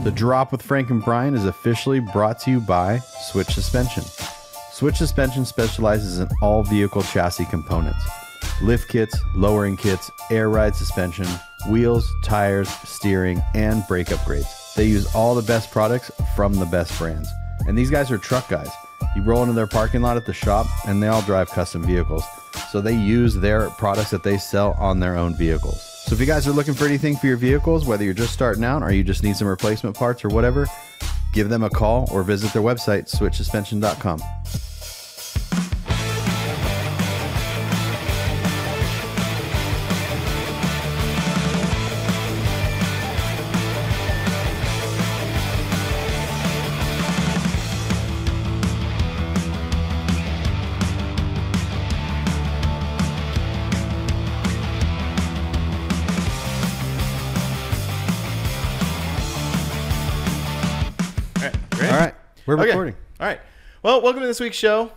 The Drop with Frank and Brian is officially brought to you by Switch Suspension. Switch Suspension specializes in all vehicle chassis components. Lift kits, lowering kits, air ride suspension, wheels, tires, steering, and brake upgrades. They use all the best products from the best brands. And these guys are truck guys. You roll into their parking lot at the shop and they all drive custom vehicles. So they use their products that they sell on their own vehicles. So if you guys are looking for anything for your vehicles, whether you're just starting out or you just need some replacement parts or whatever, give them a call or visit their website, switchsuspension.com. We're recording. All right. Well, welcome to this week's show.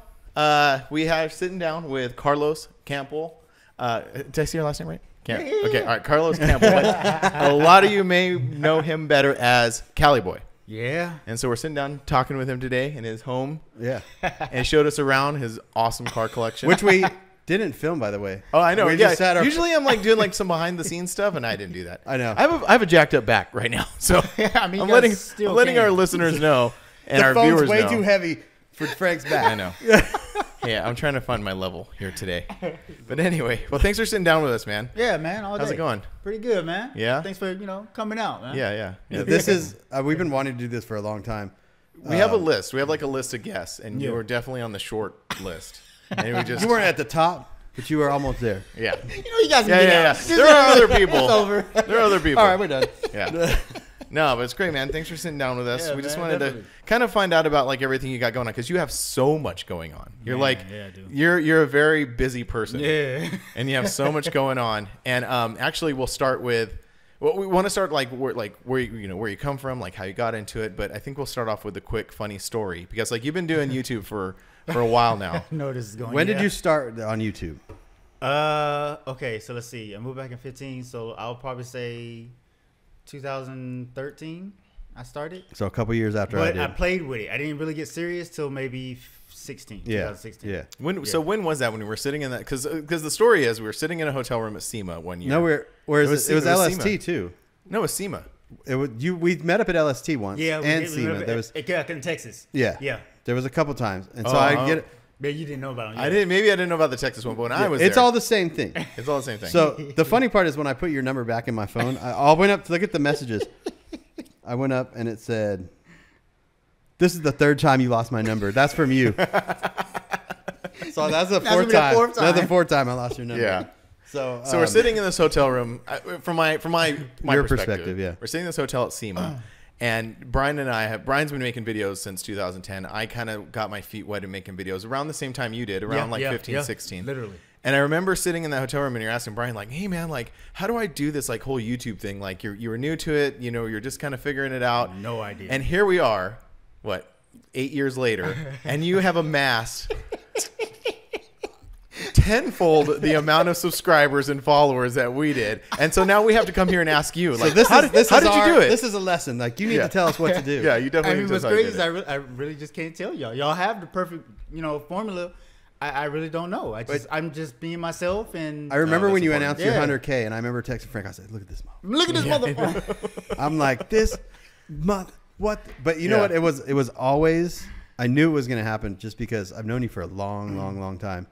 We have sitting down with Carlos Campbell. Did I say your last name right? Okay. All right. Carlos Campbell. A lot of you may know him better as Cali Boy. Yeah. And so we're sitting down talking with him today in his home. Yeah. And he showed us around his awesome car collection. Which we didn't film, by the way. Oh, I know. We Yeah. just had our... Usually I'm like doing like some behind the scenes stuff, and I didn't do that. I know. I have a jacked up back right now. So I mean, I'm letting our listeners know. And the our phone's viewers way know. too heavy for Frank's back. I know. Yeah, I'm trying to find my level here today. But anyway, well, thanks for sitting down with us, man. Yeah, man. All How's day. it going? Pretty good, man. Yeah? Thanks for coming out, man. Yeah. This is we've been wanting to do this for a long time. We have a list. We have like a list of guests, and you Yeah. were definitely on the short list. And we just You weren't at the top, but you were almost there. yeah. You guys can Yeah. get out. There are other people. It's over. There are other people. All right, we're done. Yeah. No, but it's great, man. Thanks for sitting down with us. Yeah, We just man, wanted definitely. to kind of find out about like everything you got going on because you have so much going on. You're Man, like, yeah, I do. you're a very busy person. Yeah. And you have so much going on. And actually, we'll start with. Well, we want to start where you come from, like how you got into it. But I think we'll start off with a quick funny story because like you've been doing YouTube for a while now. I know this is going. When did you start on YouTube? Okay, so let's see. I moved back in 15, so I'll probably say 2013. I started. So a couple years after I But did. I played with it. I didn't really get serious till maybe 2016. Yeah. So when was that when we were sitting in that? Because the story is we were sitting in a hotel room at SEMA one year. No, it was LST SEMA. too. No, it was SEMA. It was we met up at LST once. Yeah, and we SEMA. There was in Texas. yeah. Yeah. There was a couple times, and so Oh, I oh. get it. But you didn't know about it. I didn't. Maybe I didn't know about the Texas one, but when I was It's there, all the same thing. it's all the same thing. So the funny part is when I put your number back in my phone, I went up to look at the messages. I went up and it said, "This is the third time you lost my number. That's from you." So that's the That's fourth gonna time. be the fourth That's the time. fourth time I lost your number. yeah. So So we're sitting in this hotel room. From my Your perspective, yeah. We're sitting in this hotel at SEMA, and Brian and I have. Brian's been making videos since 2010. I kind of got my feet wet in making videos around the same time you did, around 15, 16. Literally. And I remember sitting in that hotel room and you're asking Brian, like, hey, man, like, how do I do this, like, whole YouTube thing? Like, you were new to it. You're just kind of figuring it out. No idea. And here we are, 8 years later, and you have amassed tenfold the amount of subscribers and followers that we did. And so now we have to come here and ask you, like, this how is did you do it? This is a lesson. Like you need Yeah. to tell us what to do. Yeah, you definitely I mean, need to what's tell us how you crazy did is it. I really just can't tell y'all. Y'all have the perfect, formula. I really don't know. I'm just being myself. And I remember that's when you important. announced your Yeah. 100K, and I remember texting Frank. I said, "Look at this mom." look at this motherfucker. I'm like, this month, what? But you know Yeah. what? It was always, I knew it was going to happen just because I've known you for a long time.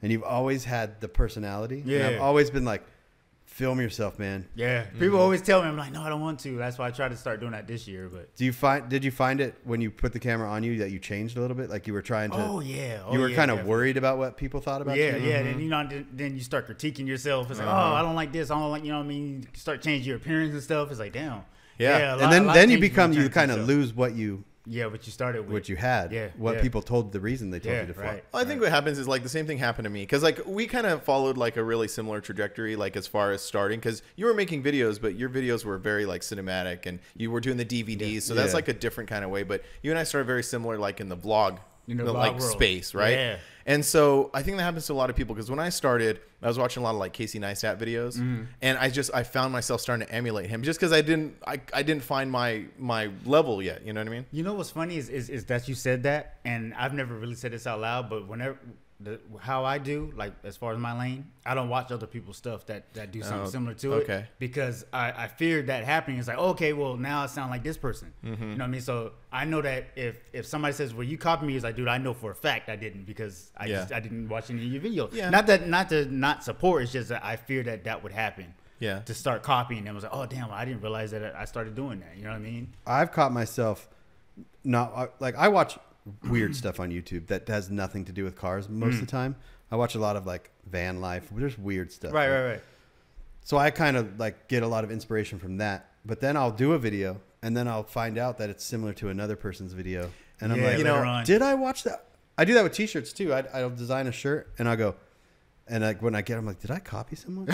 And you've always had the personality. And Yeah. I've always been like, film yourself, man. Yeah, people always tell me, I'm like, no, I don't want to. That's why I tried to start doing that this year. But Did you find it when you put the camera on you that you changed a little bit? Like you were trying to, you were kind of worried about what people thought about you? Yeah. Then you start critiquing yourself. It's like, oh, I don't like this. I don't like, what I mean? You start changing your appearance and stuff. It's like, damn. Yeah. a And lot then you changes become, when you turn kind of yourself. lose what you what you started with. what you had. Yeah, What yeah. people told the reason they told Yeah, you to fly. right. Well, I think what happens is like the same thing happened to me because like we kind of followed like a really similar trajectory like as far as starting because you were making videos but your videos were very like cinematic and you were doing the DVDs so that's Yeah. like a different kind of way but you and I started very similar like in the vlog In the like vlog world. space, right? Yeah. And so I think that happens to a lot of people because when I started, I was watching a lot of like Casey Neistat videos, and I found myself starting to emulate him just because I didn't find my level yet. You know what I mean? You know what's funny is that you said that, and I've never really said this out loud, but whenever how I do, like as far as my lane, I don't watch other people's stuff that do something similar to it. Okay. Because I feared that happening. It's like, okay, well now I sound like this person. Mm-hmm. You know what I mean? So I know that if somebody says, well, you copied me, it's like, dude, I know for a fact I didn't because I didn't watch any of your videos. Yeah. Not to not support, it's just that I fear that would happen. Yeah. To start copying them. I was like, oh damn, I didn't realize that I started doing that. You know what I mean? I've caught myself I watch weird stuff on YouTube that has nothing to do with cars most of the time. I watch a lot of like van life. There's weird stuff. Right. So I kind of like get a lot of inspiration from that. But then I'll do a video and then I'll find out that it's similar to another person's video. And I'm like, you know, did I watch that? I do that with t-shirts too. I'll design a shirt and I'll go, and like when I get, I'm like, did I copy someone?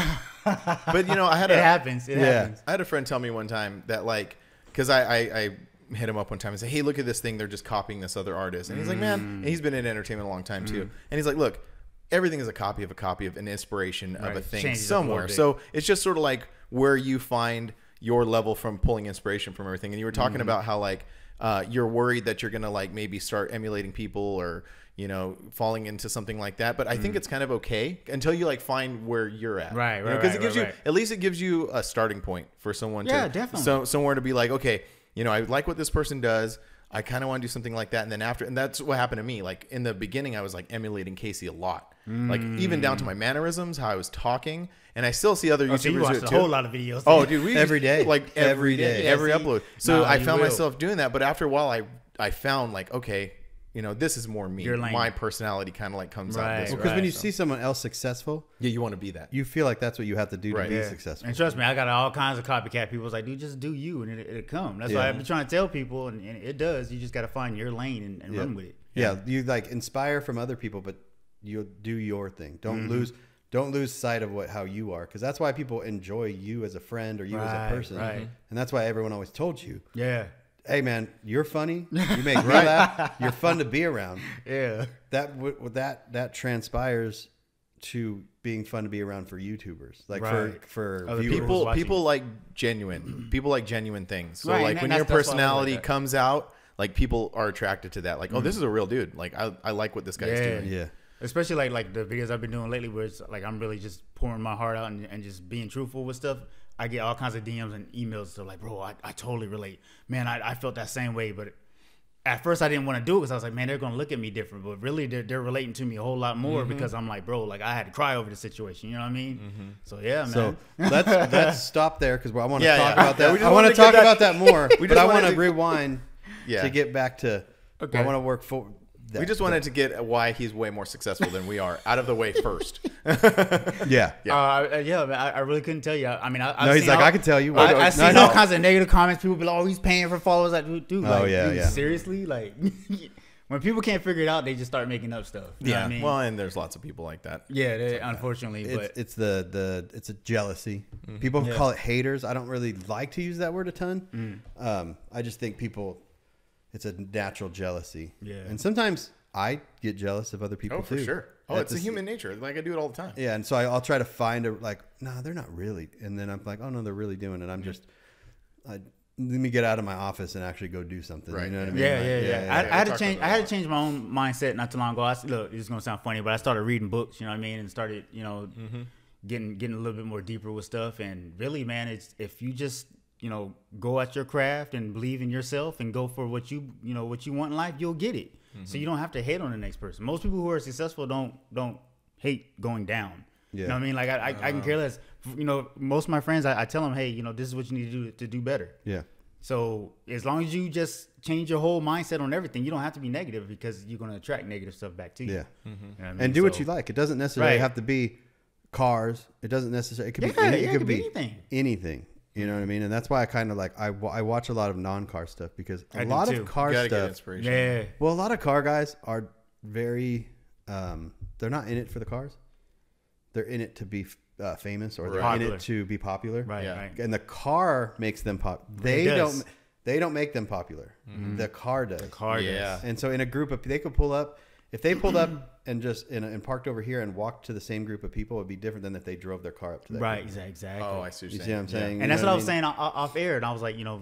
But you know, It happens. It happens. I had a friend tell me one time that like, because I hit him up one time and say, hey, look at this thing. They're just copying this other artist. And he's like, man, and he's been in entertainment a long time too. And he's like, look, everything is a copy of an inspiration of a thing Changes up a somewhere. little bit. So it's just sort of like where you find your level from pulling inspiration from everything. And you were talking about how like you're worried that you're going to like maybe start emulating people or, you know, falling into something like that. But I think it's kind of okay until you like find where you're at. Right. Because it gives you, at least it gives you a starting point for someone Yeah, to, definitely. somewhere to be like, okay, you know, I like what this person does. I kind of want to do something like that. And then and that's what happened to me. Like in the beginning, I was like emulating Casey a lot, like even down to my mannerisms, how I was talking. And I still see other YouTubers So you do watched it a too. whole lot of videos. Oh, dude, we Every day. like every day, Yeah, every see? upload. So No, I you found will. myself doing that. But after a while, I found like, okay, you know, this is more me. Your lane. My personality kind of like comes out Right, this way. Because when you So- see someone else successful, yeah, you want to be that. you feel like that's what you have to do Right. to be Yeah. successful. And trust me, I got all kinds of copycat people. It's like, dude, just do you, and it'll come. That's why Yeah. I've been trying to tell people, and it does. You just got to find your lane and run with it. Yeah, you like inspire from other people, but you do your thing. Don't lose sight of how you are, because that's why people enjoy you as a friend or you as a Right, person. right. And that's why everyone always told you, Yeah. hey man, you're funny. You make me laugh. You're fun to be around. Yeah. That transpires to being fun to be around for YouTubers, like Right. for Other viewers. people. watching. People like genuine. People like genuine things. So Right, like and when that's- your that's why I like personality that. comes out, like people are attracted to that. Like, oh, this is a real dude. Like I like what this guy's Yeah. doing. Yeah. Especially like the videos I've been doing lately, where it's like I'm really just pouring my heart out and just being truthful with stuff. I get all kinds of DMs and emails to like, bro, I totally relate. Man, I felt that same way, but at first I didn't want to do it because I was like, man, they're gonna look at me different. But really, they're relating to me a whole lot more because I'm like, bro, like I had to cry over the situation. You know what I mean? So yeah, man. So let's stop there because I want to Yeah, talk yeah. about Yeah, that. we just I want wanted to to get talk that- about that more, We but just I wanted want to to- rewind Yeah. to get back to. Okay. I want to work for. That. We just wanted to get why he's way more successful than we are out of the way first. Yeah. Yeah, man, I really couldn't tell you. I mean, I've No, he's seen like, all- I can tell you. I've seen No. all kinds of negative comments. People be like, "Oh, he's paying for followers." Like, dude, Oh, like, yeah, dude, yeah. seriously, like, when people can't figure it out, they just start making up stuff. You know what I mean? Well, and there's lots of people like that. yeah, unfortunately, but It's it's a jealousy. People call it haters. I don't really like to use that word a ton. I just think it's a natural jealousy. Yeah. And sometimes I get jealous of other people Oh, for too. sure. Oh, At it's a human nature. Like I do it all the time. Yeah, and so I'll try to find no, they're not really. And then I'm like, oh no, they're really doing it. I'm just, let me get out of my office and actually go do something. Right, You know what I yeah. mean? yeah. Like, I had to talked change. about I had to that. change my own mindset not too long ago. Look, it's gonna sound funny, but I started reading books. You know what I mean, and started, getting a little bit more deeper with stuff. And really, man, it's if you just go at your craft and believe in yourself and go for what you want in life, you'll get it. So you don't have to hate on the next person. Most people who are successful don't hate going down. Yeah. You know what I mean? Like I can care less. Most of my friends, I tell them, hey, this is what you need to do better. yeah. So as long as you just change your whole mindset on everything, you don't have to be negative because you're going to attract negative stuff back to you. Yeah. You know what I mean? And do what So- you like. It doesn't necessarily Right. have to be cars. It doesn't necessarily. It could Yeah, be. it could be anything. Anything. You know what I mean? And that's why I kind of like I watch a lot of non-car stuff because I a do lot too. of car You gotta get stuff. inspiration. Yeah. Well, a lot of car guys are very. They're not in it for the cars. They're in it to be famous, or they're in Popular. it to be popular. Right. Yeah. Right. And the car makes them pop. It They does. don't. They don't make them popular. The car does. Car does. Yeah. And so in a group of, they could pull up. If they pulled up and just and parked over here and walked to the same group of people, it'd be different than if they drove their car up to that. Right, group. exactly. Oh, I see what You you're see what I'm saying? And that's what I was saying off air, and I was like, you know,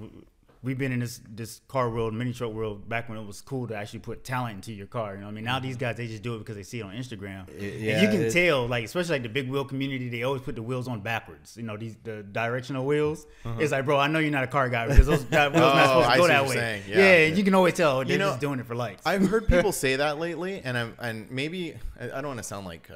we've been in this car world, mini truck world, back when it was cool to actually put talent into your car. You know what I mean? Now these guys, they just do it because they see it on Instagram. Yeah, and you can tell, like, especially like the big wheel community, they always put the wheels on backwards. You know, the directional wheels. It's like, bro, I know you're not a car guy because those wheels not supposed I to go see that what way. you're saying. Yeah, Yeah. and you can always tell they're know, just doing it for likes. I've heard people say that lately, and maybe I don't want to sound like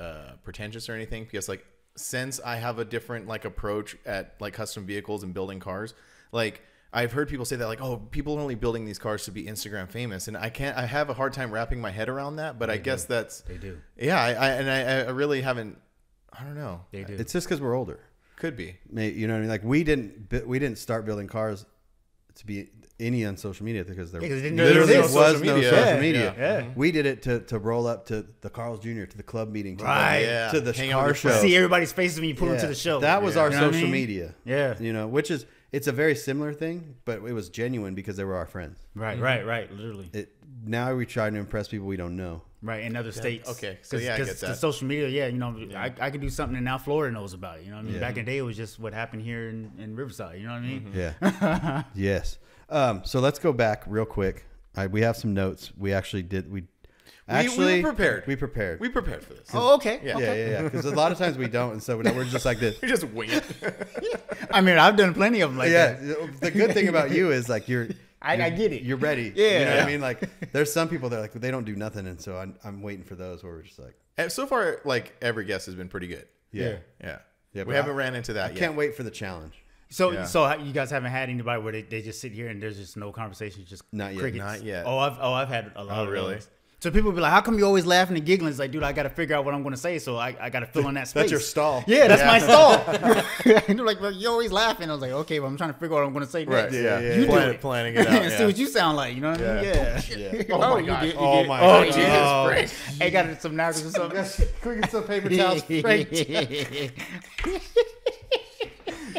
pretentious or anything, because like since I have a different like approach at like custom vehicles and building cars, like I've heard people say that like, oh, people are only building these cars to be Instagram famous, and I have a hard time wrapping my head around that, but I guess that's They do. yeah. I really haven't. I don't know. They do. It's just because we're older. Could be. You know what I mean? Like we didn't start building cars to be any on social media because there 'cause it didn't literally exist. was Social no media. social Yeah, media. yeah. We did it to roll up to the Carl's Jr., to the club meeting, to Right. Yeah. to the Hang out car with your show. See everybody's faces when you pull them to the show. That was Yeah. our You know what I social mean? media. Yeah. You know, which is it's a very similar thing, but it was genuine because they were our friends. Right, literally. Now we try to impress people we don't know. Right, in other states. okay. So, yeah, I get that. social media, yeah, you know, I could do something and now Florida knows about it. You know what I mean? Yeah. Back in the day, it was just what happened here in Riverside. You know what I mean? Yeah. Yes. So let's go back real quick. We have some notes. We actually did. We were prepared. We prepared. We prepared for this. Oh, okay. Yeah. Yeah. Because a lot of times we don't, and so we're just like this. We just wing it. I mean, I've done plenty of them like Yeah. that. The good thing about you is like I get it. You're ready. Yeah. You know what I mean? Like there's some people that like they don't do nothing, and so I'm waiting for those where we're just like, And so far, like every guest has been pretty good. yeah. Yeah. Yeah, We but haven't ran into that I yet. can't wait for the challenge. So, Yeah. so you guys haven't had anybody where they just sit here and there's just no conversation, just Not yet. crickets? Not yet. I've had a lot. Oh, of really? those. So people be like, "How come you always laughing and giggling?" It's like, dude, I got to figure out what I'm going to say, so I got to fill in that space. That's your stall. Yeah, that's my stall. And they're like, "Well, you're always laughing." I was like, "Okay, well, I'm trying to figure out what I'm going to say Right. next." Yeah. Yeah. You do it. Planning it out. And see Yeah. what you sound like. You know what I mean? Yeah. Yeah. Oh my you gosh. did, you Oh did. my Oh, God. Jesus Oh. Christ. Hey, got some napkins or something. Can we get some paper towels? Frank?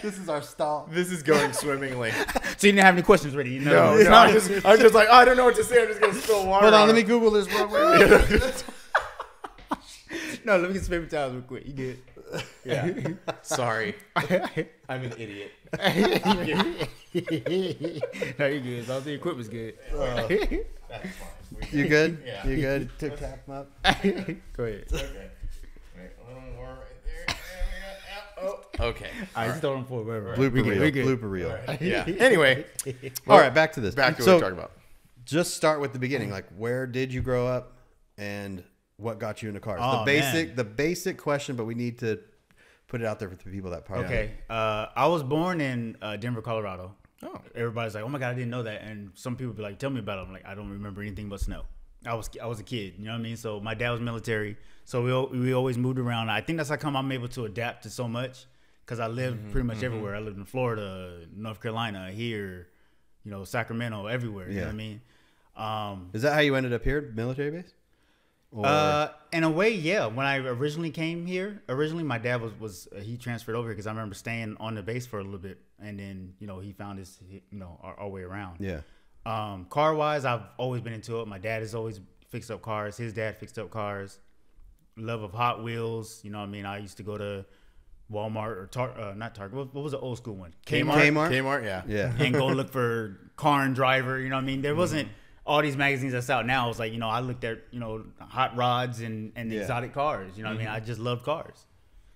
This is our stall. This is going swimmingly. So you didn't have any questions ready? You know? No, It's no. not- I'm just like, oh, I don't know what to say. I'm just going to spill water. Hold on, on let me it. Google this real quick. No, let me get some paper towels real quick. You good? Yeah. Sorry. I'm an idiot. No, you good. As long as the equipment's good. That's fine. You good? Yeah. You good? To cap 'em up. Go ahead. Okay. Wait, a little more right there. There we go. Oh. Okay. I just throw them for wherever. Blooper We good, reel. we good. Blooper reel. Yeah. Anyway. All right, back to this. Back to So, what we're talking about. just start with the beginning. Like, where did you grow up, and what got you into cars? Oh, the basic question, but we need to put it out there for the people that probably Okay. I was born in Denver, Colorado. Oh. Everybody's like, "Oh my god, I didn't know that." And some people be like, "Tell me about it." I'm like, "I don't remember anything but snow." I was a kid, you know what I mean? So my dad was military, so we always moved around. I think that's how come I'm able to adapt to so much, because I lived pretty much everywhere. I lived in Florida, North Carolina, here, you know, Sacramento, everywhere. You know Yeah. what I mean? Is that how you ended up here, military base? Or, In a way, yeah. When I originally came here, my dad was he transferred over here because I remember staying on the base for a little bit, and then he found his our way around. yeah. Car wise, I've always been into it. My dad has always fixed up cars. His dad fixed up cars. Love of Hot Wheels. You know what I mean? I used to go to Walmart or not Target. What was the old school one? Kmart? Kmart, yeah. Yeah. And go look for Car and Driver. You know what I mean? There wasn't all these magazines that's out now. It's like, I looked at, hot rods and Yeah. exotic cars. You know what I mean? I just loved cars.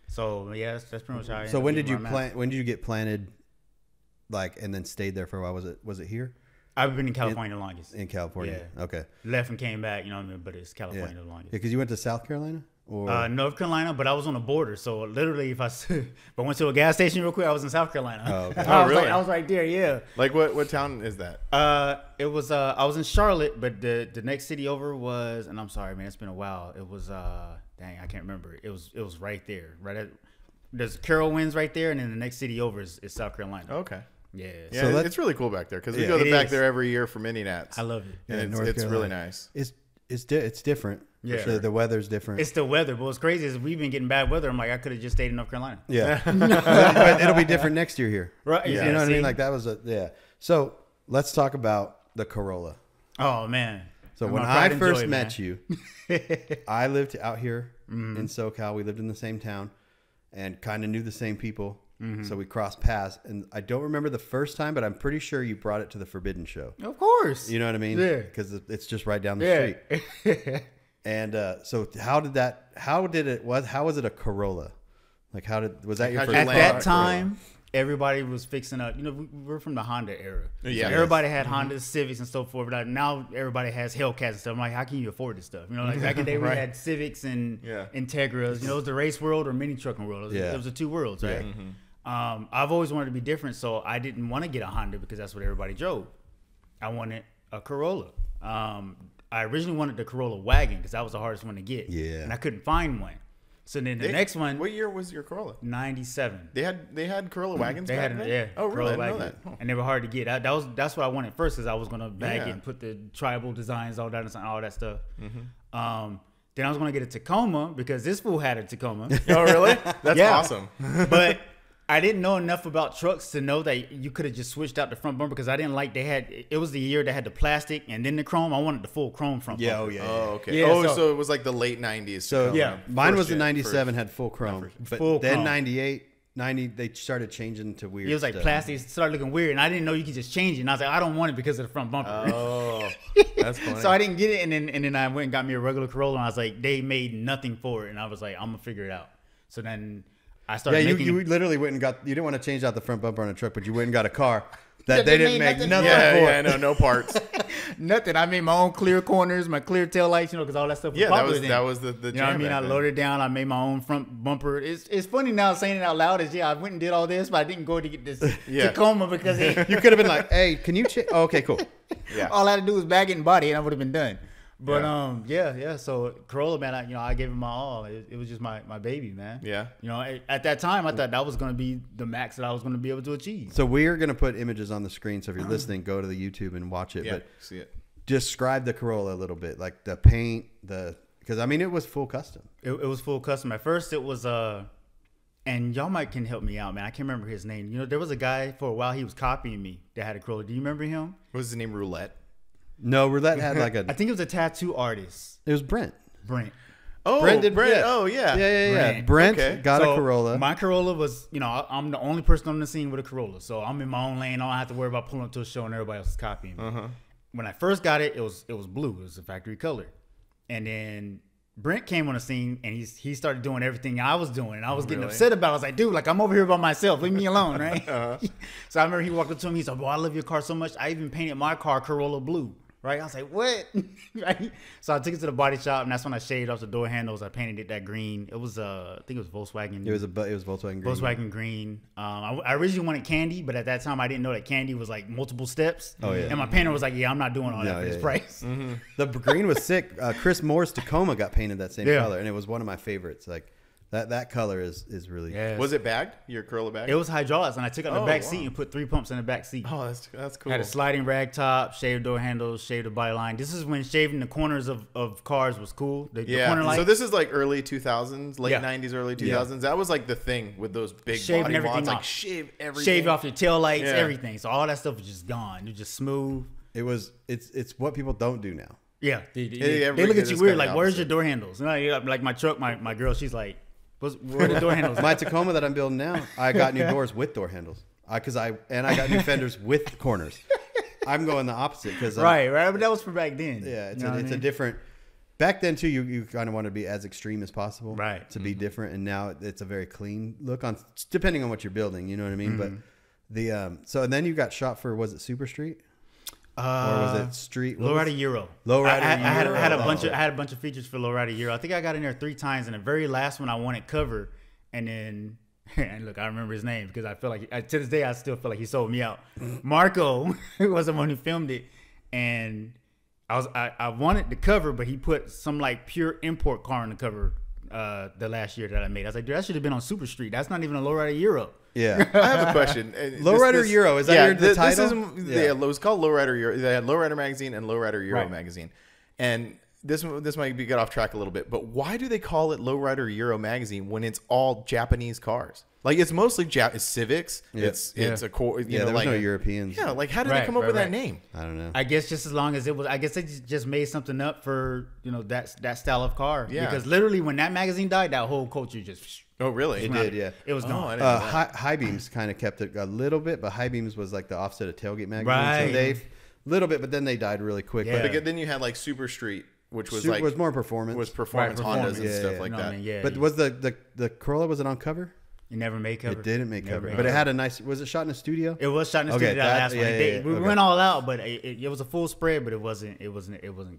So yeah, that's pretty much how I So ended when up did you where I'm at. plant? When did you get planted? Like, and then stayed there for a while. Was it here I've been in California the longest. in California? Yeah. Okay. left and came back, you know what I mean? But it's Yeah. California the Yeah, longest. because you went to South Carolina or North Carolina, but I was on the border. So literally, if I went to a gas station real quick, I was in South Carolina. Oh, okay. I was really? I was right there, yeah. Like what town is that? It was I was in Charlotte, but the next city over was, and I'm sorry, man, it's been a while. It was dang, I can't remember. It was right there, right at there's Carowinds right there, and then the next city over is South Carolina. Okay. Yeah, Yeah, So let's- it's really cool back there because we Yeah. go It back is. there every year for mini nats. I love it. Yeah, And North it's really Carolina. nice. It's different. Yeah. The weather's different. It's the weather, but what's crazy is we've been getting bad weather. I'm like, I could have just stayed in North Carolina. Yeah. But it'll be different next year here. Right? You Yeah, know what I see? mean? Like that was yeah. So let's talk about the Corolla. Oh man. So My when pride I and first joy, met man. you, I lived out here in SoCal. We lived in the same town and kind of knew the same people. So we crossed paths. And I don't remember the first time, but I'm pretty sure you brought it to the Forbidden Show. Of course. You know what I mean? Yeah. Because it's just right down the street. And so how was it a Corolla? Like was that your How'd first you At land that on time, everybody was fixing up. You know, we're from the Honda era. Yeah. So everybody had Honda Civics and so forth. But now everybody has Hellcats and stuff. I'm like, how can you afford this stuff? You know, like back in the day, we Right. had Civics and Yeah. Integras. You know, it was the race world or mini trucking world. It was the two worlds, right? I've always wanted to be different, so I didn't want to get a Honda because that's what everybody drove. I wanted a Corolla. I originally wanted the Corolla wagon because that was the hardest one to get. Yeah. And I couldn't find one. So then the next one, What year was your Corolla? 97. They had Corolla wagons. They back had then? yeah. Oh, really? Corolla I didn't know wagon. that. Oh. And they were hard to get. That's what I wanted first because I was gonna bag Yeah. it and put the tribal designs, all that stuff. Mm-hmm. Then I was gonna get a Tacoma because this fool had a Tacoma. Oh, really? That's Yeah. awesome. But I didn't know enough about trucks to know that you could have just switched out the front bumper because I didn't like it was the year that had the plastic and then the chrome. I wanted the full chrome front Yeah, bumper. oh yeah. Oh, okay. Yeah, oh, so- so it was like the late 90s. So Yeah. mine was First the gen, 97 had full chrome, but Full then chrome. 98, 90 they started changing to weird. It was like stuff. plastic. It started looking weird, and I didn't know you could just change it. And I was like, I don't want it because of the front bumper. Oh, that's funny. So I didn't get it, and then I went and got me a regular Corolla, and I was like, they made nothing for it, and I was like, I'm gonna figure it out. So then I Yeah, started you making. literally went and got. You didn't want to change out the front bumper on a truck, but you went and got a car that Yeah, they they didn't made make nothing nothing for for. yeah, no parts. nothing. I made my own clear corners, my clear tail lights, because all that stuff was Yeah, popular then. that was the You know what I jam mean? back I then. loaded it down. I made my own front bumper. It's funny now saying it out loud. Is I went and did all this, but I didn't go to get this Yeah. Tacoma because You could have been like, "Hey, can you?" Oh, okay, cool. Yeah. all I had to do was bag it and body, and I would have been done. But Yeah. yeah. So Corolla, man, I gave it my all. It was just my baby, man. Yeah. You know, at that time, I thought that was going to be the max that I was going to be able to achieve. So we are going to put images on the screen. So if you're listening, go to the YouTube and watch it. Yeah. But See it. describe the Corolla a little bit, like the paint, because I mean it was full custom. It was full custom. At first, it was and y'all can help me out, man. I can't remember his name. You know, there was a guy for a while. He was copying me that had a Corolla. Do you remember him? What was his name? Roulette. No, Roulette had like I a. think it was a tattoo artist, It was Brent. Brent. Oh, Brent did- Brent. yeah. Oh, yeah. Yeah. Brent. Brent Okay. got So, a Corolla. My Corolla was, you know, I'm the only person on the scene with a Corolla. So I'm in my own lane. I don't have to worry about pulling up to a show and everybody else is copying me. When I first got it, it was blue. It was a factory color. And then Brent came on the scene and he started doing everything I was doing. And I was getting Really? upset about it. I was like, dude, like I'm over here by myself. Leave me alone, right? So I remember he walked up to me. He said, boy, I love your car so much. I even painted my car Corolla blue. Right? I was like, what? Right? So I took it to the body shop, and that's when I shaved off the door handles. I painted it that green. It was, I think it was Volkswagen. it was Volkswagen. Green. Volkswagen green. I originally wanted candy, but at that time I didn't know that candy was like multiple steps. Oh, yeah. And my painter was like, "Yeah, I'm not doing all that No, for this yeah. price." The green was sick. Chris Moore's Tacoma got painted that same Yeah. color, and it was one of my favorites. Like that color is really. Yeah. Was it bagged? Your Corolla bag? It was hydraulics, and I took out the Oh, back wow. seat and put 3 pumps in the back seat. Oh, that's cool. Had a sliding rag top, shaved door handles, shaved the body line. This is when shaving the corners of cars was cool. The corner Yeah. light. So this is like early 2000s, late Yeah. 90s, early 2000s. That was like the thing with those big Shaving body everything mods. Like off. shave everything. shaved off your tail lights, Yeah. everything. So all that stuff was just gone. It was just smooth. It's what people don't do now. Yeah, they everybody look at did you is weird. kinda Like, where's opposite. your door handles? You know, like my truck, my girl, she's like, where are the door handles? My Tacoma that I'm building now, I got new doors with door handles. I got new fenders with corners. I'm going the opposite because right. But that was for back then. Yeah, it's You know what I a mean? different. Back then too, you kind of want to be as extreme as possible, Right. To be different, and now it's a very clean look on, depending on what you're building. You know what I mean? But the so and then you got shot for, was it Super Street or was it Street? what Lowrider was- Euro. Lowrider I had a Euro. bunch of features for Lowrider Euro. I think I got in there 3 times, and the very last one I wanted cover, and then and look, I remember his name because I feel like to this day I still feel like he sold me out. Marco was the one who filmed it, and I wanted the cover, but he put some like pure import car on the cover the last year that I made. I was like, dude, that should have been on Super Street. That's not even a Lowrider Euro. Yeah. I have a question. Lowrider Euro, is that the title? This is, Yeah. it was called Lowrider Euro. They had Lowrider Magazine and Lowrider Euro Right. Magazine. And this might be get off track a little bit, but why do they call it Lowrider Euro magazine when it's all Japanese cars? Like it's mostly it's Civics. Yeah. It's a core. Yeah, there was no Europeans. Yeah, like how did they come up with that name? I don't know. I guess just as long as it was, I guess they just made something up for that style of car. Yeah. Because literally when that magazine died, that whole culture just Oh, really? It did, yeah. it was I gone. didn't know that. High Beams kind of kept it a little bit, but High Beams was like the offset of Tailgate magazine. Right. So they little bit, but then they died really quick. Yeah. But then you had like Super Street, which was But was more performance. was performance Right, Hondas performance. and Yeah, stuff yeah. like You know what that. I mean? Yeah. But was the Corolla, was it on cover? you never made cover? It didn't make Never cover, made but it cover. had a nice. Was it shot in a studio? It was shot in the Okay, studio that last one. yeah, They- yeah, we okay. went all out, but it was a full spread, but it wasn't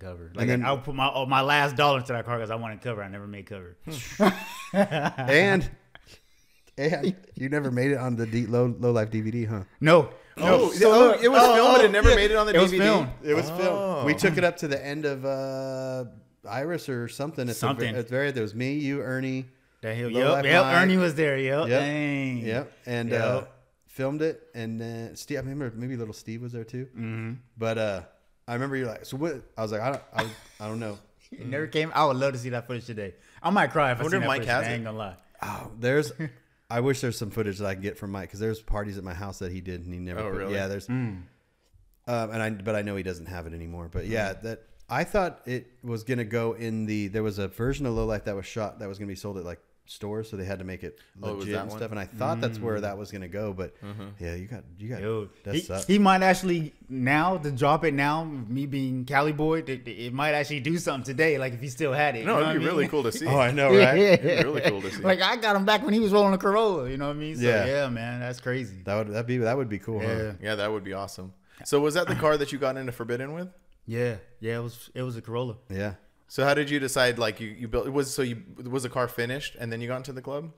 covered. Like, then- I would put my last dollar into that car because I wanted cover. I never made cover. and you never made it on the low life DVD, huh? No. Oh, it was filmed, but it never made it on the It DVD. was filmed. It was Oh. filmed. We took it up to the end of Iris or something. Something. There was me, you, Ernie. That hill. Low Life Yep. Mike. Ernie was there. Yep. Yep. Dang. Yep. And Yep. filmed it. And then Steve, I remember maybe little Steve was there too. Mm-hmm. But I remember you're like, so what? I was like, I don't know. It never came. I would love to see that footage today. I might cry if I wonder see if that Mike footage. has I it. ain't gonna lie. Oh, I wish there's some footage that I can get from Mike because there's parties at my house that he did and he never. Oh, really? Yeah, there's. But I know he doesn't have it anymore. But yeah, that I thought it was gonna go in there was a version of Low Life that was shot that was gonna be sold at like stores, so they had to make it Oh, it was legit that and one? stuff. And I thought that's where that was gonna go, but yeah, you got Dude, that sucks. he might actually now to drop it now. Me being Cali boy, it might actually do something today. Like if he still had it. No, you know it'd be what I really mean? cool to see. Oh, I know, right? It'd be really cool to see. Like I got him back when he was rolling a Corolla. You know what I mean? So, Yeah. yeah, man, that's crazy. That would be cool. Huh? Yeah. Yeah, that would be awesome. So was that the car that you got into Forbidden with? Yeah. It was a Corolla. Yeah. So how did you decide? Like you built was the car finished and then you got into the club?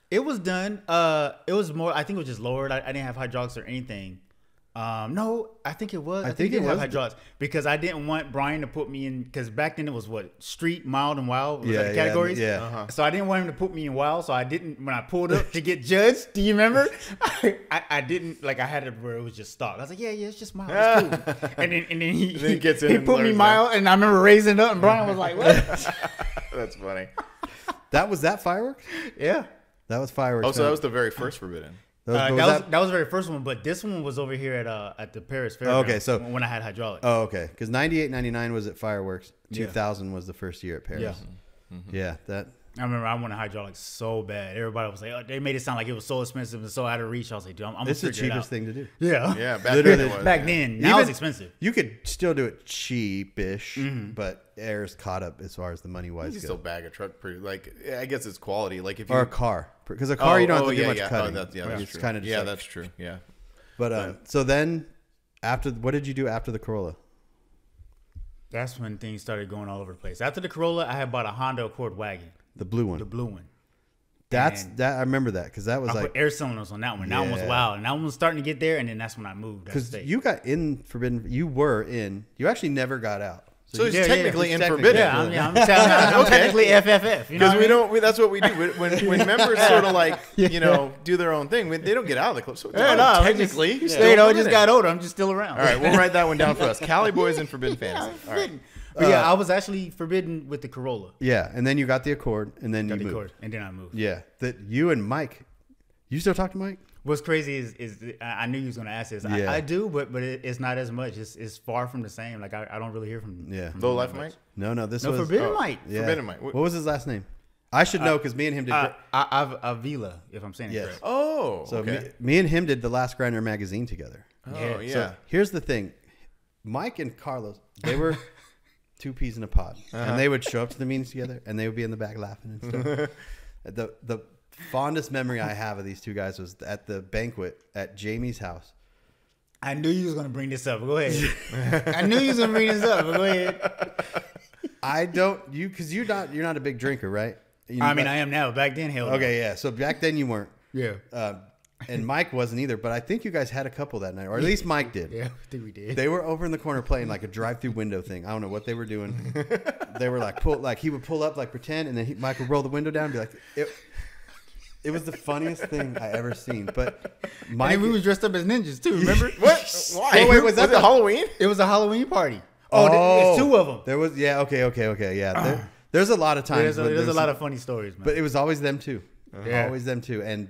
It was done. It was more. I think it was just lowered. I didn't have hydraulics or anything. No, I think it was. I think it it had was. hydraulics because I didn't want Brian to put me in because back then it was what street, mild, and wild was Yeah, that the categories. yeah. Uh-huh. So I didn't want him to put me in wild. So I didn't when I pulled up to get judged. Do you remember? I didn't like. I had it where it was just stock. I was like, yeah, it's just mild. It's cool. and then he gets in he and put me learns mild, and I remember raising it up, and Brian was like, what? That's funny. That was that fireworks. Yeah. That was fireworks. Oh, so that huh? was the very first Forbidden. But That was the very first one, but this one was over here at the Paris Fair. Okay, so- when I had hydraulics. Oh, okay. Because 98, 99 was at fireworks. Yeah. 2000 was the first year at Paris. Yeah. Yeah. That. I remember I wanted hydraulics so bad. Everybody was like, oh, they made it sound like it was so expensive and so out of reach. I was like, dude, I'm It's the gonna figure it cheapest out. thing to do. Yeah. Yeah, back Literally, then it was. Back yeah. then. Now Even- it's expensive. You could still do it cheapish, but air's caught up as far as the money You wise can still goes. bag a truck pretty I guess it's quality. Like if you Or a car, because a car you don't have to do much cutting. Oh, that's it's true. kind of yeah, that's true. Yeah. But so then, what did you do after the Corolla? That's when things started going all over the place. After the Corolla, I had bought a Honda Accord wagon, The blue one. the blue one. That I remember that because that was I like put air cylinders on that one. That one was Yeah. wild. And that one was starting to get there, and then that's when I moved. because you got in Forbidden. You were in. You actually never got out. So you- he's Yeah, yeah, technically he's in technically- Forbidden. Yeah, I'm Okay. technically FFF. You know Because what I mean? that's what we do. When members sort of like, do their own thing, they don't get out of the club. So Yeah, no, technically, just, he's you still know, Forbidden. just got older. I'm just still around. All right, we'll write that one down for us. Cali Boys and Forbidden Fantasy. All right. Forbidden. But yeah, I was actually forbidden with the Corolla. Yeah, and then you got the Accord, and then Got you the moved. Accord, and then I moved. Yeah, that you and Mike. You still talk to Mike? What's crazy is I knew you was gonna ask this. Yeah. I do, but it's not as much. It's far from the same. Like I don't really hear from. Yeah. from Low him Life much. Mike? No. This No, was Forbidden oh, Mike. Yeah. Forbidden Mike. What was his last name? I should know because me and him did. Avila, if I'm saying it Yes. correct. Oh, So okay. me and him did the Last Grinder magazine together. Oh, yeah. So here's the thing, Mike and Carlos, they were two peas in a pod, and they would show up to the meetings together, and they would be in the back laughing and stuff. The fondest memory I have of these two guys was at the banquet at Jamie's house. I knew you was gonna bring this up. Go ahead. I knew you was gonna bring this up. But go ahead. Because you're not a big drinker, right? I mean, I am now. Back then, hell. no. Okay, yeah. So back then you weren't. Yeah. And Mike wasn't either, but I think you guys had a couple that night, or at least Mike did. Yeah, I think we did. They were over in the corner playing like a drive-through window thing. I don't know what they were doing. They were like he would pull up, like pretend, and then Mike would roll the window down and be like, it was the funniest thing I ever seen. But And Mike, then we was dressed up as ninjas too. Remember? What? Why? Wait, was that it Halloween? It was a Halloween party. It's two of them. There was okay. Yeah, there's a lot of times. There's a lot of funny stories, man. But it was always them two. Yeah. Always them two, and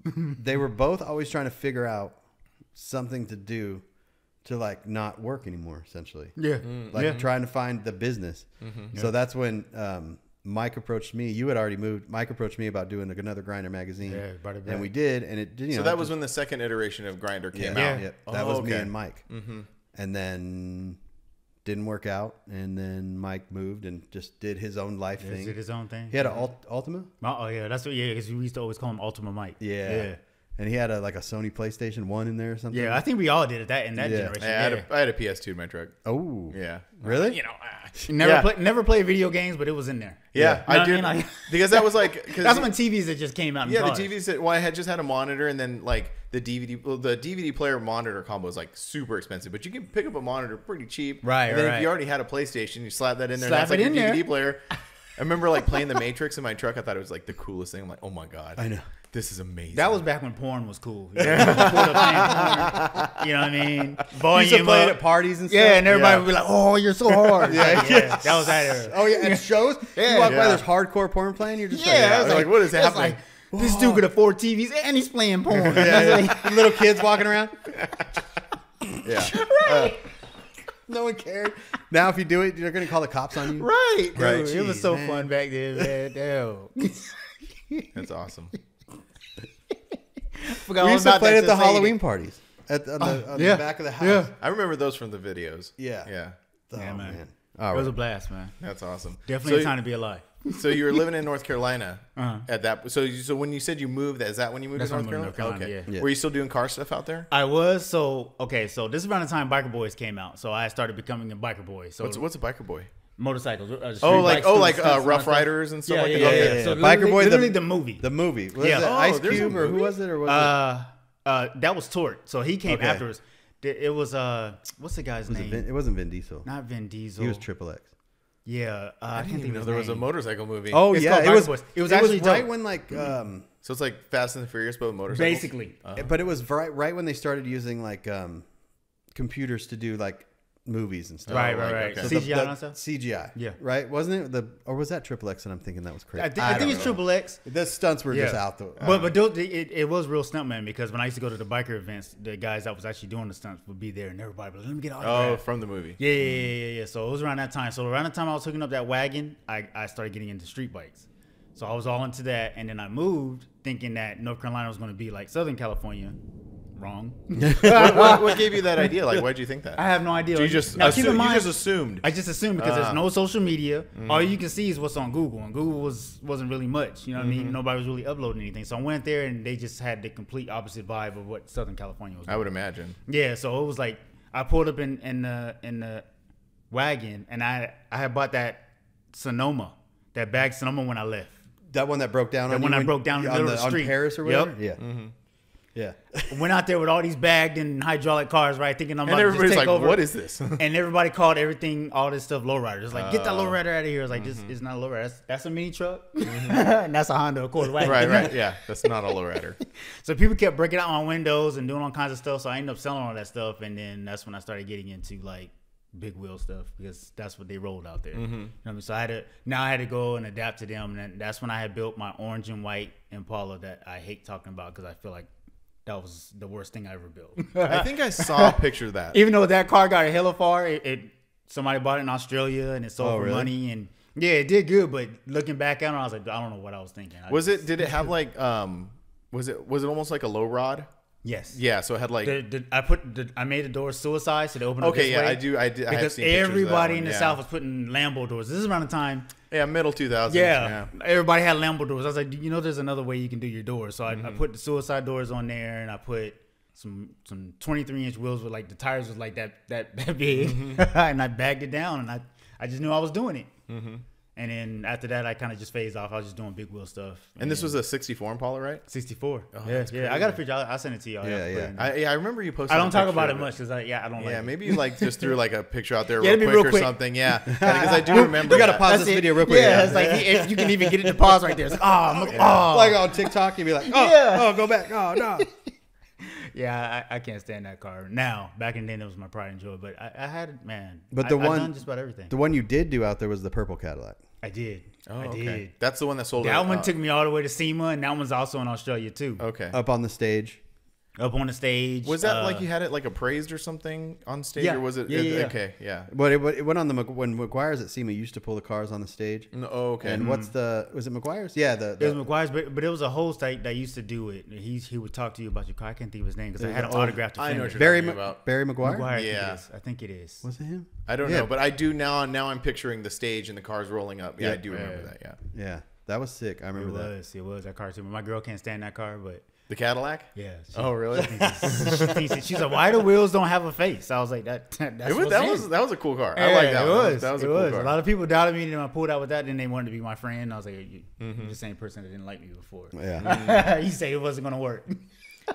they were both always trying to figure out something to do to like not work anymore. Essentially, like trying to find the business. So that's when Mike approached me. You had already moved. Mike approached me about doing another Grinder magazine. Yeah, brought it back. And we did, and it did. So that was when the second iteration of Grinder came out. Yeah, that Oh, was me okay. and Mike. And then didn't work out, and then Mike moved and just did his own life He thing. did his own thing. He had an Ultima. Oh yeah, that's what. Yeah, because we used to always call him Ultima Mike. Yeah. And he had a Sony PlayStation 1 in there or something. Yeah, I think we all did it in that Yeah. generation. Yeah, I had a PS2 in my truck. Oh. Yeah. Really? You know, Never played video games, but it was in there. Yeah, You know I did. what mean? Because that was like... That's when TVs that just came out. Yeah, the TVs that I had just had a monitor, and then like the DVD player monitor combo is like super expensive, but you can pick up a monitor pretty cheap. Right, And then if right. you already had a PlayStation, you slap that in there. Slap and that's it like in your there. DVD player. I remember like playing The Matrix in my truck. I thought it was like the coolest thing. I'm like, oh my god, I know. this is amazing. That was back when porn was cool. Yeah. You know what I mean? You Volume used to play it up. at parties and stuff. Yeah, and everybody Yeah. would be like, "Oh, you're so hard." yeah, that was that era. Oh yeah, at shows. You walk by, Yeah. there's hardcore porn playing. You're just Yeah, like, it's like, what is it's happening? Like, this dude could afford TVs and he's playing porn. little kids walking around. yeah. No one cared. Now if you do it, they're gonna call the cops on you. Right, dude. Right. It was Jeez, so man. fun back then, man. Damn. That's awesome. Forgot We all used to about play that it at the till Sadie. Halloween parties on the yeah. back of the house. Yeah. I remember those from the videos. Yeah. Yeah. Oh, Yeah, man. man. It All was a right. blast, man. That's awesome. Definitely a So- time to be alive. So you were living in North Carolina Uh-huh. at that. So when you said you moved, is that when you moved That's to when North I moved Carolina? to North Carolina, Okay. yeah. Were you still doing car stuff out there? I was so this is around the time Biker Boys came out, so I started becoming a biker boy. So What's a biker boy? motorcycles. Oh, like Rough Riders and stuff like that. Okay. So Biker Boy, literally the movie. The movie. Was Yeah. it Oh, Ice there's a Cube or who movie? was it? Or was That was Tort. So he came Okay. afterwards. It was what's the guy's it? name? It wasn't Vin Diesel. Not Vin Diesel. He was Triple X. Yeah, I didn't can't even think know of there his was a name. motorcycle movie. Oh It's yeah, called it Biker was. Boys. It was actually right dope. when like. So it's like Fast and the Furious, but with motorcycles. Basically. But it was right when they started using like computers to do like movies and stuff. Right, like, right. okay. So CGI and stuff. CGI. Yeah. Right? Wasn't it or was that Triple X? And I'm thinking that was crazy. I think don't it's know. Triple X. The stunts were just Yeah. out the. But it was real stuntman because when I used to go to the biker events, the guys that was actually doing the stunts would be there, and everybody would be like, let me get Oh, autograph. from the movie. Yeah. So it was around that time. So around the time I was hooking up that wagon, I started getting into street bikes. So I was all into that, and then I moved thinking that North Carolina was going to be like Southern California. Wrong. what gave you that idea? Like, why did you think that? I have no idea. So you just Now, keep in mind, you just assumed. I just assumed because there's no social media. All you can see is what's on Google, and Google wasn't really much. You know what I mean? Nobody was really uploading anything. So I went there, and they just had the complete opposite vibe of what Southern California was. I would imagine. Yeah, so it was like I pulled up in the wagon, and I had bought that Sonoma, that bag Sonoma when I left. That one that broke down. That on one you that when- broke down in the on middle of the street. on Paris or Yep. whatever. Yeah. Yeah. Went out there with all these bagged and hydraulic cars, right? Thinking I'm And about to just everybody's take like, over. "What is this?" And everybody called everything, all this stuff, lowriders. Like, get that lowrider out of here. It's like, this is not a lowrider. That's a mini truck, and that's a Honda Accord wagon. right. Yeah, that's not a lowrider. So people kept breaking out my windows and doing all kinds of stuff. So I ended up selling all that stuff, and then that's when I started getting into like big wheel stuff because that's what they rolled out there. You know what I mean? So I had to go and adapt to them, and then that's when I had built my orange and white Impala that I hate talking about because I feel like that was the worst thing I ever built. I think I saw a picture of that. Even though that car got a hella far, somebody bought it in Australia and it sold for really? money, and yeah, it did good. But looking back at it, I was like, I don't know what I was thinking. Did it have like was it almost like a low rod? Yes. Yeah, so it had like I made the doors suicide, so they opened up Okay, this yeah, way. I do. I have Because seen pictures of that everybody one, in the yeah. South was putting Lambo doors. This is around the time. Yeah, middle 2000s. Yeah, everybody had Lambo doors. I was like, there's another way you can do your doors. So I put the suicide doors on there, and I put some 23-inch wheels with like the tires was like that big, and I bagged it down, and I just knew I was doing it. And then after that, I kind of just phased off. I was just doing big wheel stuff. And this was a 64 Impala, right? 64. that's yeah. I got a picture. I'll send it to you. Yeah. I remember you posted. I don't a talk picture about it of much because I don't like Yeah, it. maybe you like just threw like a picture out there Yeah, real it'd be quick real or quick. something. Yeah, because I do remember. You got to that. pause That's this it. video real quick. Yeah, it's like if you can even get it to pause right there. It's like, oh, Like on TikTok, you'd be like, oh, Yeah. oh, go back. Oh, no. Yeah, I can't stand that car. Now, back in then, it was my pride and joy. But I had, man. But the I've one, done just about everything. the one you did do out there was the purple Cadillac. I did. Oh, I okay. did. That's the one that sold. That one took me all the way to SEMA, and that one's also in Australia too. Okay. Up on the stage. Up on the stage. Was that like you had it like appraised or something on stage, Yeah. or was it? Yeah. Okay, yeah. But it went on when McGuire's at SEMA used to pull the cars on the stage. No, oh, okay. And was it McGuire's? Yeah, It was McGuire's, but it was a host that used to do it. He would talk to you about your car. I can't think of his name because I had an autographed I know Defender. what you're talking about. Barry McGuire. McGuire, Yeah. I think it is. Was it him? I don't Yeah. know, but I do now. Now I'm picturing the stage and the cars rolling up. Yeah, Yeah. I do remember that. Yeah. Yeah, that was sick. I remember that. It was that car too. My girl can't stand that car, but The Cadillac. yeah. Oh, really? She's like, why the wheels don't have a face? I was like, that's That what's in. was a cool car. I like that. It was. That was a it cool was. car. A lot of people doubted me, and then I pulled out with that. Then they wanted to be my friend. I was like, you're the same person that didn't like me before. Yeah. You said it wasn't gonna work.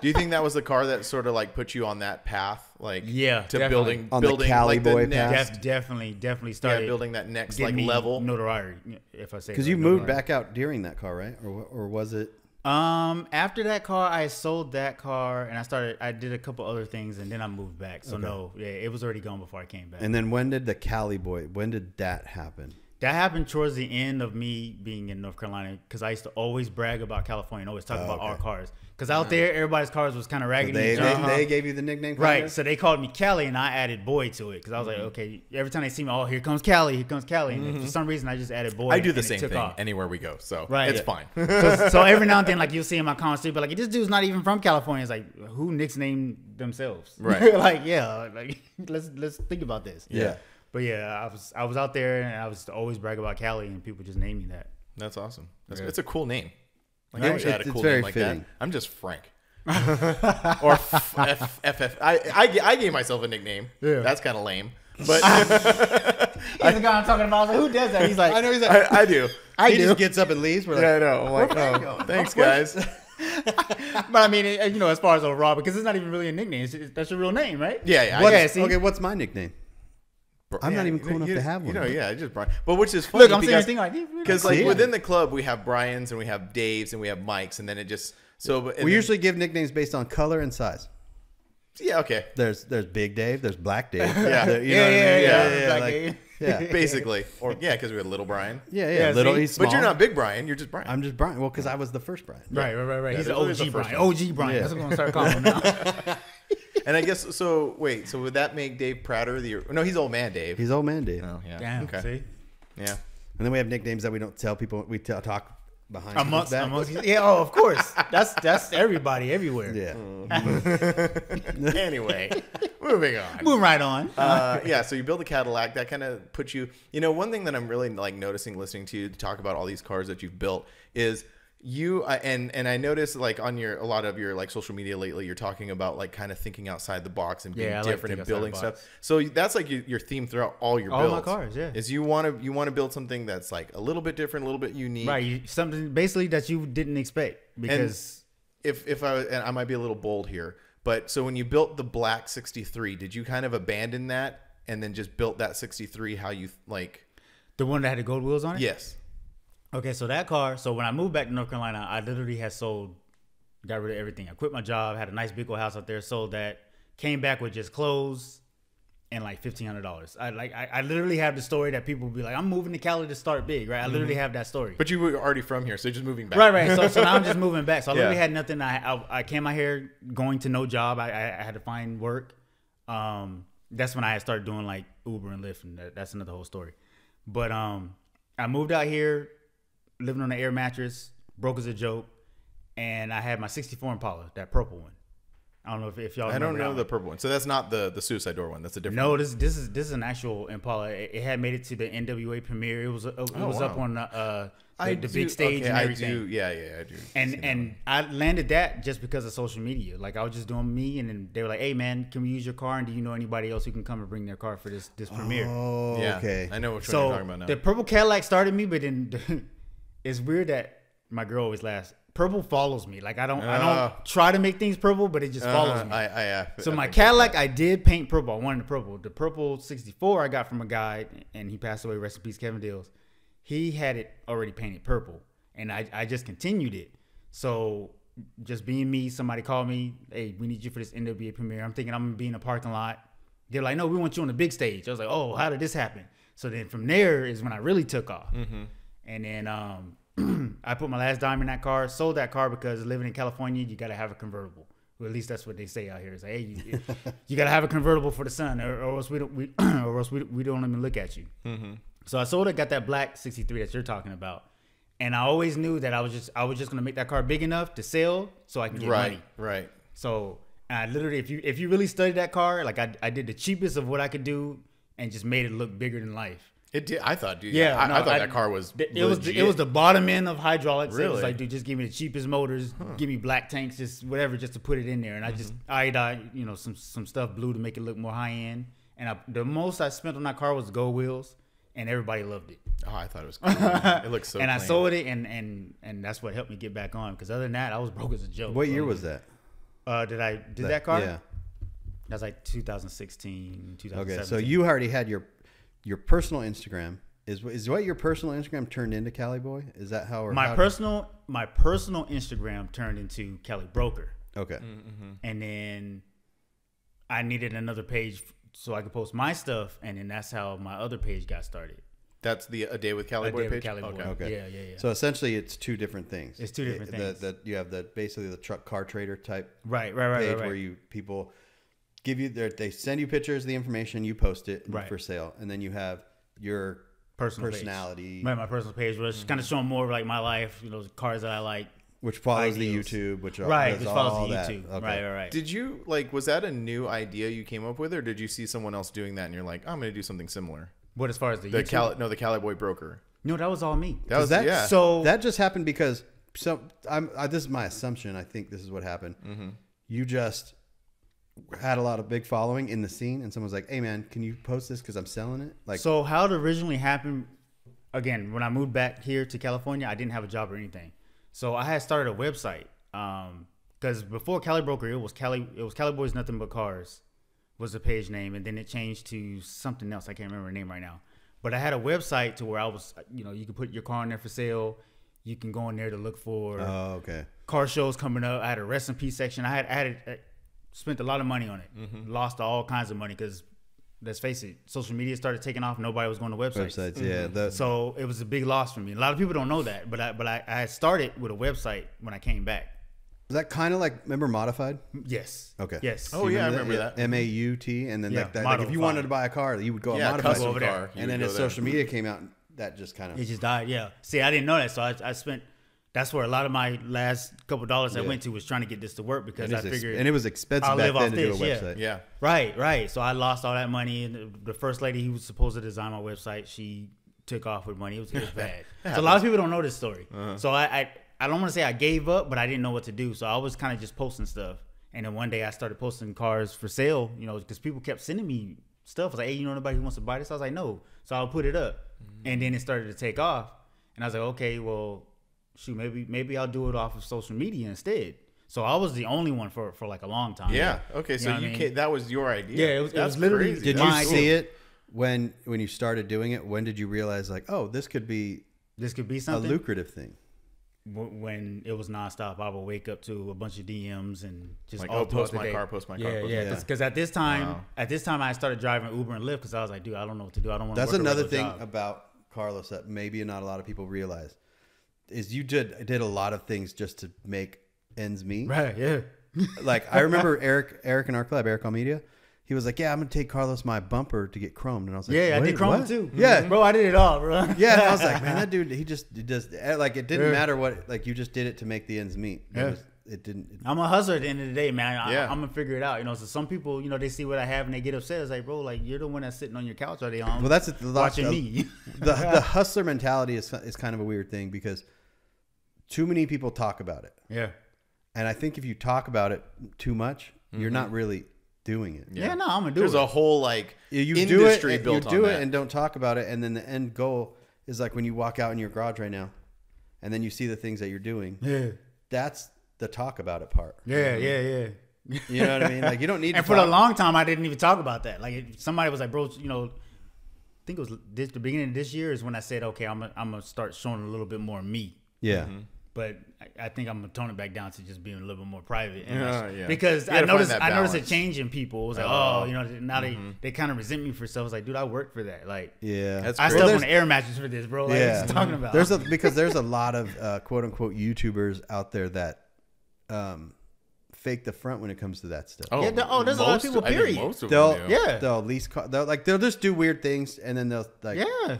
Do you think that was the car that sort of like put you on that path, like Yeah, to definitely. On the building Cali like boy the next, path? Definitely started building that next getting like me level? notoriety. If I say Because that, you moved notoriety. back out during that car, right? Or was it? After that car, I sold that car and I did a couple other things and then I moved back. So no, yeah, it was already gone before I came back. And then when did the Cali boy? When did that happen? That happened towards the end of me being in North Carolina because I used to always brag about California and always talk about our cars. Because out there, everybody's cars was kind of raggedy. They gave you the nickname, Right, so they called me Cali, and I added Boy to it because I was like, okay. Every time they see me, oh, here comes Cali, and for some reason I just added Boy. I do the and it same took thing off. anywhere we go, so Right, it's yeah. fine. So every now and then, like you'll see in my comments, they'll be like, this dude's not even from California. It's like, who nicknamed themselves? Right. Like, yeah, like let's think about this. Yeah. But yeah, I was out there and I was always brag about Cali, and people just named me that. That's awesome. Yeah. It's a cool name. Like, Right. I wish I had a It's cool very name like fitting. that. I'm just Frank. Or FF. I gave myself a nickname. Yeah. That's kind of lame. But He's the guy I'm talking about. I was like, who does that? He's like, I know he's like, I do. he just gets up and leaves. We're like, Yeah, I know. I'm like, oh, thanks, guys. But I mean, as far as overall, because it's not even really a nickname. That's your real name, right? Yeah. okay, what's my nickname? I'm not even cool enough to have one. I just Brian. But which is funny Look, I'm saying because thing like because See? within the club we have Brian's and we have Dave's and we have Mike's and then it just We usually give nicknames based on color and size. okay. There's Big Dave. There's Black Dave. Yeah. There- you know what I mean? yeah, Black like- Dave. yeah. Basically, or because we had Little Brian. Yeah, Yeah, little. see? He's small. But you're not Big Brian. You're just Brian. I'm just Brian. Well, because I was the first Brian. Right. He's there's an always OG the first Brian. one. OG Brian. Yeah. That's what I'm gonna start calling him now. And I guess so. Wait, so would that make Dave Prater no? He's Old Man Dave. He's old man Dave. Oh yeah. Damn. Okay. See. Yeah. And then we have nicknames that we don't tell people. We talk behind people's Amongst back. yeah. Oh, of course. That's everybody everywhere. Yeah. Anyway, moving on. Moving right on. Yeah, so you build a Cadillac. That kind of puts you. One thing that I'm really like noticing listening to you talk about all these cars that you've built is you and I noticed like on a lot of your like social media lately, you're talking about like kind of thinking outside the box and being Yeah, I like to different think and outside the building box. stuff. So that's like your theme throughout all your All builds. my cars, yeah. Is you want to build something that's like a little bit different, a little bit unique. Right. Something basically that you didn't expect because If I might be a little bold here, but so when you built the black 63, did you kind of abandon that and then just built that 63 how you like? the one that had the gold wheels on it. Yes. Okay, so that car. So when I moved back to North Carolina, I literally had got rid of everything. I quit my job, had a nice big old house out there, sold that, came back with just clothes and like $1,500. I literally have the story that people will be like, I'm moving to Cali to start big, right? I literally have that story. But you were already from here, so you're just moving back. Right. So now I'm just moving back. So I literally Yeah. had nothing. I came out here going to no job. I had to find work. That's when I had started doing like Uber and Lyft, and that's another whole story. But I moved out here, living on an air mattress, broke as a joke, and I had my 64 Impala, that purple one. I don't know if y'all. I don't remember know that the one. purple one. So that's not the suicide door one. That's a different No, one. this is an actual Impala. It had made it to the NWA premiere. It was up wow. on the do- big stage okay, and I everything. do. Yeah, I do. see that And I landed that just because of social media. Like I was just doing me, and then they were like, "Hey man, can we use your car? And do you know anybody else who can come and bring their car for this premiere?" Oh, Yeah, okay. I know which one So you're talking about now. the purple Cadillac started me, but then it's weird that my girl always laughs. Purple follows me. Like I don't try to make things purple, but it just follows me. So my Cadillac, I did paint purple. I wanted the purple. The purple 64 I got from a guy, and he passed away. Rest in peace, Kevin Dills. He had it already painted purple, and I just continued it. So just being me, somebody called me, hey, we need you for this NWA premiere. I'm thinking I'm going to be in a parking lot. They're like, no, we want you on the big stage. I was like, oh, how did this happen? So then from there is when I really took off. And then I put my last dime in that car, sold that car because living in California, you got to have a convertible. Well, at least that's what they say out here. It's like, hey, you got to have a convertible for the sun, or else we don't even look at you. So I sold it, got that black 63 that you're talking about. And I always knew that I was just going to make that car big enough to sell so I can get money. Right. So I literally, if you really study that car, like I did the cheapest of what I could do and just made it look bigger than life. It did. I thought, dude. Yeah, I thought that car was. It was the bottom end of hydraulics. Really? It was like, dude, just give me the cheapest motors, give me black tanks, just whatever, just to put it in there. And I just some stuff blue to make it look more high end. And the most I spent on that car was gold wheels, and everybody loved it. Oh, I thought it was cool. It looks so. And clean. I sold it, and that's what helped me get back on. Because other than that, I was broke as a joke. What year was that? Did I did that car? Yeah. That's like 2016, 2017. Okay, so you already had your personal Instagram. Is what your personal Instagram turned into Cali Boy? Is that how? My personal Instagram turned into Cali Broker. Okay. And then I needed another page so I could post my stuff, and then that's how my other page got started. That's A Day with Cali Boy page? Cali Boy. Okay. Yeah. So essentially, it's two different things. It's two different things. You have basically the truck car trader type Right. page where people give you they send you pictures of the information, you post it for sale, and then you have your personality, my personal page was kind of showing more of like my life, the cars that I like, which follows ideals. the YouTube, which follows all the that. YouTube. Okay. Right. Did you was that a new idea you came up with, or did you see someone else doing that and you're like, I'm going to do something similar? What, as far as the YouTube? The Cali Boy Broker. No, that was all me. That So that just happened because this is my assumption. I think this is what happened. You just had a lot of big following in the scene, and someone's like, "Hey, man, can you post this because I'm selling it?" Like, so how it originally happened. Again, when I moved back here to California, I didn't have a job or anything, so I had started a website. Because before Cali Broker, it was Cali Boys Nothing But Cars was the page name, and then it changed to something else. I can't remember the name right now. But I had a website to where I was, you could put your car in there for sale. You can go in there to look for car shows coming up. I had a rest in peace section. I spent a lot of money on it. Lost all kinds of money because, let's face it, social media started taking off. Nobody was going to websites. Yeah. So it was a big loss for me. A lot of people don't know that, but I had started with a website when I came back. Is that kind of like, remember Modified? Yes. Okay. Yes. Oh, yeah, I remember that. MAUT, and then like if you wanted to buy a car, you would go on Modified. custom over there. car. And then as social media came out, that just kind of... It just died, yeah. See, I didn't know that, so I spent... That's where a lot of my last couple dollars I went to was trying to get this to work because I figured... And it was expensive I'll back live then off to do a this, website. Yeah. Right. So I lost all that money, and the first lady who was supposed to design my website, she took off with money. It was bad. So a lot of people don't know this story. So I don't want to say I gave up, but I didn't know what to do. So I was kind of just posting stuff. And then one day I started posting cars for sale, because people kept sending me stuff. I was like, hey, anybody who wants to buy this? I was like, no. So I'll put it up. And then it started to take off. And I was like, okay, well, shoot, maybe I'll do it off of social media instead. So I was the only one for like a long time. Yeah. Okay. So that was your idea. Yeah, it was literally. Crazy. Did you see it when you started doing it? When did you realize like, oh, this could be something, a lucrative thing? When it was nonstop, I would wake up to a bunch of DMs and just like, all post my car, post my car. Yeah. Because at this time, I started driving Uber and Lyft because I was like, dude, I don't know what to do. I don't want to. That's work another a thing job. about Carlos that maybe not a lot of people realize is you did a lot of things just to make ends meet. Right. Yeah. Like I remember Eric in our club, Eric Almeida. He was like, yeah, I'm going to take Carlos my bumper to get chromed. And I was like, yeah, I did chrome too. Yeah. Bro, I did it all, bro. Yeah. And I was like, man, that dude, he does, like, it didn't matter what, like, you just did it to make the ends meet. It didn't. I'm a hustler at the end of the day, man. Yeah. I'm going to figure it out. So some people, they see what I have and they get upset. It's like, bro, like, you're the one that's sitting on your couch all day long. Well, that's watching me. The hustler mentality is kind of a weird thing because too many people talk about it. Yeah. And I think if you talk about it too much, you're not really doing it. Yeah, no, I'm gonna do There's it. a whole like you industry do it, built you do on it that. and don't talk about it, and then the end goal is like when you walk out in your garage right now, and then you see the things that you're doing. Yeah, that's the talk about it part. Yeah. You know what I mean? Like you don't need. And for a long time, I didn't even talk about that. Like somebody was like, bro, I think it was the beginning of this year is when I said, okay, I'm gonna start showing a little bit more me. Yeah. But I think I'm gonna tone it back down to just being a little bit more private. And Yeah. Because You I gotta find that noticed a balance. change in people. It was like, oh, you know, now they kind of resent me for stuff. I was like, dude, I worked for that. Like, Yeah. That's I great. slept on an air mattress for this, bro. Like, what you talking about? Because there's a lot of quote unquote YouTubers out there that fake the front when it comes to that stuff. Yeah, there's a lot of people, I think period. most of They'll them do. Yeah. they'll at least they'll just do weird things and then they'll like yeah.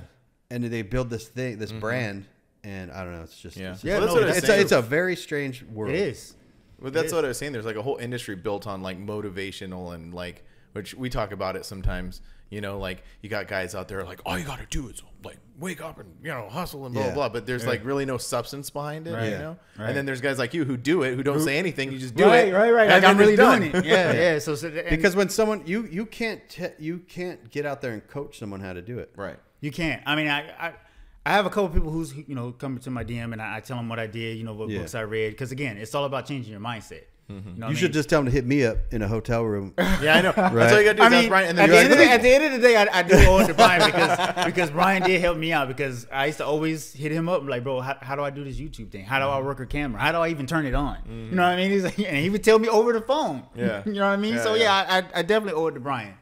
and they build this brand and I don't know, it's just Yeah. it's, Yeah, Well, that's no, what I was it's, saying. it's a very strange world. It is. Well, that's what I was saying. There's like a whole industry built on like motivational and like, which we talk about it sometimes. You know, like you got guys out there like all you got to do is like wake up and hustle and blah Yeah. blah blah. But there's like really no substance behind it. Right. You Yeah. know, Right. and then there's guys like you who do it, who don't say anything. You just do Right. it. Right. and Like then I'm really it's done. doing it. Yeah. Yeah. So and Because when someone you can't get out there and coach someone how to do it. Right. you can't. I mean, I have a couple people who's come to my DM and I tell them what I did, what Yeah. books I read. Because again, it's all about changing your mindset. You know what I You should mean? just tell them to hit me up in a hotel room. Yeah, I know. That's all you got to do. I Is ask mean, Brian, and at, then the you're like, at the end of the day, I do owe it to Brian because Brian did help me out because I used to always hit him up like, bro, how do I do this YouTube thing? How do I work a camera? How do I even turn it on? You know what I mean? He's like, and he would tell me over the phone. Yeah. You know what I mean? Yeah, So yeah. I definitely owe it to Brian.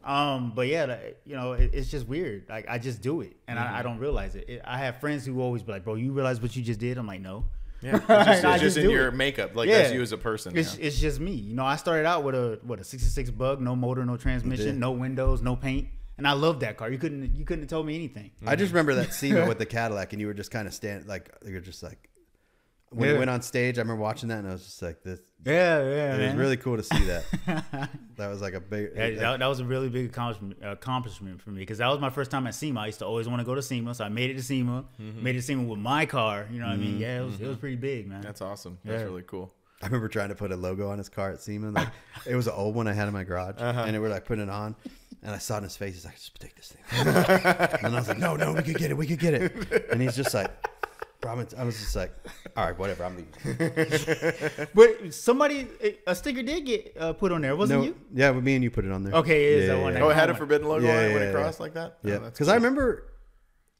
But yeah, it's just weird. Like I just do it and I don't realize it. I have friends who always be like, bro, you realize what you just did? I'm like, no. yeah, I it's just just in do your it. makeup, like Yeah. that's you as a person. It's just me. I started out with a 66 bug, no motor, no transmission, no windows, no paint, and I loved that car. You couldn't have told me anything. I just remember that SEMA with the Cadillac, and you were just kind of you're just like, when you Yeah. went on stage, I remember watching that, and I was just like, this. Yeah, It was man. really cool to see that. That was like a big. That was a really big accomplishment for me because that was my first time at SEMA. I used to always want to go to SEMA, so I made it to SEMA. Made it to SEMA with my car. You know what I mean? Yeah, it was pretty big, man. That's awesome. That's Yeah. really cool. I remember trying to put a logo on his car at SEMA. Like, it was an old one I had in my garage, and they were like putting it on, and I saw it in his face. He's like, "Just take this thing." And I was like, "No, we could get it, And he's just like, "Promise." I was just like, "All right, whatever. I'm leaving." But a sticker did get put on there, wasn't you? Yeah, but me and you put it on there. Okay, it is that one. Oh, it had a forbidden logo Yeah, on it when yeah, it crossed like that. Yeah, Oh, that's because cool. I remember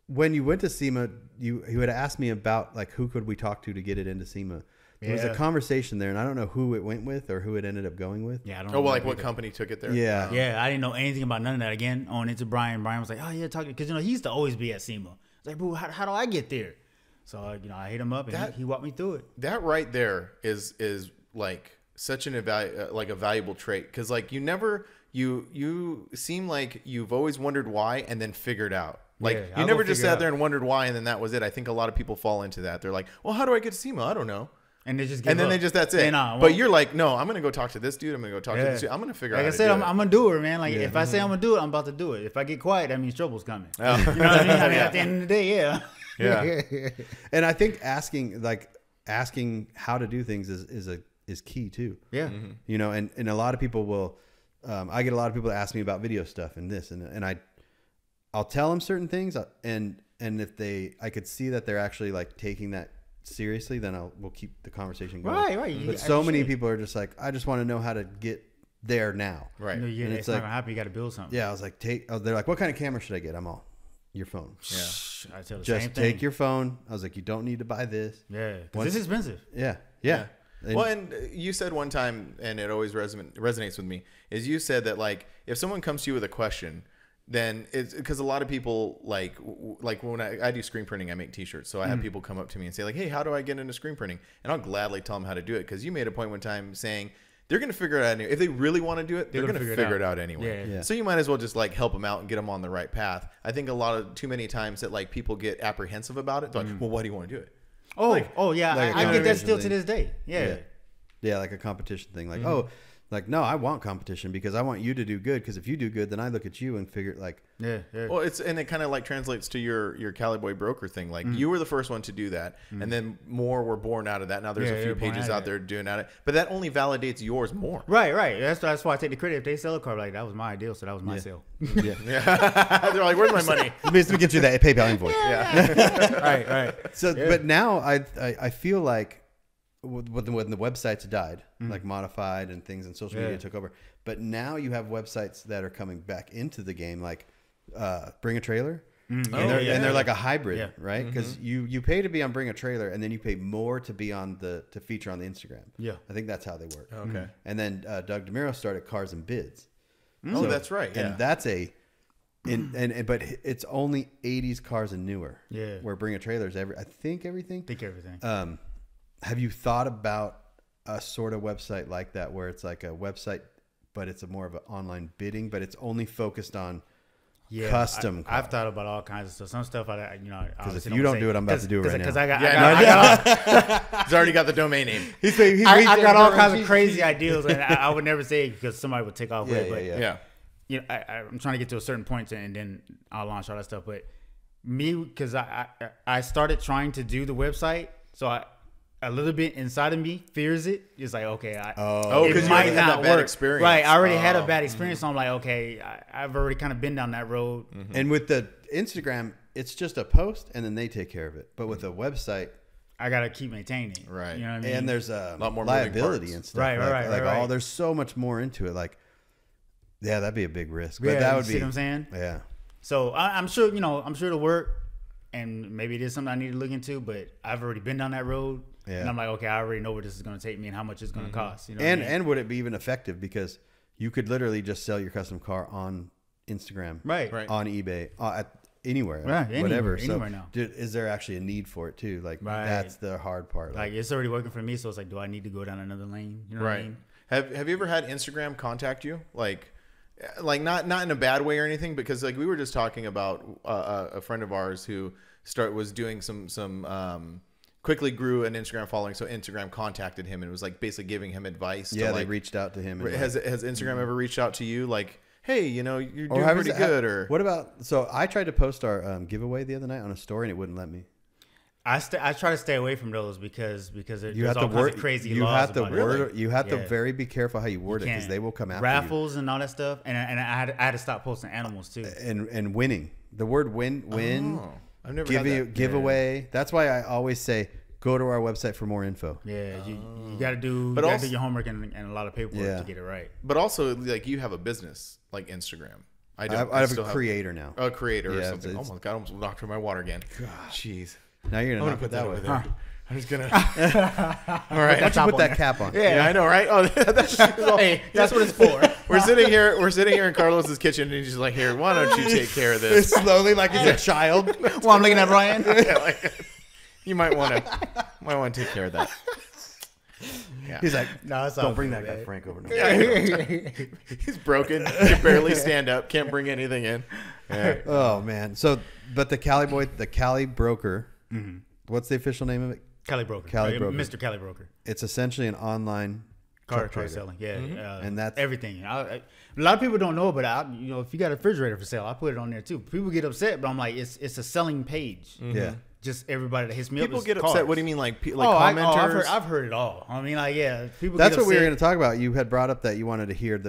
when you went to SEMA, you had asked me about like who could we talk to get it into SEMA. There was a Yeah. conversation there, and I don't know who it went with or who it ended up going with. Yeah, I don't Oh, well, like remember what either. company took it there? Yeah. Yeah, I didn't know anything about none of that. Again, on it to Brian. Brian was like, "Oh yeah, talk," because he used to always be at SEMA. I was like, "Bro, how do I get there?" So I hit him up and he walked me through it. That right there is like such an like a valuable trait because like you seem like you've always wondered why and then figured out. Like Yeah, you I'll never go just figure it sat out. there and wondered why and then that was it. I think a lot of people fall into that. They're like, well, how do I get to SEMA? I don't know. And they just give And then up. they just that's Say, it. "Nah, I But won't." you're like, no, I'm gonna go talk to this dude. I'm gonna go talk to this dude. I'm gonna figure out. Like I how said, to I'm do it. a doer, man. Like if I say I'm gonna do it, I'm about to do it. If I get quiet, that means trouble's coming. Oh. You know what I mean? At the end of the day, yeah. Yeah. And I think asking how to do things is key too. Yeah. And a lot of people will. I get a lot of people that ask me about video stuff and this, and I'll tell them certain things, and if I could see that they're actually like taking that seriously, then we'll keep the conversation going. Right. But so many people are just like, I just want to know how to get there now. Right. You know, And it's it's not like- gonna happen. You got to build something. Yeah, I was like, they're like, what kind of camera should I get? I'm all, your phone. Yeah. I tell the Just same take thing. your phone. I was like, you don't need to buy this. Yeah, because Once- it's expensive. Yeah. Well, and you said one time, and it always resonates with me, is you said that like if someone comes to you with a question, then it's because a lot of people like when I do screen printing, I make T-shirts, so I have people come up to me and say like, hey, how do I get into screen printing? And I'll gladly tell them how to do it because you made a point one time saying they're going to figure it out anyway. If they really want to do it, they're going to figure it out anyway. Yeah. Yeah. So you might as well just like help them out and get them on the right path. I think too many times that like people get apprehensive about it. They're like, well, why do you want to do it? Oh, like yeah. a I get that competition still to thing. this day. Yeah. Yeah, like a competition thing. Like, oh, like, no, I want competition because I want you to do good. Because if you do good, then I look at you and figure like, Yeah. Well, it kind of like translates to your Cali Boy Broker thing. Like you were the first one to do that, and then more were born out of that. Now there's Yeah, a few they're born pages out out of there doing it, but that only validates yours more. Right. That's why I take the credit. If they sell a car, like that was my ideal, so that was my sale. yeah. They're like, "Where's my money?" Let me get you that PayPal invoice. right. So, but now I feel like when the websites died, like Modified and things, and social media took over. But now you have websites that are coming back into the game, like Bring a Trailer. And, Oh, they're, yeah. and they're like a hybrid, Yeah. right? Because you pay to be on Bring a Trailer, and then you pay more to be on to feature on the Instagram. Yeah. I think that's how they work. Okay. And then Doug DeMiro started Cars and Bids. Oh, that's right. Yeah. And that's but it's only 80s cars and newer. Yeah. Where Bring a Trailer is everything. Think everything. Have you thought about a sort of website like that where it's like a website, but it's more of an online bidding, but it's only focused on custom cars? I've thought about all kinds of stuff. Some stuff Because if you don't do it, I'm about to do it right now. Because I got He's already got the domain name. I got all kinds of crazy ideas, and I would never say it because somebody would take off with it. But Yeah. you know, I'm trying to get to a certain point, and then I'll launch all that stuff. But me, because I started trying to do the website, so a little bit inside of me fears it. It's like, okay, because it you might already had not that bad work. experience. Right, I already had a bad experience, so I'm like, okay, I've already kind of been down that road. And with the Instagram, it's just a post and then they take care of it. But with a website, I gotta keep maintaining it. Right. You know what I mean? and there's a lot more moving liability parts. and stuff. Right, right. there's so much more into it. Like, yeah, that'd be a big risk. But Yeah, that you would see be what I'm saying? Yeah. So I'm sure, I'm sure it'll work, and maybe it is something I need to look into. But I've already been down that road, Yeah. and I'm like, okay, I already know where this is going to take me and how much it's going to cost. You know what I mean? And would it be even effective? Because you could literally just sell your custom car on Instagram, Right. on eBay, at anywhere, Right, whatever. anywhere So, now. dude, is there actually a need for it too? Like, Right. that's the hard part. Like it's already working for me, so it's like, do I need to go down another lane? You know what I Right. mean? Have you ever had Instagram contact you? Like not in a bad way or anything, because like we were just talking about a friend of ours who was doing some quickly grew an Instagram following, so Instagram contacted him and was like basically giving him advice. yeah, to, they like, reached out to him. And has Instagram ever reached out to you like, hey, you're doing or pretty good? Or what about? So I tried to post our giveaway the other night on a story and it wouldn't let me. I try to stay away from those because You there's have to all kinds word of crazy You laws have to about word. it. You have to Yeah. very be careful how you word it because Can't. they will come after Raffles and all that stuff, and I had to stop posting animals too. you. And winning. The word win. Oh, I've never had that. Giveaway. That's why I always say go to our website for more info. Yeah, you got to do. But you gotta also- do your homework and a lot of paperwork Yeah. to get it right. But also like you have a business like Instagram. I don't. I have still a creator now. A creator or Yeah, something. it's- Oh my god! I almost knocked over my water again. Jeez. Now you're I'm gonna gonna knock put it that that over way. there. I'm just gonna. All right. Why don't you put that cap on? Yeah, I know, right? Oh, that's Hey, that's what it's for. We're sitting here in Carlos's kitchen, and he's just like, "Here, why don't you take care of this?" Slowly, like he's a child. Well, I'm looking at Ryan. Yeah, like, you might want to take care of that. Yeah. He's like, No, it's all don't bring good, that guy man. Frank over. No. He's broken. Can barely stand up. Can't bring anything in. Yeah. Oh man. So, but the Cali Broker. What's the official name of it? Cali Broker. Cali Broker. Mr. Cali Broker. It's essentially an online Car truck trader. selling. Yeah. And that's- everything. A lot of people don't know, but if you got a refrigerator for sale, I put it on there too. People get upset, but I'm like, it's a selling page. Yeah. Just everybody that hits me People up. is get cars. upset. What do you mean, like I've commenters? heard it all. I mean, like, yeah, people. That's get what we were upset. going to talk about. You had brought up that you wanted to hear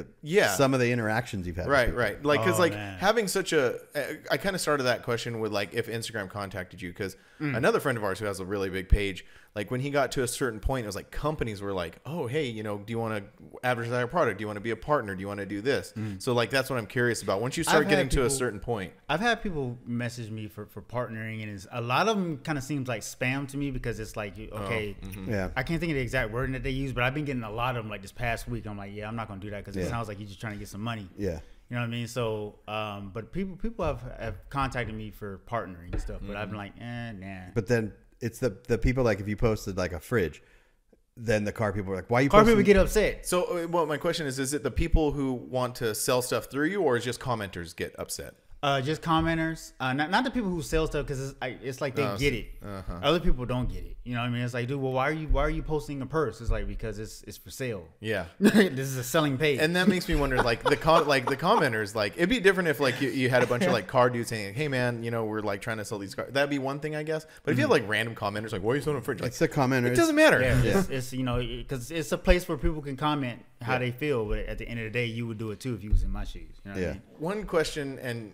some of the interactions you've had. with Right, people. right. Like, because Oh, like man. having such I kind of started that question with like if Instagram contacted you, because another friend of ours who has a really big page, like when he got to a certain point, it was like companies were like, oh, hey, do you want to advertise our product? Do you want to be a partner? Do you want to do this? So like that's what I'm curious about. Once you start I've getting had to a people- certain point, I've had people message me for partnering, and a lot of them kind of seems like spam to me because it's like, okay, Yeah. I can't think of the exact wording that they use, but I've been getting a lot of them like this past week. I'm like, yeah, I'm not gonna do that because Yeah. it sounds like you're just trying to get some money. Yeah. You know what I mean? So, but people have contacted me for partnering and stuff, but I've been like, nah. But then it's the people, like if you posted like a fridge, then the car people are like, why are you Car posting? people get upset. so well, my question is it the people who want to sell stuff through you, or is just commenters get upset? Just commenters, not the people who sell stuff because it's like they get it. Other people don't get it. You know what I mean? It's like, dude, well, why are you posting a purse? It's like because it's for sale. Yeah. This is a selling page. And that makes me wonder, like the commenters, like it'd be different if like you had a bunch of like car dudes saying, "Hey man, we're like trying to sell these cars." That'd be one thing, I guess. But if you have like random commenters, like, "Why are you selling a fridge?" Like, It's the commenter. it doesn't matter. yeah, it's because it's a place where people can comment how they feel, but at the end of the day, you would do it too if you was in my shoes. You know what I Yeah. mean? One question, and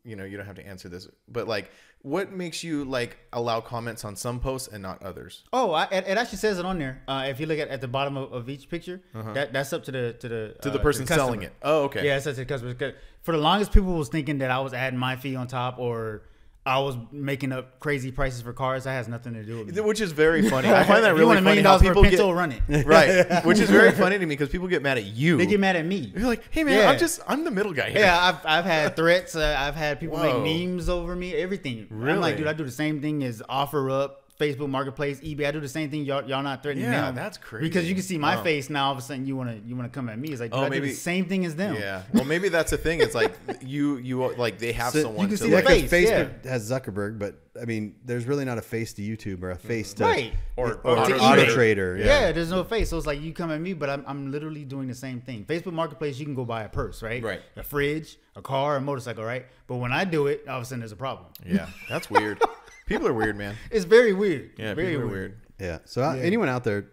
you know, you don't have to answer this, but like, what makes you like allow comments on some posts and not others? Oh, it actually says it on there. If you look at the bottom of each picture, that's up to the person customer. selling it. Oh, okay. Yeah, it's up to the customer. 'Cause for the longest, people was thinking that I was adding my fee on top, or I was making up crazy prices for cars. That has nothing to do with me. Which is very funny. I find that If you really want $1 funny million how for a people Pinto, get run it. right, which is very funny to me because people get mad at you. They get mad at me. You're like, hey man, Yeah. I'm the middle guy here. Yeah, I've had threats. I've had people Whoa. make memes over me. Everything. Really? I'm like, dude, I do the same thing as OfferUp, Facebook Marketplace, eBay. I do the same thing. Y'all not threatening Yeah, them. that's crazy. Because you can see my Wow. face now. All of a sudden, you wanna come at me. It's like, dude, Oh, I do maybe- the same thing as them. Yeah. Well, maybe that's the thing. It's like you like they have So someone you can to see like, the because face, Facebook has Zuckerberg, but I mean, there's really not a face to YouTube or a face to Right. or to Auto eBay. Trader. Yeah. There's no face. So it's like you come at me, but I'm literally doing the same thing. Facebook Marketplace, you can go buy a purse, right? Right. A fridge, a car, a motorcycle, right? But when I do it, all of a sudden there's a problem. Yeah, that's weird. People are weird, man. It's very weird. Yeah, very people are weird. Yeah. So anyone out there,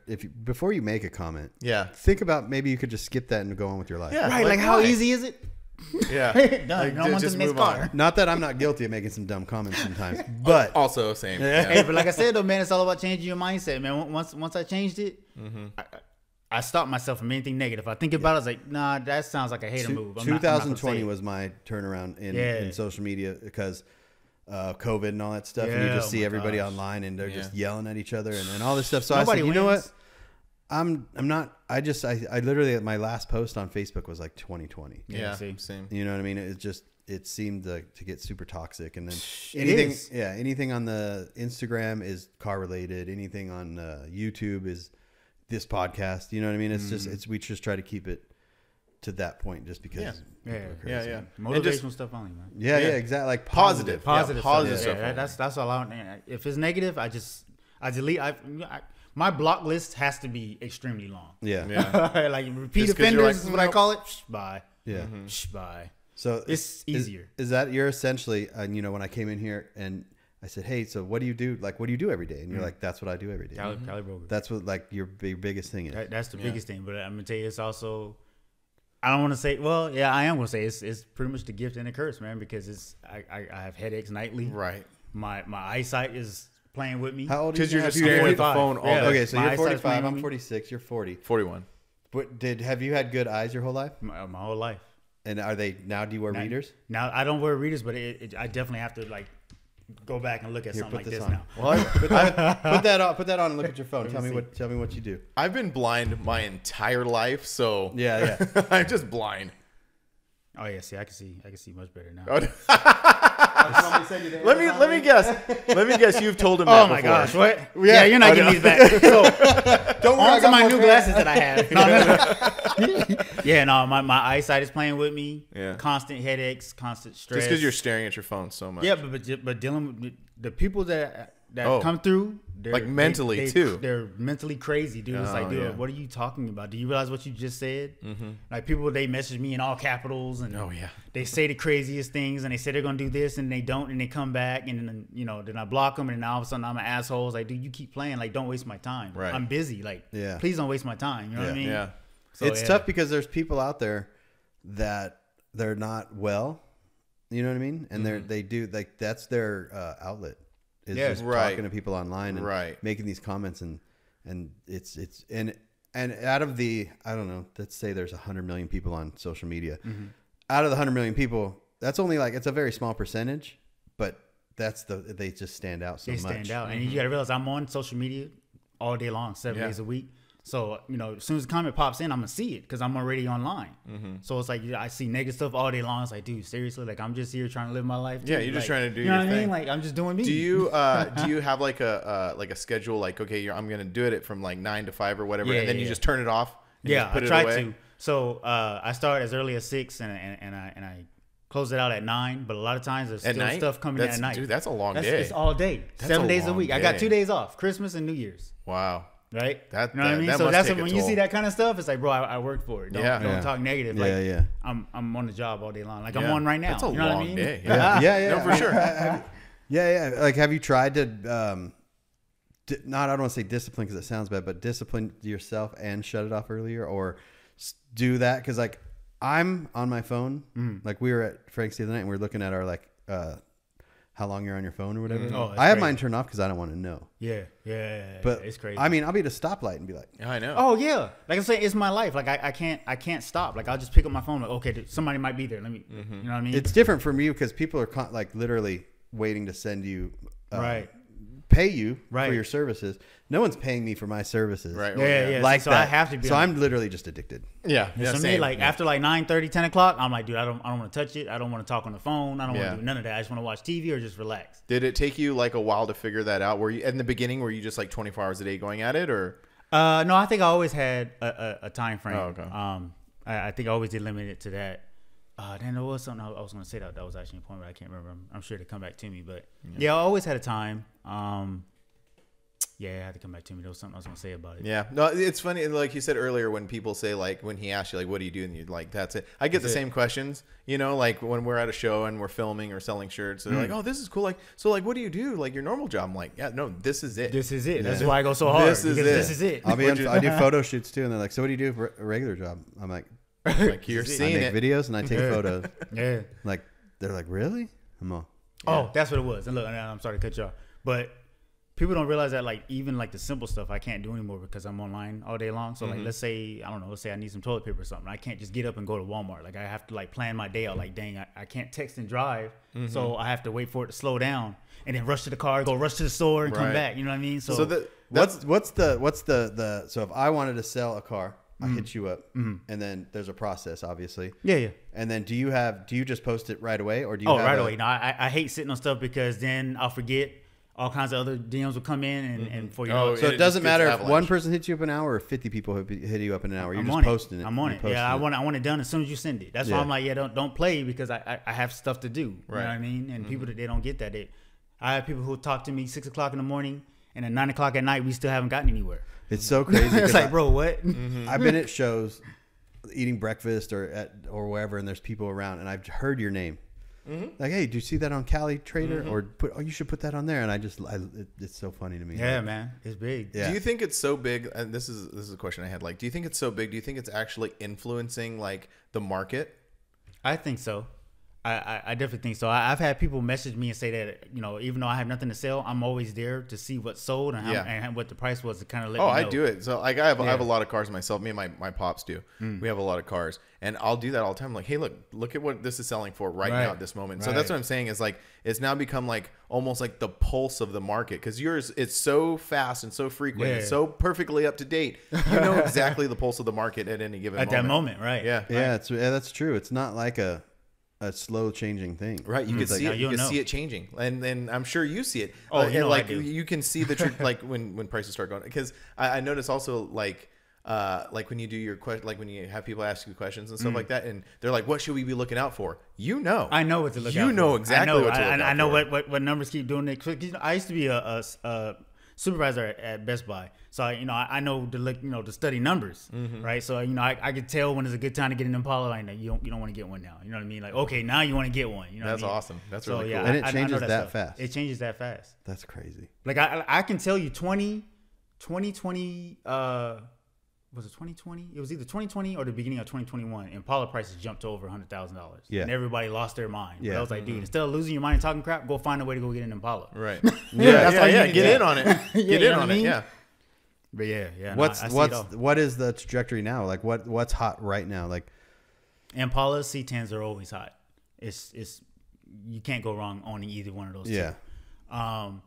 before you make a comment, Yeah. think about maybe you could just skip that and go on with your life. Yeah. Right, like how why? easy is it? Yeah. Done. No one's just in this move on. car. Not that I'm not guilty of making some dumb comments sometimes, but Also, same. Hey, Yeah. but like I said though, man, it's all about changing your mindset, man. Once I changed it, I stopped myself from anything negative. I think about it, I was like, nah, that sounds like a hater move. I'm not gonna say 2020 it. was my turnaround in Yeah. social media because COVID and all that stuff. And you Yeah, just oh see my everybody gosh. online and they're just Yeah. yelling at each other and all this stuff. So Nobody I said, you know wins. what? I'm not. I literally my last post on Facebook was like 2020. Yeah. see. Same. You know what I mean? It seemed to get super toxic, and then It anything, is. anything on the Instagram is car related. Anything on YouTube is this podcast. You know what I mean? It's just we just try to keep it to that point, just because. Yeah. people are Yeah. crazy. Yeah. Motivational And just stuff only, man. Yeah, Yeah. exactly. Like Positive. Positive, Yeah, positive stuff. stuff. Yeah, that's all I. If it's negative, I delete. My block list has to be extremely long. Yeah. Yeah. Like repeat Just 'cause you're offenders like, is what I nope. call it. Shh, bye. Yeah. Shh, bye. So It's easier. Is that you're essentially, when I came in here and I said, hey, so what do you do? Like, what do you do every day? And you're like, that's what I do every day. Cali Broker. That's what like your biggest thing is. That's the biggest thing. But I'm gonna tell you, it's also. I don't want to say. Well, yeah, I am gonna say it's pretty much the gift and the curse, man. Because I have headaches nightly. Right. My eyesight is playing with me. How old are you? Because you're now? just You're staring at the 45. phone all Yeah. day. Okay, so My you're eyesight's 45. playing I'm with me. 46. You're 40. 41. But have you had good eyes your whole life? My whole life. And are they now? Do you wear readers? Now I don't wear readers, but I definitely have to like go back and look at Here, something put like this this on. now. Well, Put that on. Put that on and look at your phone. Tell me see. what you do. I've been blind my entire life, so Yeah. I'm just blind. Oh yeah, see, I can see much better now. Let me guess. Let me guess. You've told him that Oh my before. gosh, what? Yeah, you're not getting these back. So, Don't on to my new glasses that I have. No. Yeah, no, my eyesight is playing with me. Yeah. Constant headaches, constant stress. Just because you're staring at your phone so much. Yeah, but dealing with the people that Oh. come through, they're, Like mentally, too. They're mentally crazy, dude. It's Oh, like, dude, yeah. what are you talking about? Do you realize what you just said? Mm-hmm. Like people, they message me in all capitals, and Oh, yeah. they say the craziest things, and they say they're gonna do this, and they don't, and they come back, and then then I block them, and then all of a sudden I'm an asshole. It's like, dude, you keep playing, like, don't waste my time. Right. I'm busy, like, Yeah. please don't waste my time. You know what I mean? Yeah. So, It's yeah. tough because there's people out there that they're not well. You know what I mean? And they do like that's their outlet. Is Yeah. just Right. talking to people online and Right. making these comments and it's and out of the I don't know, let's say there's 100 million people on social media. Out of the 100 million people, that's only like it's a very small percentage, but they just stand out so They much. stand out, and you gotta realize I'm on social media all day long, 7 Yeah. days a week. So as soon as the comment pops in, I'm gonna see it because I'm already online. So it's like I see negative stuff all day long. It's like, dude, seriously, like I'm just here trying to live my life. Yeah, too. you're just Like, trying to do You know your what I mean? thing. Like I'm just doing me. Do you have like a schedule like okay I'm gonna do it from like 9 to 5 or whatever Yeah, and then you yeah. just turn it off and Yeah, just put I it try away? to. So I start as early as 6 and I close it out at 9. But a lot of times there's At still night? stuff coming in at night. Dude, that's a long That's day. It's all day, That's 7 a days a long week. I got day. 2 days off, Christmas and New Year's. Wow. Right? That- you know what I that- mean? that So must that's take a when you toll. see that kind of stuff. It's like, bro, I worked for it. Don't, Yeah. don't Yeah. talk negative. Yeah, Like, yeah. I'm on the job all day long. Like I'm Yeah. on right now. That's a you know long what I mean? day. Yeah. No, for sure. Yeah. Like, have you tried to, I don't want to say discipline because it sounds bad, but discipline yourself and shut it off earlier or do that? Because, like, I'm on my phone. Like, we were at Frank's the other night and we were looking at our, like, how long you're on your phone or whatever. Oh, that's I have crazy. mine turned off because I don't want to know. Yeah. But it's crazy. I mean, I'll be at a stoplight and be like, Yeah, I know. Oh yeah, like I say, it's my life. Like I can't stop. Like I'll just pick up my phone. Like okay, somebody might be there. Let me, you know what I mean? it's different from you because people are like literally waiting to send you, right. pay you for Right. your services. No one's paying me for my services. Right. Yeah. Like so that. I have to be. So on I'm literally just addicted. Yeah. it. Yeah. So me, Same. like Yeah. after like 9:30, 10 o'clock, I'm like, dude, I don't want to touch it. I don't want to talk on the phone. I don't want Yeah. to do none of that. I just want to watch TV or just relax. Did it take you like a while to figure that out? Were you in the beginning? Were you just like 24 hours a day going at it, or? No, I think I always had a time frame. Oh, okay. I think I always did limit it to that. Then there was something I was going to say that was actually a point, but I can't remember. I'm sure to come back to me, but yeah, I always had a time. Yeah, it had to come back to me. There was something I was going to say about it. Yeah, no, it's funny. Like you said earlier, when people say like, when he asks you like, "What do you do?" and you're like, "That's it." I get the same questions. You know, like when we're at a show and we're filming or selling shirts, they're like, "Oh, this is cool." Like, so like, what do you do? Like your normal job? I'm like, yeah, no, this is it. This is it. That's why I go so hard. This is because it. This is it. I'll be I do photo shoots too, and they're like, "So what do you do for a regular job?" I'm like, Like you're "I seeing make it. videos and I take photos." Yeah. Like they're like, "Really?" I'm all, Oh, that's what it was. And look, I'm sorry to cut you off, but people don't realize that like even like the simple stuff I can't do anymore because I'm online all day long. So like let's say I need some toilet paper or something. I can't just get up and go to Walmart. Like I have to like plan my day out. Like dang, I can't text and drive, so I have to wait for it to slow down and then rush to the car, go rush to the store and come Right. back. You know what I mean? So, what's the so if I wanted to sell a car, I hit you up, and then there's a process, obviously. yeah. And then do you just post it right away, or do you? Oh, have right a- away. No, I hate sitting on stuff because then I'll forget. All kinds of other DMs will come in, and for you know, Oh, So it it doesn't just matter gets if avalanche. one person hits you up an hour or 50 people hit you up in an hour. You're I'm just on posting it. I'm on You're it. Yeah, posting I want it done as soon as you send it. That's why Yeah. I'm like, yeah, don't play because I have stuff to do. You Right. know what I mean? And people that they don't get that. I have people who talk to me 6 o'clock in the morning, and at 9 o'clock at night we still haven't gotten anywhere. It's so crazy. It's 'cause like, bro, what? I've been at shows, eating breakfast or wherever, and there's people around, and I've heard your name. Like, hey, do you see that on Cali Trader? Or you should put that on there. And it's so funny to me. Yeah, man, it's big. Yeah. Do you think it's so big? And this is a question I had. Like, do you think it's so big? Do you think it's actually influencing like the market? I think so. I definitely think so. I've had people message me and say that, you know, even though I have nothing to sell, I'm always there to see what's sold and, and what the price was to kind of let me know. I do it. So like I have a lot of cars myself. Me and my pops do. We have a lot of cars, and I'll do that all the time. Like, hey, look at what this is selling for right now at this moment. So that's what I'm saying is like it's now become like almost like the pulse of the market because yours it's so fast and so frequent, and so perfectly up to date. You know exactly the pulse of the market at any given at that moment, right? Yeah, Yeah, that's true. It's not like a slow changing thing. Right, you can see it. You can know. see it changing, and I'm sure you see it. Oh, you and know I like do. you can see the like when prices start going. Because I notice also like when you do your question, like when you have people ask you questions and stuff like that, and they're like, "What should we be looking out for?" You know, I know what to look out for. You know exactly what to look out I know for. what numbers keep doing it. 'Cause, you know, I used to be a supervisor at Best Buy, so I know to look, to study numbers, right? So I could tell when it's a good time to get an Impala. Like, you don't want to get one now. You know what I mean? Like, okay, now you want to get one. You know That's what I mean? awesome. That's So, really yeah, cool. And it I changes know that stuff. fast. It changes that fast. That's crazy. Like I can tell you 2020 was it 2020? It was either 2020 or the beginning of 2021. Impala prices jumped to over $100,000. Yeah. And everybody lost their mind. Yeah. But I was like, dude, instead of losing your mind and talking crap, go find a way to go get an Impala. Right. That's all you yeah. need to Get do. in on it. Get you in know what on I it. mean? Yeah. But yeah. No, What I see is the trajectory now? Like what's hot right now? Like Impala C10s are always hot. It's you can't go wrong owning either one of those. Yeah. Two.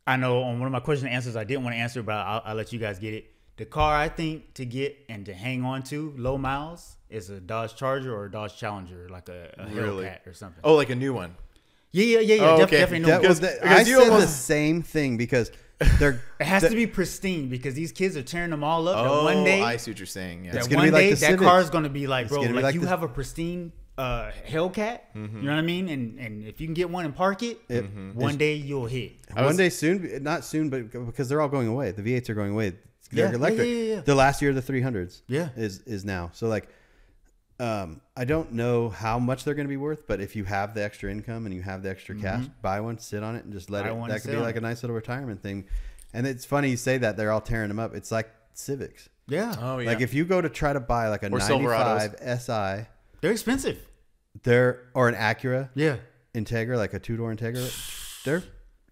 I know on one of my question and answers I didn't want to answer, but I'll let you guys get it. The car I think to get and to hang on to low miles is a Dodge Charger or a Dodge Challenger, like a Really? Hellcat or something. Oh, like a new one. Yeah. Oh, okay. Definitely. That No, was because I you said the almost- same thing because they're it has to be pristine because these kids are tearing them all up. Oh, that one day, I see what you're saying. Yeah. It's that gonna one be like day, the that Civic. car is going to be like, bro, gonna be like like you the- have a pristine Hellcat. You know what I mean? And if you can get one and park it, one day you'll hit. one day soon, not soon, but because they're all going away. The V8s are going away. They're Yeah, electric. yeah. The last year of the 300s Yeah. is now. So like I don't know how much they're going to be worth, but if you have the extra income and you have the extra cash, buy one, sit on it, and just let Buy it. one That and could sit be on like it. a nice little retirement thing. And it's funny you say that they're all tearing them up. It's like Civics. Yeah. Oh yeah. Like if you go to try to buy like a Or 95 Silverados. SI, They're expensive. or an Acura, Yeah. Integra, like a 2-door Integra, they're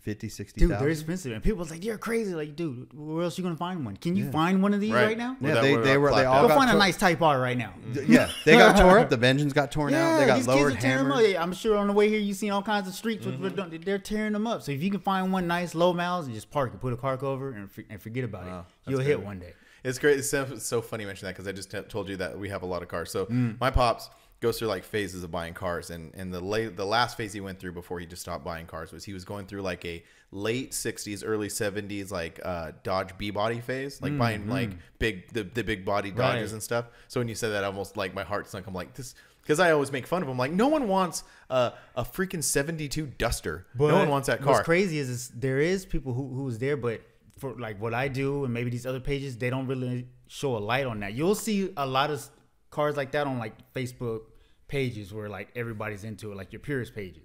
50, 60,000. Dude, they're expensive, and people's like, "You're crazy!" Like, dude, where else you gonna find one? Can you find one of these right now? Yeah, they all Go got find a nice Type R right now. Yeah, they got tore up. The engines got torn out. They got these lowered kids are tearing them hammers. up. I'm sure on the way here you seen all kinds of streets with they're tearing them up. So if you can find one nice low miles and just park it, put a car over and forget about it, you'll hit one day. It's great. It's so funny you mention that because I just told you that we have a lot of cars. So my pops goes through like phases of buying cars, and the last phase he went through before he just stopped buying cars was he was going through like a late 60s, early 70s like Dodge B-body phase, like buying like the big body Dodges and stuff. So when you said that, almost like my heart sunk. I'm like this because I always make fun of him. Like no one wants a freaking 72 Duster. But no one wants that car. What's crazy is there is people who's there, but for like what I do and maybe these other pages, they don't really show a light on that. You'll see a lot of cars like that on like Facebook pages where like everybody's into it, like your purist pages.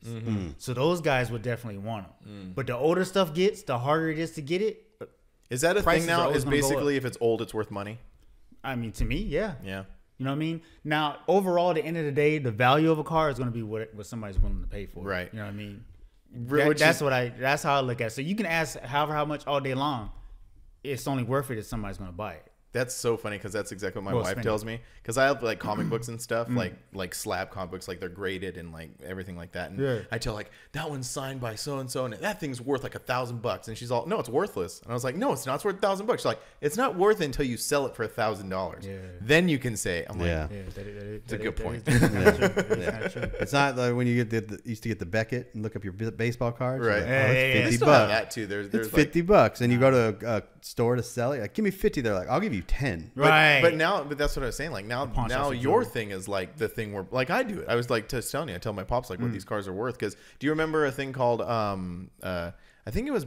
So those guys would definitely want them. But the older stuff gets, the harder it is to get it. Is that a thing Prices are now? always Is gonna go basically up. if it's old, it's worth money? I mean, to me, yeah. Yeah. You know what I mean? Now, overall, at the end of the day, the value of a car is going to be what somebody's willing to pay for. Right. You know what I mean? Which That's is- that's how I look at it. So you can ask how much all day long. It's only worth it if somebody's going to buy it. That's so funny because that's exactly what my Well, wife spend tells me. Because I have like comic books and stuff, like slab comic books, like they're graded and like everything like that. And I tell like that one's signed by so and so, and that thing's worth like $1,000. And she's all, no, it's worthless. And I was like, no, it's not. It's worth $1,000. She's like, it's not worth it until you sell it for $1,000. Yeah. Then you can say, I'm like, Yeah. It's a good point. It's not like when you get used to get the Beckett and look up your baseball cards. Right. Like, Yeah, it's yeah, They 50 still have bucks. that too. There's It's like, $50, and you go to a store to sell it. Like, give me 50. They're like, I'll give you 10. Right. But that's what I was saying. Like now pawn shops are your doing it. thing is like the thing where like I do it. I was like just telling you. I tell my pops like what these cars are worth. Because do you remember a thing called I think it was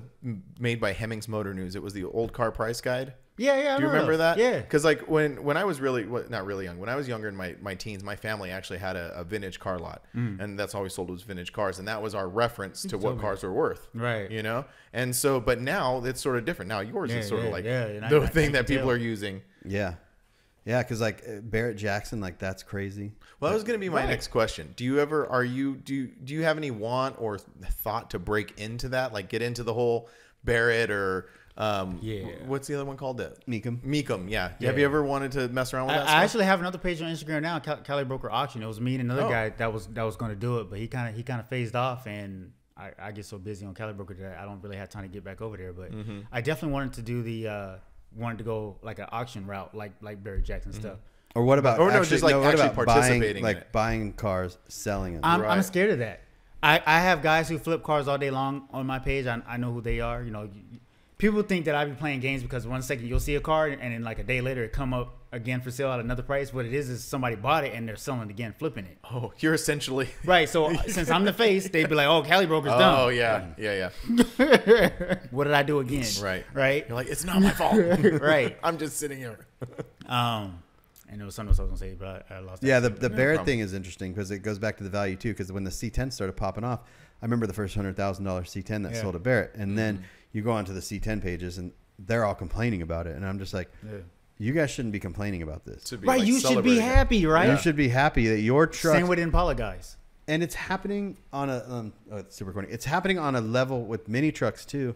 made by Hemmings Motor News. It was the old car price guide. Yeah. Do you remember that? Yeah. Because like when I was really not really young, when I was younger in my teens, my family actually had a vintage car lot, and that's all we sold was vintage cars, and that was our reference to what cars were worth. Right. You know. And so, but now it's sort of different. Now yours is sort of like and the I thing can that people tell. are using. Yeah. Yeah, because like Barrett Jackson, like that's crazy. Well, that was going to be my next question. Do you have any want or thought to break into that? Like get into the whole Barrett or what's the other one called? Meekum, yeah. Have you ever wanted to mess around with that I stuff? actually have another page on Instagram now, Cali Broker Auction. It was me and another guy that was going to do it, but he kind of phased off, and I get so busy on Cali Broker that I don't really have time to get back over there. But I definitely wanted to do wanted to go like an auction route, like Barry Jackson stuff. Or what about Or no, just like what actually about participating in buying, it. buying cars, selling them? I'm scared of that. I have guys who flip cars all day long on my page. I know who they are. You know, people think that I be playing games because 1 second you'll see a car and then like a day later it come up again for sale at another price. What it is somebody bought it and they're selling it again, flipping it. Oh, you're essentially Right. So since I'm the face, they'd be like, "Oh, Cali Broker's done." Oh yeah. What did I do again? Right. Right. You're like, it's not my fault. Right. I'm just sitting here. And there was something else I was gonna say, but I lost. Yeah, that. the Barrett problem. thing is interesting because it goes back to the value too. Because when the C10 started popping off, I remember the first $100,000 C10 that sold at Barrett, and then you go onto the C10 pages and they're all complaining about it, and I'm just like, you guys shouldn't be complaining about this. To be, Right. like, You should be celebrating it. happy, right? You should be happy that your truck, Same with Impala guys. and it's happening on a it's super corny. It's happening on a level with mini trucks too,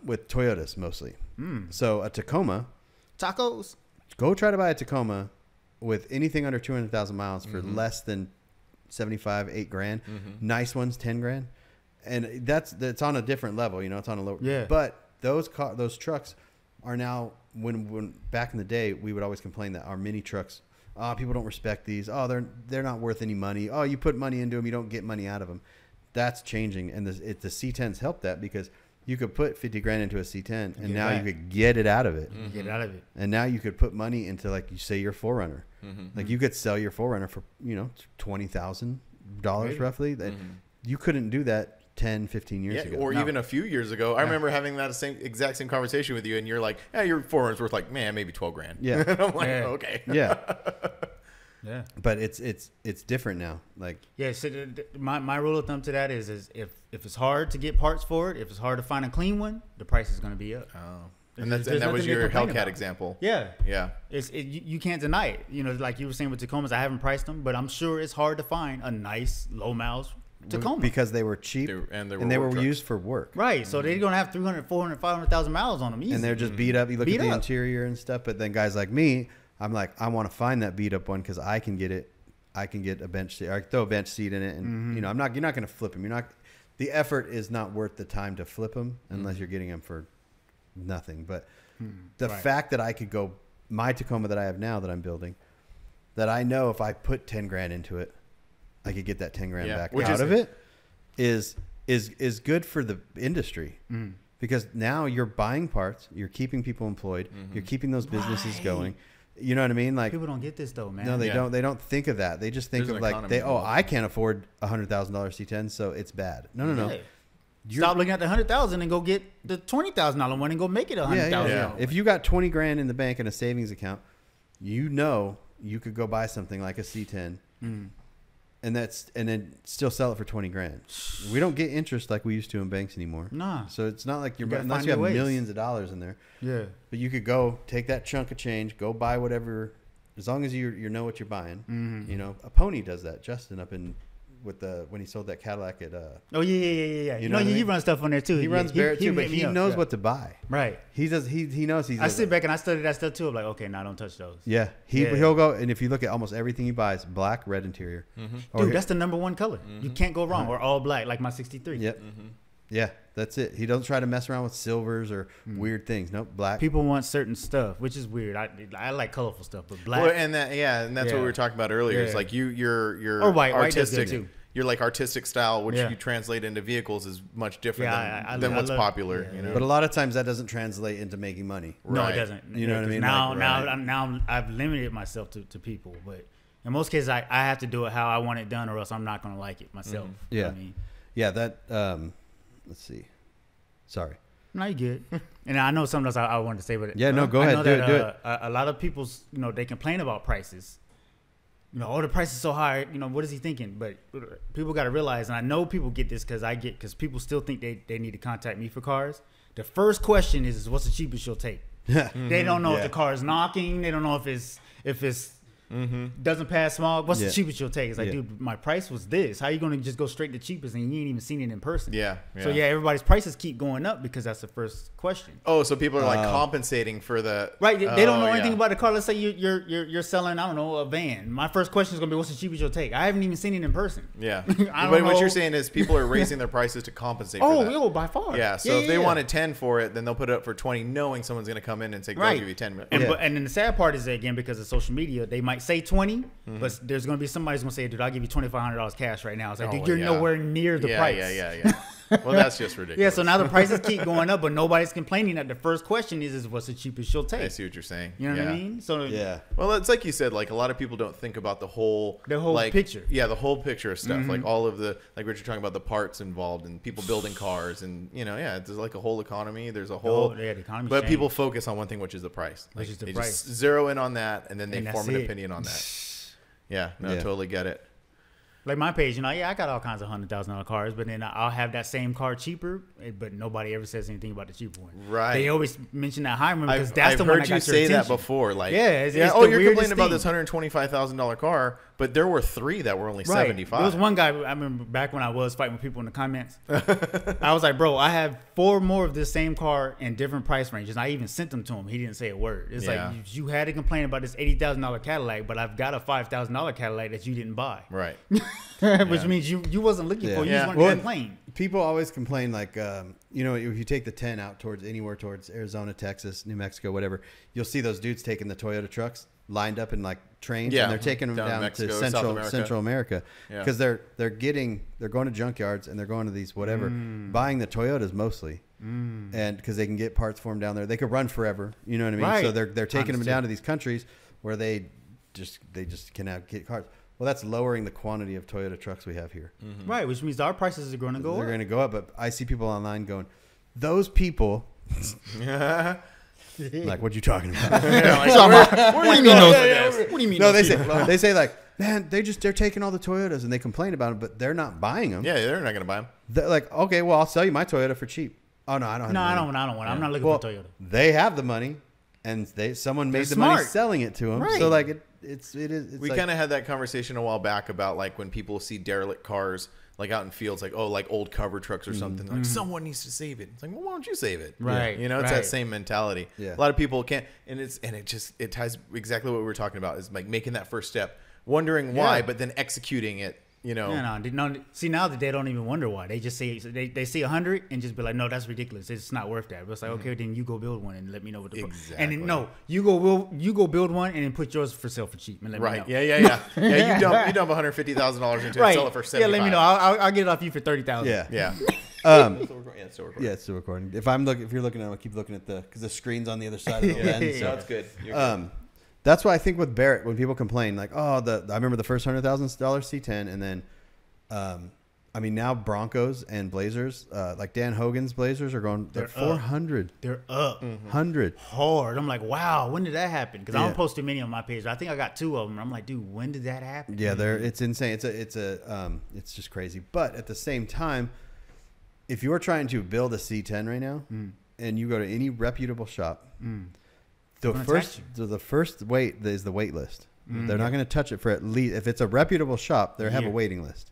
with Toyotas mostly. So a Tacoma, Tacos. go try to buy a Tacoma with anything under 200,000 miles for less than 75, $8,000. Nice ones, 10 grand. And that's on a different level, you know, it's on a lower. Yeah. But those trucks are now, when back in the day, we would always complain that our mini trucks, people don't respect these. Oh, they're not worth any money. Oh, you put money into them, you don't get money out of them. That's changing. And the C10s help that because you could put 50 grand into a C10 and now you could get it out of it. Get out of it. And now you could put money into, like you say, your 4Runner. Like you could sell your 4Runner for, you know, $20,000 roughly. That you couldn't do that 10, 15 years ago. Or even a few years ago. I remember having that exact same conversation with you, and you're like, "Yeah, your 4Runner's worth like, man, maybe 12 grand." Yeah. And I'm like, Yeah. okay. Yeah. Yeah. But it's different now. Like, Yeah. So my rule of thumb to that is if it's hard to get parts for it, if it's hard to find a clean one, the price is going to be up. Oh. And There's that was nothing to your complain Hellcat about. example. Yeah. Yeah. You can't deny it. You know, like you were saying with Tacomas, I haven't priced them, but I'm sure it's hard to find a nice low miles Tacoma. because they were cheap And they and they were were trucks. used for work. Right, so they're gonna have 300, 400, 500,000 miles on them easy. And they're just beat up. You look Beat at the up. interior and stuff, but then guys like me, I'm like, I want to find that beat up one because I can get it. I can get a bench seat. I can throw a bench seat in it, and you know, you're not going to flip them. You're not. The effort is not worth the time to flip them unless you're getting them for nothing. But the Right. fact that I could go my Tacoma that I have now that I'm building, that I know if I put 10 grand into it, I could get that 10 grand Yeah, back which out is- of it. Is good for the industry because now you're buying parts, you're keeping people employed, you're keeping those businesses Right. going. You know what I mean? Like, People don't get this though, man. no, they Yeah. don't. They don't think of that. They just think There's of an like economy involved. I can't afford $100,000 C10, so it's bad. No. Hey, Stop looking at the 100,000 and go get the $20,000 one and go make it Yeah, 100,000. yeah. If you got 20 grand in the bank in a savings account, you know you could go buy something like a C10, and then still sell it for 20 grand. We don't get interest like we used to in banks anymore. Nah. So it's not like you're You gotta unless find you have your ways. millions of dollars in there. Yeah. But you could go take that chunk of change, go buy whatever, as long as you know what you're buying. You know, a Pony does that. Justin up in when he sold that Cadillac at Oh yeah. You know what I he mean? runs stuff on there too. he Yeah, runs Barrett too, but hit me he up, knows yeah. what to buy. Right. He does. He knows he's. I sit back and I study that stuff too. I'm like, okay, now don't touch those. Yeah, Yeah. he'll go, and if you look at almost everything he buys, black, red interior. Or Dude, that's the number one color. You can't go wrong. Or all black, like my 63. Yep. Yeah, that's it. He doesn't try to mess around with silvers or weird things. Nope, black. People want certain stuff, which is weird. I like colorful stuff, but black. Well, and that's what Yeah. we were talking about earlier. It's Yeah. like you're Or white. White does good, artistic. too. You're like artistic style, which Yeah. you translate into vehicles is much different Yeah, I than what's love- popular. yeah, You know, But a lot of times that doesn't translate into making money. No, Right. it doesn't. You know what I 'cause mean? Now, Like, now, right. now, I've limited myself to people, but in most cases, I have to do it how I want it done, or else I'm not going to like it myself. You know Yeah. what I mean? Yeah, that. Let's see. Sorry. No, you good. And I know something else I wanted to say, but Yeah, no, go I ahead. know Do that, it, do it. A lot of people's, they complain about prices. Oh, the price is so high. What is he thinking? But people got to realize, and I know people get this because people still think they need to contact me for cars. The first question is what's the cheapest you'll take? They don't know if Yeah. the car is knocking. They don't know if it's doesn't pass smog. What's Yeah. the cheapest you'll take? It's like, Yeah. dude, my price was this. How you going to just go straight to cheapest and you ain't even seen it in person? Yeah, So yeah. everybody's prices keep going up because that's the first question. Oh, so people are like compensating for the Right, they don't know anything yeah. about the car. Let's say you're selling, I don't know, a van. My first question is gonna be, what's the cheapest you'll take? I haven't even seen it in person. Yeah, I don't but what know. you're saying is people are raising their prices to compensate. Oh, for that. yo, by far. Yeah, so if they wanted 10 for it, then they'll put it up for 20, knowing someone's going to come in and say, "I'll right, give you 10." and, Yeah. and then the sad part is that, again, because of social media, they might say 20, but there's gonna be somebody who's gonna say, dude, I'll give you $2,500 cash right now. It's like, Oh, dude, you're yeah. nowhere near the price. Yeah. Well, that's just ridiculous. Yeah, so now the prices keep going up, but nobody's complaining that the first question is what's the cheapest you'll I take? see what you're saying. You know what Yeah. I mean? So Yeah. Well, it's like you said, like a lot of people don't think about the whole like, picture. Yeah, the whole picture of stuff, like all of the like what you're talking about, the parts involved and people building cars, and it's like a whole economy. There's a whole, yeah, the economy's but people changed. focus on one thing, which is the price. Which Like, is the they price. just zero in on that, and then they And that's form an it. opinion on that. Yeah, no, Yeah. totally get it. Like my page, I got all kinds of $100,000 cars, but then I'll have that same car cheaper, but nobody ever says anything about the cheaper one. Right. They always mention that higher one because I've that's the one heard that you got your say that attention. before. Like, Yeah, it's oh, the you're weirdest complaining about thing. this $125,000 car, but there were 3 that were only Right. 75. There was one guy, I remember back when I was fighting with people in the comments. I was like, bro, I have 4 more of this same car in different price ranges. I even sent them to him. He didn't say a word. It's Yeah. like, you had to complain about this $80,000 Cadillac, but I've got a $5,000 Cadillac that you didn't buy. Right. Which means you wasn't looking for it. You Yeah. just wanted Well, to complain. People always complain, like, if you take the 10 out towards anywhere towards Arizona, Texas, New Mexico, whatever, you'll see those dudes taking the Toyota trucks lined up in like trains, Yeah, and they're taking them down down Mexico, to South Central America. America Yeah. because they're going to junkyards and they're going to these whatever, buying the Toyotas mostly, and because they can get parts for them down there, they could run forever. You know what I mean? Right. So they're taking them Understood. down to these countries where they just can get cars. Well, that's lowering the quantity of Toyota trucks we have here. Right, which means our prices are going to go They're up. going to go up, but I see people online going, those people, like, what you talking about? What do you mean those? What do you mean? No, those they people? say like, man, they're taking all the Toyotas and they complain about them, but they're not buying them. Yeah, they're not going to buy them. They're like, okay, well, I'll sell you my Toyota for cheap. Oh no, I don't have No, the I money. don't want. I'm not looking Well, for Toyota. they have the money, and someone made They're the money smart. selling it to them. Right. So like, It's We like, kind of had that conversation a while back about like when people see derelict cars like out in fields, like like old cover trucks or something. Like someone needs to save it. It's like, well, why don't you save it? Right, You know, it's right. that same mentality. Yeah. A lot of people can't, and it ties exactly what we were talking about is like making that first step, wondering why, Yeah. but then executing it. You know, No. See, now that they don't even wonder why. They just say they see 100 and just be like, no, that's ridiculous. It's not worth that. But it's like, okay, then you go build one and let me know what the Exactly. And then, no, you go build one and then put yours for sale for cheap and let me right? know. Yeah. You dump $150,000 into it, Right. sell it for $75. Yeah, let me know. I'll get it off you for 30,000. yeah. Yeah. It's still recording. If you're looking at, I'll keep looking at because the screen's on the other side of the lens. So. No, it's good. You're good. That's why I think with Barrett, when people complain, like, I remember the first $100,000 C10, and then, now Broncos and Blazers, like Dan Hogan's Blazers are going, they're They're up. 400, They're up 100. hard. I'm like, wow, when did that happen? Because I Yeah. don't post too many on my page. I think I got 2 of them. I'm like, dude, when did that happen? Yeah, it's insane. It's just crazy. But at the same time, if you're trying to build a C10 right now, and you go to any reputable shop, the gonna first tax the first wait is the wait list. They're not going to touch it for at least, if it's a reputable shop, they have a year. waiting list.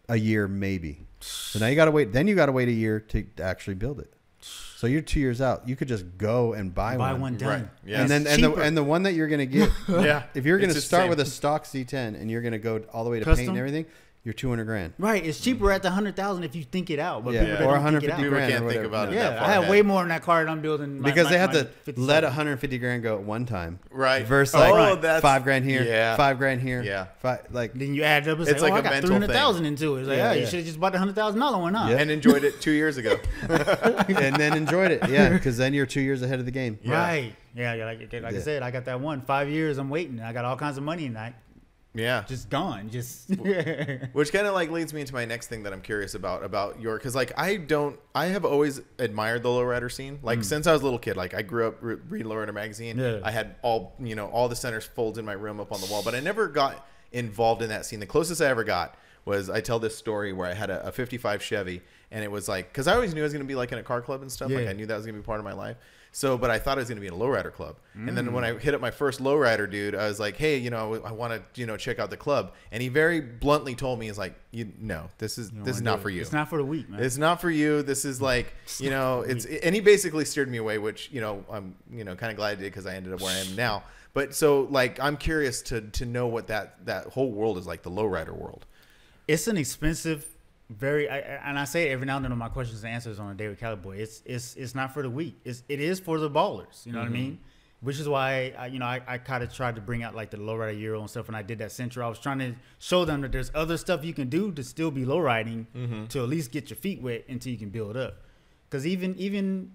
A year maybe. So now you got to wait. Then you got to wait a year to actually build it. So you're 2 years out. You could just go and buy one. done. Right. Yeah. And then Cheaper. and the one that you're going to get, Yeah. if you're going It's to just start same. with a stock C10 and you're going to go all the way to Custom? paint and everything, you're $200,000. Right, it's cheaper at the 100,000 if you think it out. But Yeah, people that or don't think it 150 out. People grand or can't think whatever. about it. Yeah, that I far have ahead. way more in that car than I'm building. Because they have to 57. let 150 grand go at one time, Right. Versus Oh, like that's- $5,000 here, yeah. $5,000 here, Yeah. like Then you add it up and say, It's like I a got mental 300,000 into it. It's like, Yeah, you yeah. should have just bought the $100,000 one, huh? Yeah. And enjoyed it 2 years ago. and then enjoyed it, yeah, because then you're 2 years ahead of the game. Yeah. Right. Yeah, like I Yeah. said, I got that one. 5 years, I'm waiting. I got all kinds of money and I Yeah. just gone. Just Which kind of like leads me into my next thing that I'm curious about your, because like I have always admired the lowrider scene. Like since I was a little kid, like I grew up reading Lowrider magazine. Yeah. I had all the centers folds in my room up on the wall, but I never got involved in that scene. The closest I ever got was, I tell this story where I had a 55 Chevy, and it was like, because I always knew I was going to be like in a car club and stuff. Like Yeah. I knew that was going to be part of my life. So, but I thought I was going to be in a lowrider club. And then when I hit up my first lowrider dude, I was like, hey, I want to, check out the club. And he very bluntly told me, he's like, this is not for you. It's not for the weak, man. It's not for you. This is like, and he basically steered me away, which, I'm, kind of glad I did, because I ended up where I am now. But so like, I'm curious to know what that whole world is like, the lowrider world. It's an expensive, and I say it every now and then on my questions and answers on a David Caliboy. It's not for the weak. It is for the ballers. You know what I mean? Which is why I kind of tried to bring out like the lowrider Euro and stuff. When I did that Central, I was trying to show them that there's other stuff you can do to still be lowriding to at least get your feet wet until you can build up. Because even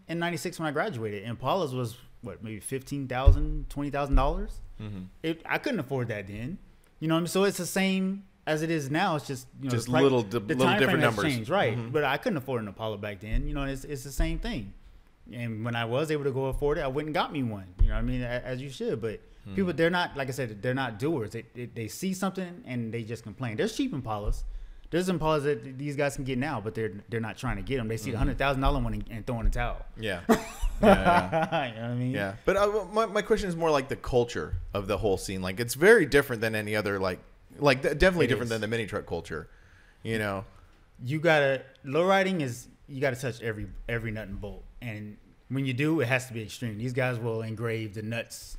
in '96 when I graduated, Impalas was maybe $15,000, $20,000. I couldn't afford that then. You know what I mean? So it's the same as it is now. It's just Just the price- little the different time frame has numbers. changed, right? But I couldn't afford an Impala back then. It's the same thing. And when I was able to go afford it, I went and got me one. You know what I mean? As you should. But people, they're not, like I said, they're not doers. They see something and they just complain. There's cheap Impalas. There's Impalas that these guys can get now, but they're not trying to get them. They see the $100,000 one and throw in the towel. Yeah. You know what I mean? Yeah. But my question is more like the culture of the whole scene. Like, it's very different than any other, definitely It different is. than the mini truck culture. You gotta lowriding is you gotta touch every nut and bolt, and when you do, it has to be extreme. These guys will engrave the nuts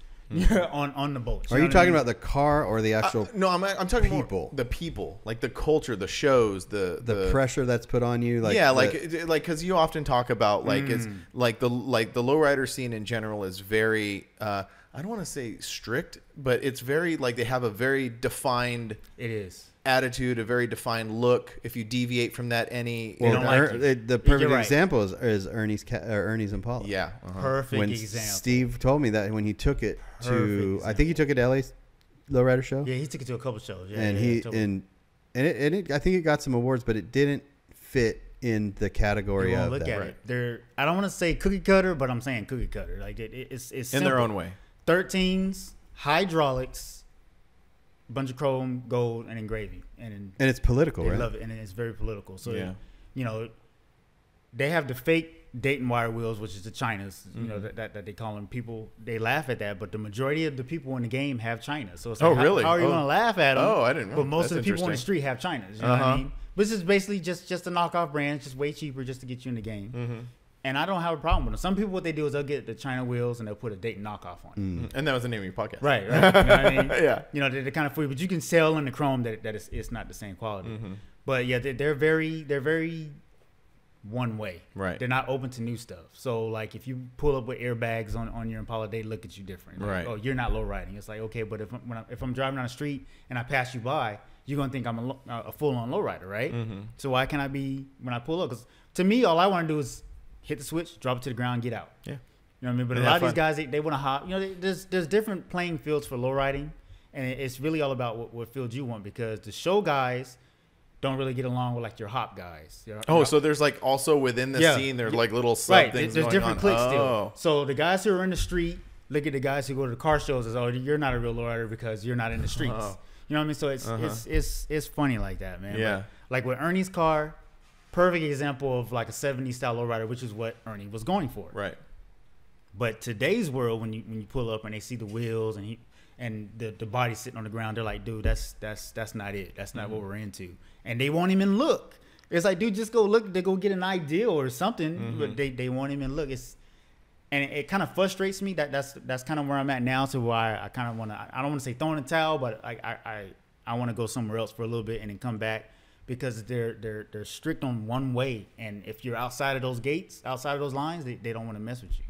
on the bolts. Are you talking about the car or the actual No, I'm talking people? about the people, like the culture, the shows, the pressure that's put on you? Like yeah, the- because you often talk about it's like the lowrider scene in general is very I don't want to say strict, but it's very like they have a very defined It is. attitude, a very defined look. If you deviate from that, They well, don't like you. the perfect You're right. example is Ernie's Impala. yeah, Perfect When example. Steve told me that when he took it to, Perfect I think he took it to LA Lowrider Show, Yeah, he took it to a couple shows. Yeah, and yeah, I think it got some awards, but it didn't fit in the category you won't of look that. at it. They're, I don't want to say cookie cutter, but I'm saying cookie cutter. Like it's in simple. their own way. 13s, hydraulics, bunch of chrome, gold, and engraving, and And it's political, they right? love it, and it's very political. So Yeah. they have the fake Dayton wire wheels, which is the Chinas, you know, that they call them. People, they laugh at that, but the majority of the people in the game have China. So it's like, really? how are you going to laugh at them? Oh, I didn't know. But most That's of the people on the interesting. street have Chinas. You know what I mean? But this is basically just a knockoff brand, just way cheaper just to get you in the game. And I don't have a problem with them. Some people, what they do is they'll get the China wheels and they'll put a Dayton knockoff on it. And that was the name of your podcast. Right. You know what I mean? Yeah. You know, they're kind of free, but you can sell in the chrome that it's not the same quality. But yeah, they're very one way. Right. They're not open to new stuff. So like if you pull up with airbags on your Impala, they look at you different. Like, Right. oh, you're not low riding. It's like, okay, but if I'm driving down the street and I pass you by, you're gonna think I'm a full on low rider, right? So why can't I be when I pull up? Because to me, all I want to do is hit the switch, drop it to the ground, get out. Yeah. You know what I mean? But a And lot have of these fun. guys, they want to hop. You know, there's different playing fields for low riding, and it's really all about what field you want, because the show guys don't really get along with like your hop guys. So there's like also within the Yeah. scene, there's like little sub right. things There's going different on. clicks Oh. still. So the guys who are in the street look at the guys who go to the car shows as, oh, you're not a real low rider because you're not in the streets. Oh. You know what I mean? So it's funny like that, man. Yeah. But like with Ernie's car, perfect example of like a 70s style lowrider, which is what Ernie was going for. Right. But today's world, when you pull up and they see the wheels and the body sitting on the ground, they're like, dude, that's not it. That's not what we're into. And they won't even look. It's like, dude, just go look. They go get an idea or something, but they won't even look. And it kind of frustrates me that's kind of where I'm at now, to why I kind of want to. I don't want to say throw in the towel, but I want to go somewhere else for a little bit and then come back, because they're strict on one way, and if you're outside of those gates, outside of those lines, they don't want to mess with you.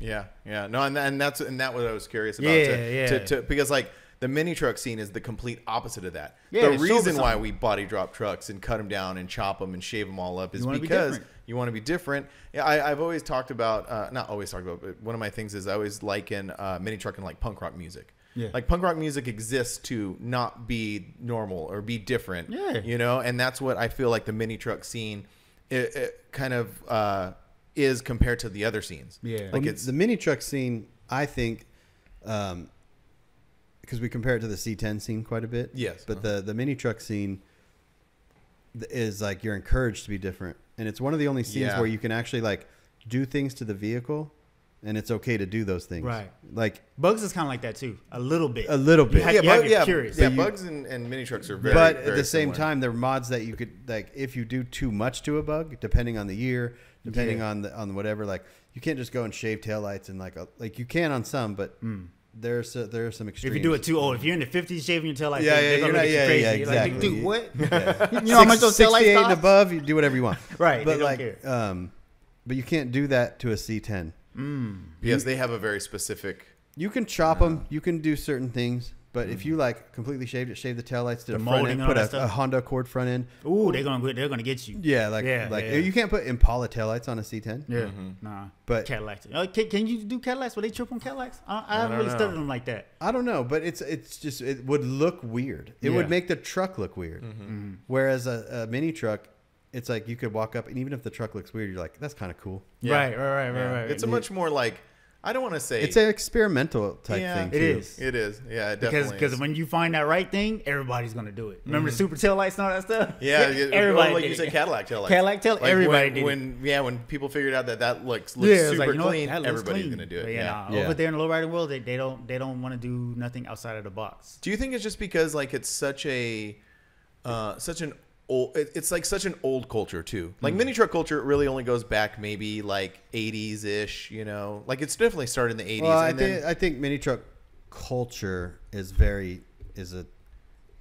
Yeah. No, and that's what I was curious about. Yeah. Because like the mini truck scene is the complete opposite of that. Yeah, the show reason me why something. we body drop trucks and cut them down and chop them and shave them all up is You wanna be because different. you want to be different. Yeah, I've always talked about, not always talked about, but one of my things is I always liken mini truck and like punk rock music. Yeah. Like punk rock music exists to not be normal or be different. Yeah. You know, and that's what I feel like the mini truck scene it kind of is compared to the other scenes. Yeah. Like Well, it's the mini truck scene, I think, because we compare it to the C10 scene quite a bit. Yes. But the mini truck scene is like you're encouraged to be different. And it's one of the only scenes Yeah. where you can actually like do things to the vehicle, and it's okay to do those things. Right. Like Bugs is kind of like that too, a little bit. a little bit. You have your curious. yeah, But you- bugs and mini trucks are very. but at very the same similar. time, there are mods that you could like if you do too much to a bug, depending on the year, depending Yeah. on whatever. Like you can't just go and shave taillights and like you can on some, but there are some extremes. If you do it too old, if you're in the 50s shaving your tail like Yeah, that, yeah, they're gonna you're look at you not- crazy. yeah, You're like, exactly. dude, what? Yeah. You know how much those tail 68 lights and cost? above, you do whatever you want. Right, But they don't like, care. but you can't do that to a C10. Yes, they have a very specific. You can chop them. You can do certain things. But if you like completely shaved it, shave the taillights to the front molding end, and all put that a stuff. Honda Accord front end. Ooh, they're gonna get you. Yeah, like Yeah. you can't put Impala taillights on a C10. Yeah, nah. But- Cadillacs. Can you do Cadillacs? Will they trip on Cadillacs? I haven't don't really know. studied them like that. I don't know, but it's just it would look weird. It Yeah. would make the truck look weird. Whereas a mini truck, it's like you could walk up and even if the truck looks weird, you're like, that's kind of cool. Yeah. Right. It's a much more like I don't want to say It's an experimental type Yeah, thing. It too. is. It is. Yeah, it definitely. Because is. when you find that right thing, everybody's gonna do it. Remember the super tail lights and all that stuff? Yeah, everybody. like did you it. said, Cadillac tail lights. Cadillac tail, everybody did it. when people figured out that looks Yeah, it's super like, you know what? clean, That looks everybody's clean. gonna do it. But Yeah. Yeah. Over there in the lowrider world, they don't want to do nothing outside of the box. Do you think it's just because like it's such an old, it's like such an old culture too. Like mini truck culture really only goes back maybe like 80s ish. You know, like it's definitely started in the 80s. Well, and then I think mini truck culture is a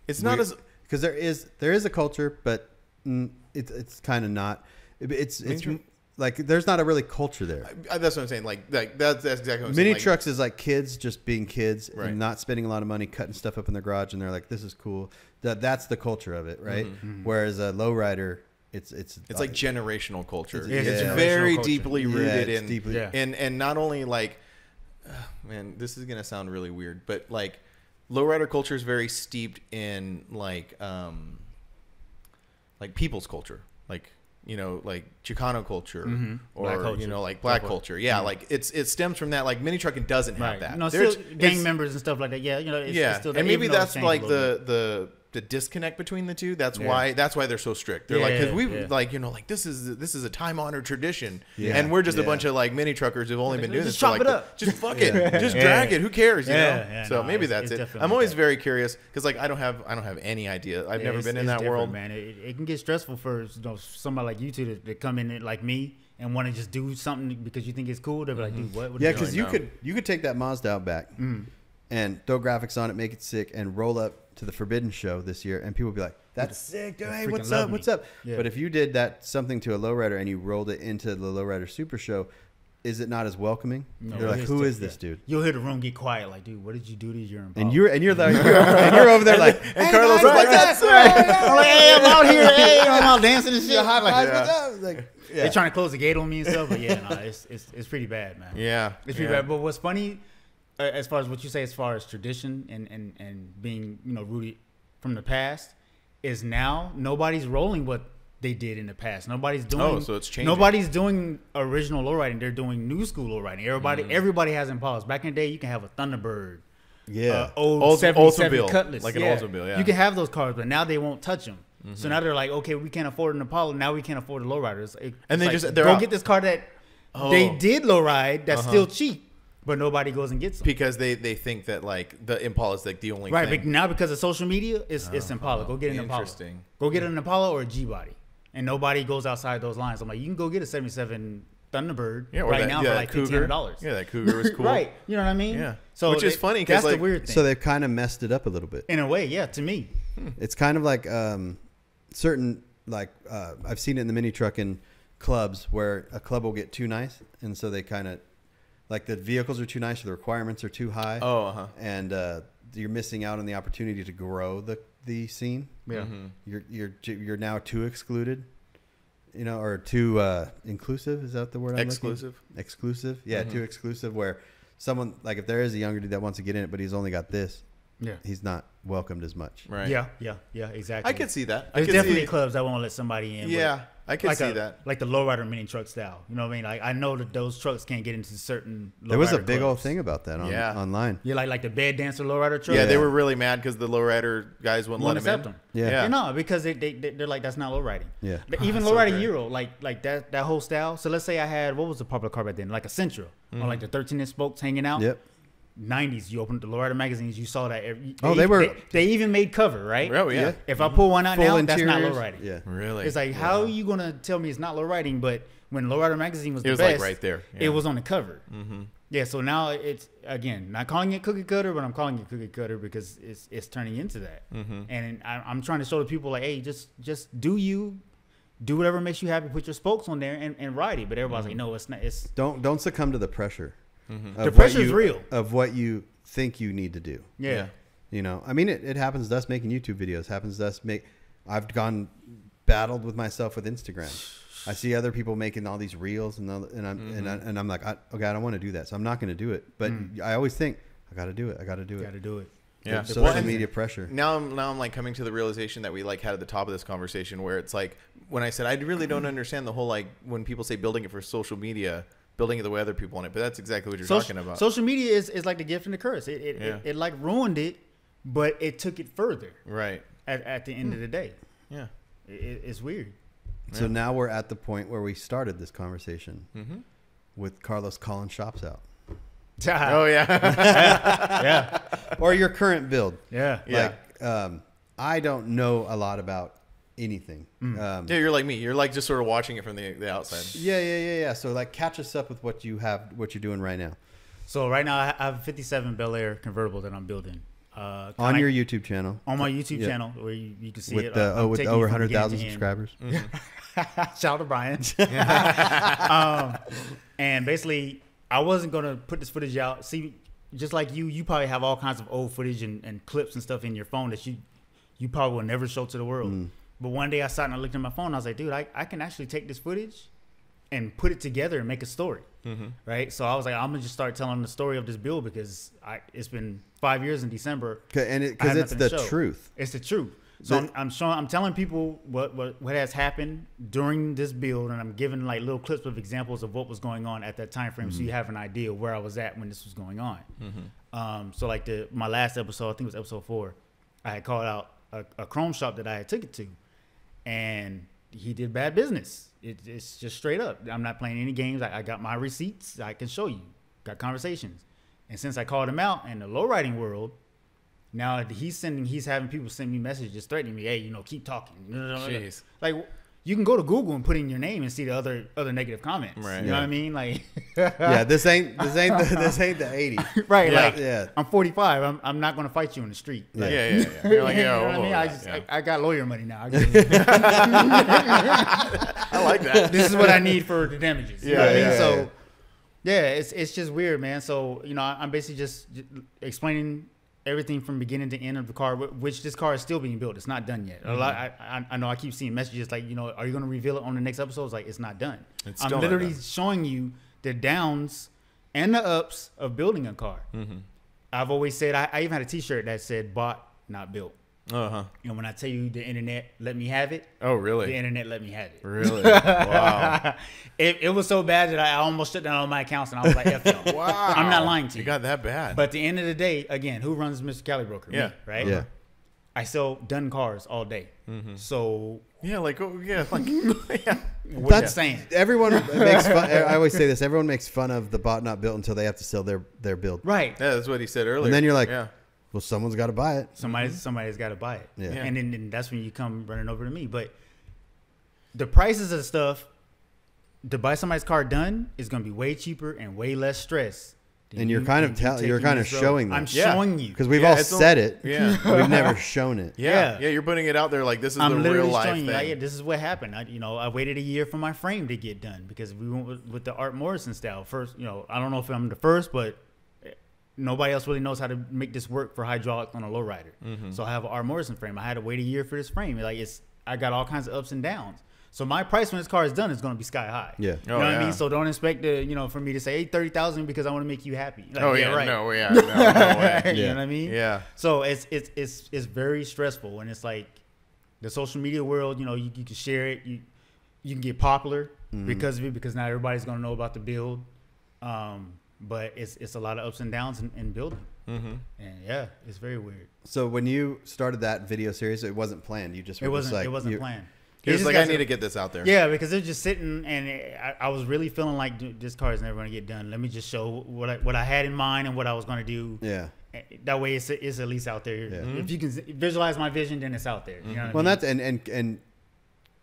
it's not as because there is a culture, but it's kind of not. It's truck- like there's not a really culture there. that's what I'm saying. Like that's exactly what I'm saying. Mini Like, trucks is like kids just being kids Right. and not spending a lot of money cutting stuff up in their garage, and they're like, "This is cool." That's the culture of it, right? Whereas a lowrider, it's like generational culture. Yeah, It's generational very culture. deeply Yeah, rooted it's in deeply- Yeah. and not only like man, this is gonna sound really weird, but like lowrider culture is very steeped in like people's culture, like you know, like Chicano culture or Black culture. you know, like black culture. Yeah, like it stems from that. Like mini trucking doesn't have Right. that. No, There's- still gang it's- members and stuff like that. Yeah, you know, it's yeah, still and maybe even though that's it's changed like a little bit. the the disconnect between the two. That's Yeah. why they're so strict. They're like, Yeah, because we yeah. like, you know, like this is a time honored tradition, Yeah. and we're just a Yeah. bunch of like mini truckers who've only been doing just this for chop like it up. just fuck it, just Yeah. drag it. Who cares? You Yeah, know. yeah, So no, maybe it's that's it. definitely I'm always that. very curious because like I don't have any idea. I've never been in that different, world. man. It can get stressful for somebody like you two to come in like me and want to just do something because you think it's cool. They'll be like, dude, what? Yeah, are you because doing? you could take that Mazda Outback and throw graphics on it, make it sick, and roll up to the Forbidden Show this year, and people would be like, "That's sick, dude! Hey, freaking what's love up? me." What's up?" Yeah. But if you did that something to a lowrider and you rolled it into the Lowrider Super Show, is it not as welcoming? No, They're it like, is "Who tough, is this yeah. dude?" You'll hear the room get quiet, like, dude, what did you do to your And you're over there like, And Carlos is like, that's I'm like, hey, I'm out here, hey, I'm out dancing and shit. high Like, five, yeah. what's up? Like, They're trying to close the gate on me and stuff, but yeah, no, it's pretty bad, man. Yeah, It's pretty bad. But what's funny, as far as what you say, as far as tradition and being, you know, rooted from the past, is now nobody's rolling what they did in the past. Nobody's doing. Oh, so it's changing. Nobody's doing original lowriding. They're doing new school lowriding. Everybody has Impalas. Back in the day, you can have a Thunderbird. yeah. Old 77 Oldsmobile, Cutlass. like an Oldsmobile, yeah. You can have those cars, but now they won't touch them. So now they're like, okay, we can't afford an Impala. Now we can't afford a lowrider. And they like, just- they're go out. get this car that they did lowride that's still cheap, but nobody goes and gets them. because they think that like the Impala is like the only Right, thing. but now because of social media, it's Impala. Go get an Impala. Interesting. Go get an Impala or a G-body. And nobody goes outside those lines. I'm like, you can go get a 77 Thunderbird Yeah, or right that, now yeah, for that like Cougar. $1,500. Yeah, that Cougar was cool. Right. You know what I mean? Yeah. So Which is funny 'cause, that's like- the weird thing. So they've kind of messed it up a little bit. in a way, yeah, to me. It's kind of like certain, like I've seen it in the mini trucking clubs where a club will get too nice, and so they kind of like the vehicles are too nice or the requirements are too high. Oh, uh-huh. And you're missing out on the opportunity to grow the scene. Yeah. You're now too excluded, you know, or too inclusive. Is that the word? I'm looking? Exclusive. Exclusive. Yeah, too exclusive. Where someone like if there is a younger dude that wants to get in it, but he's only got this, Yeah. he's not welcomed as much. Right. Yeah, exactly. I could see that. There's I could definitely see, clubs that won't let somebody in. Yeah, I could like see that. Like the lowrider mini truck style. You know what I mean? Like I know that those trucks can't get into certain. There was a lowrider big old clubs. thing about that Yeah. online. Yeah, like the bed dancer lowrider truck. Yeah, they were really mad because the lowrider guys wouldn't won't let him accept in. them. Yeah. Yeah. You know, because they're like that's not lowriding. Yeah. But even that's so lowrider great. Euro, like that whole style. So let's say I had what was the popular car back then, like a Sentra, on like the 13-inch spokes hanging out. Yep. 90s, you opened the lowrider magazines, you saw that. They even made cover, right? Oh, yeah. If I pull one out Full now, interiors. that's not lowriding. Yeah. Really? It's like, how are you gonna tell me it's not low riding? But when Lowrider magazine was the was, like, best, right there. It Yeah. was on the cover. Mm-hmm. Yeah, so now it's again not calling it cookie cutter, but I'm calling it cookie cutter because it's turning into that. Mm-hmm. And I'm trying to show the people like, hey, just do whatever makes you happy. Put your spokes on there and ride it. But everybody's like, no, it's not. It's Don't succumb to the pressure. The pressure's real. Of what you think you need to do. yeah. You know, I mean, it happens to us making YouTube videos. Happens to us I've gone battled with myself with Instagram. I see other people making all these reels and I'm like, okay, I don't want to do that, so I'm not going to do it. But I always think I got to do it. I got to do Got to it. do it. Yeah. Social Well, and media pressure. Now I'm like coming to the realization that we like had at the top of this conversation where it's like when I said I really don't understand the whole like when people say building it for social media, building it the way other people want it, but that's exactly what you're talking about. Social media is like the gift and the curse. It like ruined it, but it took it further Right. at the end of the day. Yeah. It's weird. So now we're at the point where we started this conversation with Carlos calling shops out, Oh yeah. Yeah. or your current build. Yeah. Yeah. Like, I don't know a lot about anything. Yeah, you're like me. You're like just sort of watching it from the outside. Yeah. So like, catch us up with what you're doing right now So right now I have a 57 Bel Air convertible that I'm building. on your YouTube channel on my YouTube Yeah. channel where you can see with it. the I'm with taking over you from 100,000 beginning to subscribers. end. Shout out to Brian. And basically, I wasn't gonna put this footage out. See, just like you probably have all kinds of old footage and clips and stuff in your phone that you probably will never show to the world. But one day I sat and I looked at my phone. And I was like, dude, I can actually take this footage and put it together and make a story. Right. So I was like, I'm gonna just start telling the story of this build because it's been 5 years in December. And I have because it's nothing the to show. truth. It's the truth. So I'm telling people what has happened during this build, and I'm giving like little clips of examples of what was going on at that time frame, so you have an idea of where I was at when this was going on. So like my last episode, I think it was episode 4, I had called out a chrome shop that I had took it to, and he did bad business. It's just straight up. I'm not playing any games. I got my receipts. I can show you. Got conversations. And since I called him out in the lowriding world, now he's having people send me messages threatening me. Hey, you know, keep talking. Jeez. Like, you can go to Google and put in your name and see the other negative comments. Right. You know what I mean? Like, Yeah, this ain't the 80s. right? Yeah. Like, Yeah. I'm 45. I'm not gonna fight you in the street. Yeah. Like, Yeah. You're like, you yeah, know what I mean? well, I got lawyer money now. I like that. This is what I need for the damages. You know what I mean? Yeah. So, yeah, it's just weird, man. So, you know, I'm basically just explaining everything from beginning to end of the car, which this car is still being built. It's not done yet. A lot. I know I keep seeing messages like, you know, are you going to reveal it on the next episode? It's like, it's not done. It's I'm still not literally done. showing you the downs and the ups of building a car. I've always said, I even had a T-shirt that said "bought, not built." Uh-huh. You know, when I tell you the internet let me have it, Oh, the really? internet let me have it. Really? Wow. It was so bad that I almost shut down all my accounts, and I was like, F y'all. Wow. I'm not lying to you. You got that bad. But at the end of the day, again, who runs Mr. Cali Broker? Yeah. Me, right? Yeah. I sell done cars all day. So yeah, like, oh, yeah, like, yeah. what I'm That's saying. Everyone makes fun. I always say this. Everyone makes fun of the bought not built until they have to sell their build. Right. Yeah, that's what he said earlier. And then you're like, yeah. well, someone's got to buy it. Somebody's got to buy it. Yeah. Yeah. And then that's when you come running over to me. But the prices of stuff to buy somebody's car done is going to be way cheaper and way less stress. than And you're you- kind than of you you're taking kind of this road. showing them. I'm Yeah. showing you. Because we've Yeah, all it's said it. Yeah. But we've never shown it. Yeah. Yeah. You're putting it out there like this is I'm the literally real life showing thing. you, like, yeah, this is what happened. I waited a year for my frame to get done because we went with the Art Morrison style. First, you know, I don't know if I'm the first, but nobody else really knows how to make this work for hydraulic on a lowrider. So I have an Art Morrison frame. I had to wait a year for this frame. Like, I got all kinds of ups and downs. So my price when this car is done is going to be sky high. Yeah. You know what I yeah. mean? So don't expect for me to say, hey, 30,000 because I want to make you happy. Like, Oh, yeah. right. No, yeah. No, no way. You Yeah. know what I mean? Yeah. So it's very stressful, and it's like the social media world. You know, you can share it. You can get popular because of it, because now everybody's gonna know about the build. But it's a lot of ups and downs in building, and yeah, it's very weird. So when you started that video series, it wasn't planned. You just It were just wasn't. like, It wasn't you- planned. He was It just like, got I to- need to get this out there. Yeah, because they're just sitting, and I was really feeling like, dude, this car is never gonna get done. Let me just show what I had in mind and what I was gonna do. Yeah. That way, it's at least out there. Yeah. If you can visualize my vision, then it's out there. You know what Well, I mean? that's and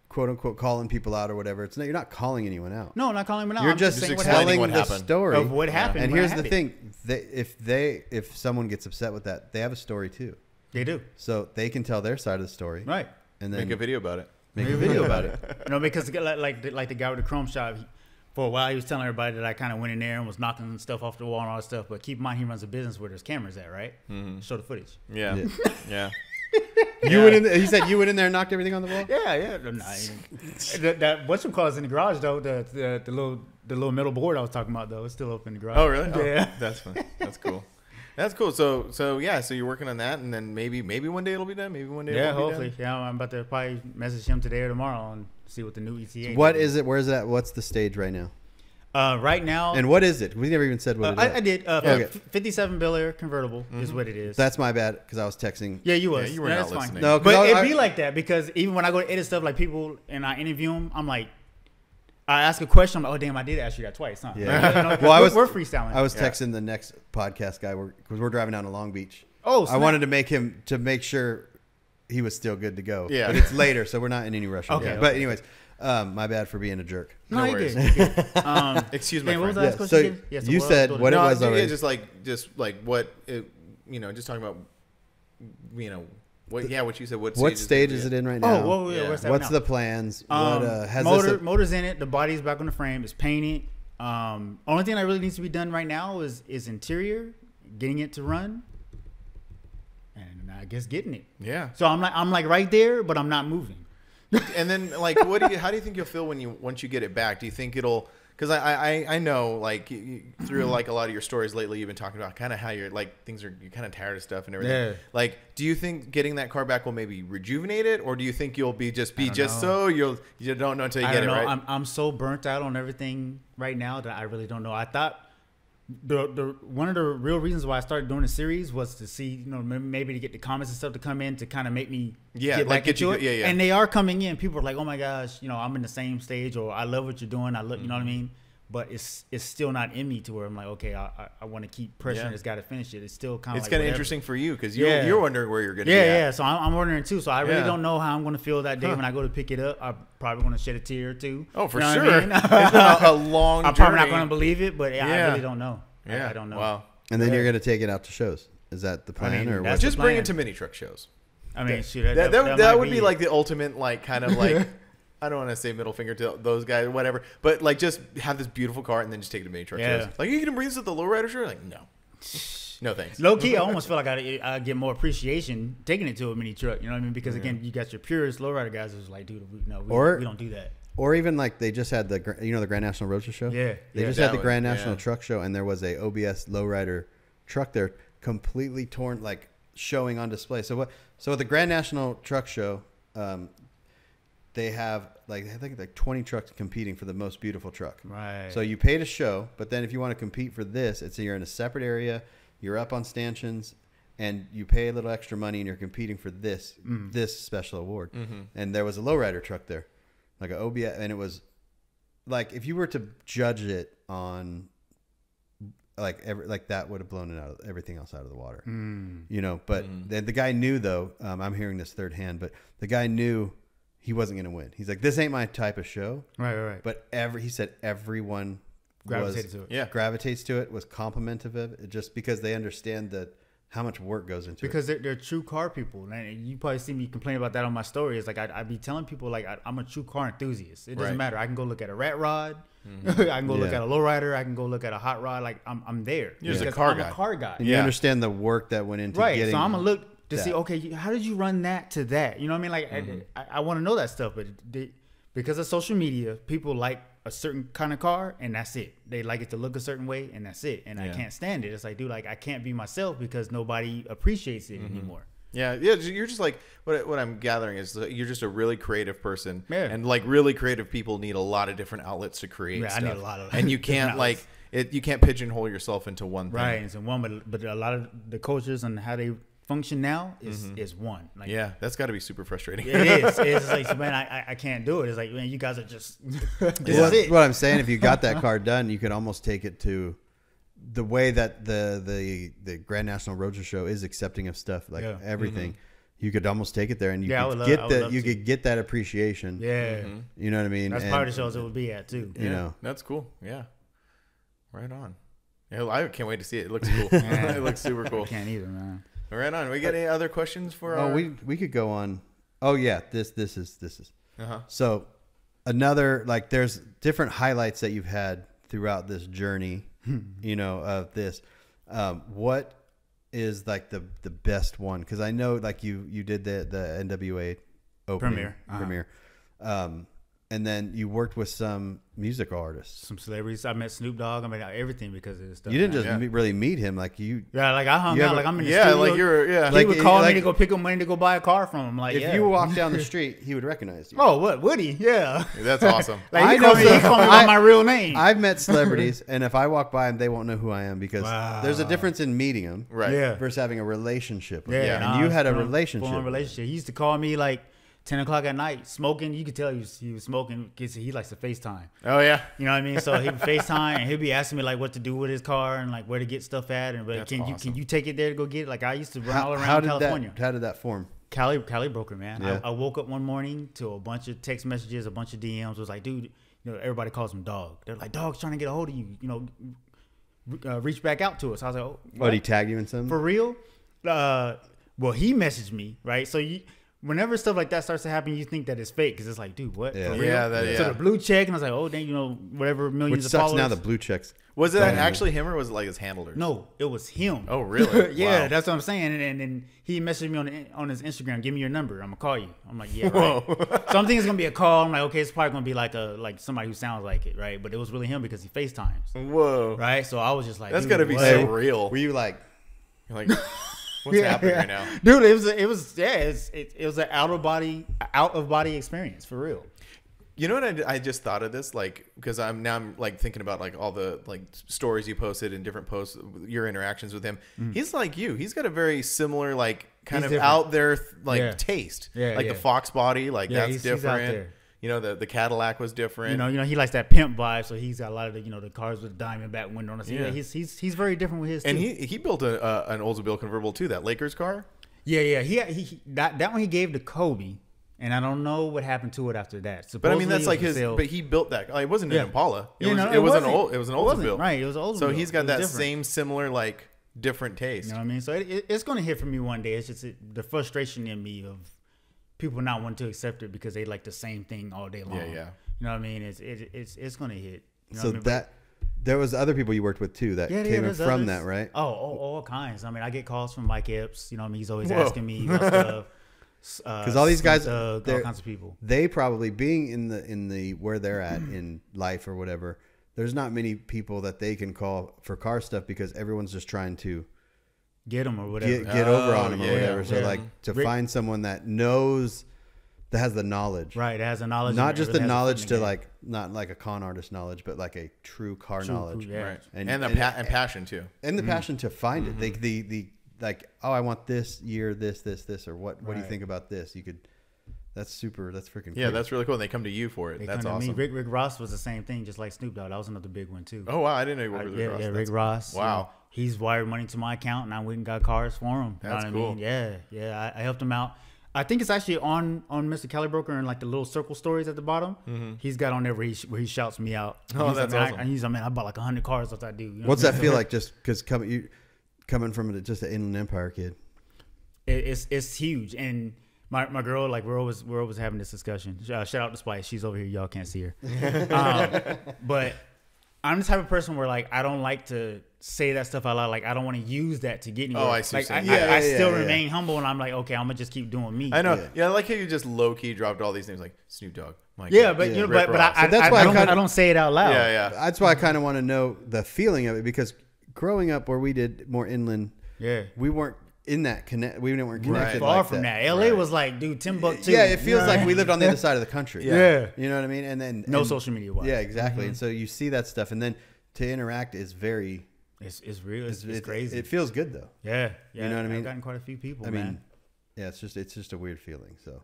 quote unquote calling people out or whatever. It's not, you're not calling anyone out. No, I'm not calling them out. You're I'm just saying what explaining happened. what telling the happened. story Of what happened. And when I here's had the it. thing: if someone gets upset with that, they have a story too. They do. So they can tell their side of the story, Right. and then Make a video about it. make a video about it. You know, because like the guy with the chrome shop, for a while he was telling everybody that I kind of went in there and was knocking stuff off the wall and all that stuff. But keep in mind, he runs a business where there's cameras at, right? Show the footage. Yeah. Yeah. Yeah. You went in. He said you went in there and knocked everything on the wall. Yeah, yeah. That what's it called in the garage though? The little metal board I was talking about though, it's still up in the garage. Oh, really? Oh, Yeah. that's fun. That's cool. That's cool. So yeah. So you're working on that, and then maybe one day it'll be done. Maybe one day. Yeah, it'll be hopefully. Done. Yeah, I'm about to probably message him today or tomorrow and see what the new ETA. What is it? Where's that? What's the stage right now? Right now? And what is it? We never even said what it is. I did. Okay. 57 Bel Air convertible is what it is. That's my bad because I was texting. Yeah, you was. Yeah, you were No, not that's fine. listening. No, 'cause But I- it be like that because even when I go to edit stuff, like people and I interview them, I'm like, I ask a question, I'm like, oh damn, I did ask you that twice, huh? Yeah. Well, I was- we're freestyling. I was Yeah. texting the next podcast guy because we're driving down to Long Beach. Oh, I snap. wanted to make sure he was still good to go. Yeah. But it's later, so we're not in any rush. Okay, yet. okay. But anyways, my bad for being a jerk. no, No you worries. did. You did. Excuse my Dan, what was the friend. last Yeah, question so again? Yeah, you what said else? what it No, was yeah, already. just like what it, just talking about, what you said. What stage is it in right now? Oh, well, yeah, Yeah. what's that What's now? the plans? What has motor, this? motor's in it. The body's back on the frame. It's painted. Only thing that really needs to be done right now is interior, getting it to run, and I guess getting it. Yeah. So I'm like right there, but I'm not moving. And then like, how do you think you'll feel once you get it back? Do you think it'll? Because I know like through like a lot of your stories lately, you've been talking about kind of how you're like you're kind of tired of stuff and everything. Yeah. Like, do you think getting that car back will maybe rejuvenate it, or do you think you'll be just know. so you don't know until you I get don't it know. right? I'm so burnt out on everything right now that I really don't know. I thought the one of the real reasons why I started doing the series was to see, maybe to get the comments and stuff to come in to kind of make me get back into it. Yeah. And they are coming in. People are like, oh my gosh, I'm in the same stage, or I love what you're doing. You know what I mean? But it's still not in me to where I'm like, okay, I want to keep pressuring this guy to finish it. It's still kind of it's kind of interesting for you because you're wondering where you're going to be at. Yeah. So I'm wondering too. So I really don't know how I'm going to feel that day when I go to pick it up. I'm probably going to shed a tear or two. Oh, for you know sure. what I mean? It's been a long I'm journey. probably not going to believe it, but I really don't know. Yeah. I don't know. Wow. And then you're going to take it out to shows. Is that the plan, or that's what? Just the bring plan. it to mini truck shows. I mean, shoot, That might would be like the ultimate, like, kind of like, I don't want to say middle finger to those guys, whatever, but like just have this beautiful car and then just take it to mini truck shows. Like, you can bring this at the lowrider show? Like, no. No thanks. Low key, I almost feel like I get more appreciation taking it to a mini truck. You know what I mean? Because again, you got your purist lowrider guys who's like, dude, we don't do that. Or even like they just had the Grand National Roadshow show. Yeah, they just had the Grand National Truck Show, and there was a OBS lowrider truck there, completely torn, like showing on display. So at the Grand National Truck Show, they have I think 20 trucks competing for the most beautiful truck. Right. So you pay to show, but then if you want to compete for this, you're in a separate area, you're up on stanchions, and you pay a little extra money, and you're competing for this special award. Mm-hmm. And there was a lowrider truck there, like an OBS, and it was like if you were to judge it on that would have blown everything else out of the water. But the guy knew though. I'm hearing this third hand, but the guy knew he wasn't going to win. He's like, this ain't my type of show. Right. But he said everyone gravitates to it. Yeah, gravitates to it, was complimentive of it, just because they understand that how much work goes into because it. Because they're true car people. And you probably see me complain about that on my story. It's like I be telling people like I'm a true car enthusiast. It doesn't matter. I can go look at a rat rod. I can go look at a lowrider. I can go look at a hot rod. Like I'm there. You're just a I'm guy. a car guy. And you understand the work that went into getting so I'm gonna look to that. see, okay, how did you run that to that? You know what I mean? Like I want to know that stuff, but because of social media, people like a certain kind of car, and that's it. They like it to look a certain way, and that's it. And I can't stand it. It's like, dude, like I can't be myself because nobody appreciates it anymore. Yeah. You're just like what I'm gathering is that you're just a really creative person, and like really creative people need a lot of different outlets to create stuff. I need a lot of, and you can't you can't pigeonhole yourself into one thing. Right, it's one, but a lot of the cultures and how they function now is one. Like, yeah, that's got to be super frustrating. It is. It's like, man, I can't do it. It's like, man, you guys are just. What I'm saying, if you got that car done, you could almost take it to the way that the Grand National Roadshow show is accepting of stuff, like everything. You could almost take it there, and you could get that appreciation. Yeah, you know what I mean. That's part of the shows it would be at too. You know, that's cool. Yeah, right on. Yeah, I can't wait to see it. It looks cool. It looks super cool. I can't either, man. Right on. We got any other questions for? We could go on. Oh yeah, this is. So another, like, there's different highlights that you've had throughout this journey. Of this. What is like the best one? Because I know like you did the NWA opening premiere. And then you worked with some musical artists, some celebrities. I met Snoop Dogg. I mean everything because of this stuff. You didn't just really meet him, like you. Yeah, like I hung out. Like I'm in the studio. Like you're. Yeah, he would call me to go pick up money to go buy a car from him. Like if you walk down the street, he would recognize you. Oh, what Woody? Yeah, that's awesome. Like he called me by my real name. I've met celebrities, and if I walk by them, they won't know who I am because there's a difference in meeting them, right? Yeah. Versus having a relationship. With them. And you had a relationship. He used to call me like 10 o'clock at night, smoking. You could tell he was smoking because he likes to FaceTime. Oh, yeah. You know what I mean? So he would FaceTime, and he'll be asking me, like, what to do with his car and, like, where to get stuff at. And but can you take it there to go get it? Like, I used to run all around California. How did that form? Cali broker, man. Yeah. I woke up one morning to a bunch of text messages, a bunch of DMs. It was like, dude, everybody calls him Dog. They're like, Dog's trying to get a hold of you. Reach back out to us. I was like, oh. What, he tagged you in something? For real? Well, he messaged me, right? So whenever stuff like that starts to happen, you think that it's fake because it's like, dude, what? Yeah. For real? Yeah. So the blue check, and I was like, oh, dang, whatever millions of followers. Which sucks now, the blue checks. Was it actually him or was it like his handlers? No, it was him. Oh, really? Yeah, Wow. that's what I'm saying. And then he messaged me on his Instagram, give me your number, I'm gonna call you. I'm like, yeah, right. So I'm thinking it's gonna be a call. I'm like, okay, it's probably gonna be like somebody who sounds like it, right? But it was really him because he FaceTimes. Whoa. Right? So I was just like, that's dude, gotta be what? so real. Were you like, You're like, what's happening right now? Dude, it was an out of body experience for real. You know what I just thought of this, like, because I'm like thinking about like all the like stories you posted and different posts, your interactions with him. He's like you. He's got a very similar like kind of different. out there like Yeah. taste. Yeah, like yeah. the Fox body, like that's he's out different. there. You know, the Cadillac was different. You know, he likes that pimp vibe, so he's got a lot of the, the cars with the Diamondback window on it. So Yeah. he's very different with his. and too. he built an Oldsmobile convertible too, that Lakers car. Yeah. That one he gave to Kobe, and I don't know what happened to it after that. But I mean, Supposedly that's it like was his. for sale. But he built that. It wasn't Yeah. an Impala. It Yeah, was. no, It was an wasn't. old. It was an It wasn't, Oldsmobile. right? It was an Oldsmobile. So he's got It was that different. same similar like different taste. You know what I mean? So it's going to hit for me one day. It's just the frustration in me of people not wanting to accept it because they like the same thing all day long. Yeah. You know what I mean? It's going to hit. You know So what I mean? that there was other people you worked with too that came in there's from others. that, right? Oh, all kinds. I mean, I get calls from Mike Epps. You know what I mean? He's always Whoa. asking me about stuff. Because all these guys, all they're- kinds of people. They probably being in the where they're at in life or whatever. There's not many people that they can call for car stuff because everyone's just trying to Get them or whatever. get over on them yeah, or whatever. So yeah. like to Rick- find someone that knows, that has the knowledge, Right, it has a knowledge. not and it just really the has a knowledge foot to in the game. like not like a con artist knowledge, but like a true car True, knowledge, yeah. Right. And- And and- and passion too. and the passion to find it. The like, oh, I want this year, this, or what do you Right. think about this? You could. That's freaking Yeah, cool. that's really cool. And they come to you for it. They That's come to me. awesome. Rick Ross was the same thing, just like Snoop Dogg. That was another big one too. Oh wow, I didn't know you worked with Rick Ross. Yeah, That's- Rick Ross. Wow. You know, he's wired money to my account, and I went and got cars for him. You know That's what cool. I mean? Yeah. I helped him out. I think it's actually on Mr. Cali Broker and like the little circle stories at the bottom. He's got on there where he shouts me out. Oh, He's that's like, awesome. He's like, man, I bought like 100 cars. That's what I do. You know What's what I that feel like? Just because coming from just an Inland Empire kid. It's huge. And my girl, like we're always having this discussion. Shout out to Spice. She's over here. Y'all can't see her. But I'm the type of person where like I don't like to say that stuff out loud. Like I don't want to use that to get anywhere. Oh, I see Like what you're saying. I Yeah, still yeah. remain humble, and I'm like, okay, I'm gonna just keep doing me. I know. Yeah. Yeah. I like how you just low key dropped all these names like Snoop Dogg. Mike Yeah, Epps, but you know, Rick but Ross. I, So that's I, why I, I don't, kinda- I don't say it out loud. Yeah. That's why I kind of want to know the feeling of it because growing up where we did more inland, Yeah. we weren't in that connect. We weren't connected. Far like from that. that. LA Right. was like, dude, Timbuktu. Yeah, it You feels know like what we I lived on the other side of the country. mean? Yeah. You know what I mean? And then No and- social media wise. Yeah, exactly. And so you see that stuff, and then to interact is very. It's real. It's crazy. It feels good though. Yeah. You know what I mean? I've gotten quite a few people, I man. mean, yeah, it's just a weird feeling. So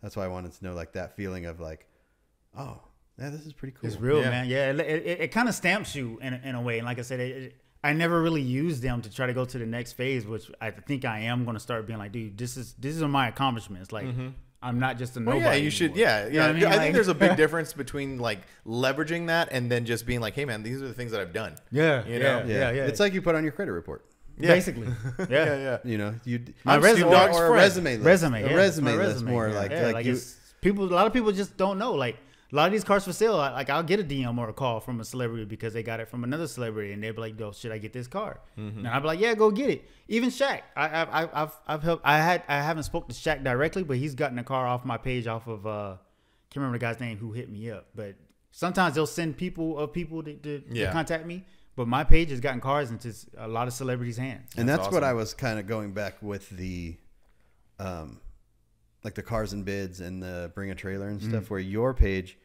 that's why I wanted to know like that feeling of like, oh, yeah, this is pretty cool. It's real, Yeah. man. Yeah, it kind of stamps you in a way. And like I said, I never really used them to try to go to the next phase, which I think I am going to start being like, dude, these are my accomplishments. Like, I'm not just a Well, nobody. yeah, you should. anymore. Yeah, You yeah. know what I mean? I Like- think there's a big difference between like leveraging that and then just being like, hey, man, these are the things that I've done. Yeah, You know? yeah. It's like you put on your credit report. Yeah. Basically, Yeah, yeah. yeah. You know, you My I'm resume- Snoop Dogg's or a friend. resume list. Resume, a yeah, resume it's my list more yeah. like Yeah, like you. it's, people. A lot of people just don't know. Like a lot of these cars for sale, like I'll get a DM or a call from a celebrity because they got it from another celebrity, and they'll be like, "Yo, should I get this car?" And I'll be like, "Yeah, go get it." Even Shaq, I've helped. I haven't spoke to Shaq directly, but he's gotten a car off my page off of can't remember the guy's name who hit me up, but sometimes they'll send people to Yeah. contact me. But my page has gotten cars into a lot of celebrities' hands. And That's that's what awesome. I was kind of going back with the, like the cars and bids and the bring a trailer and stuff. Where your page,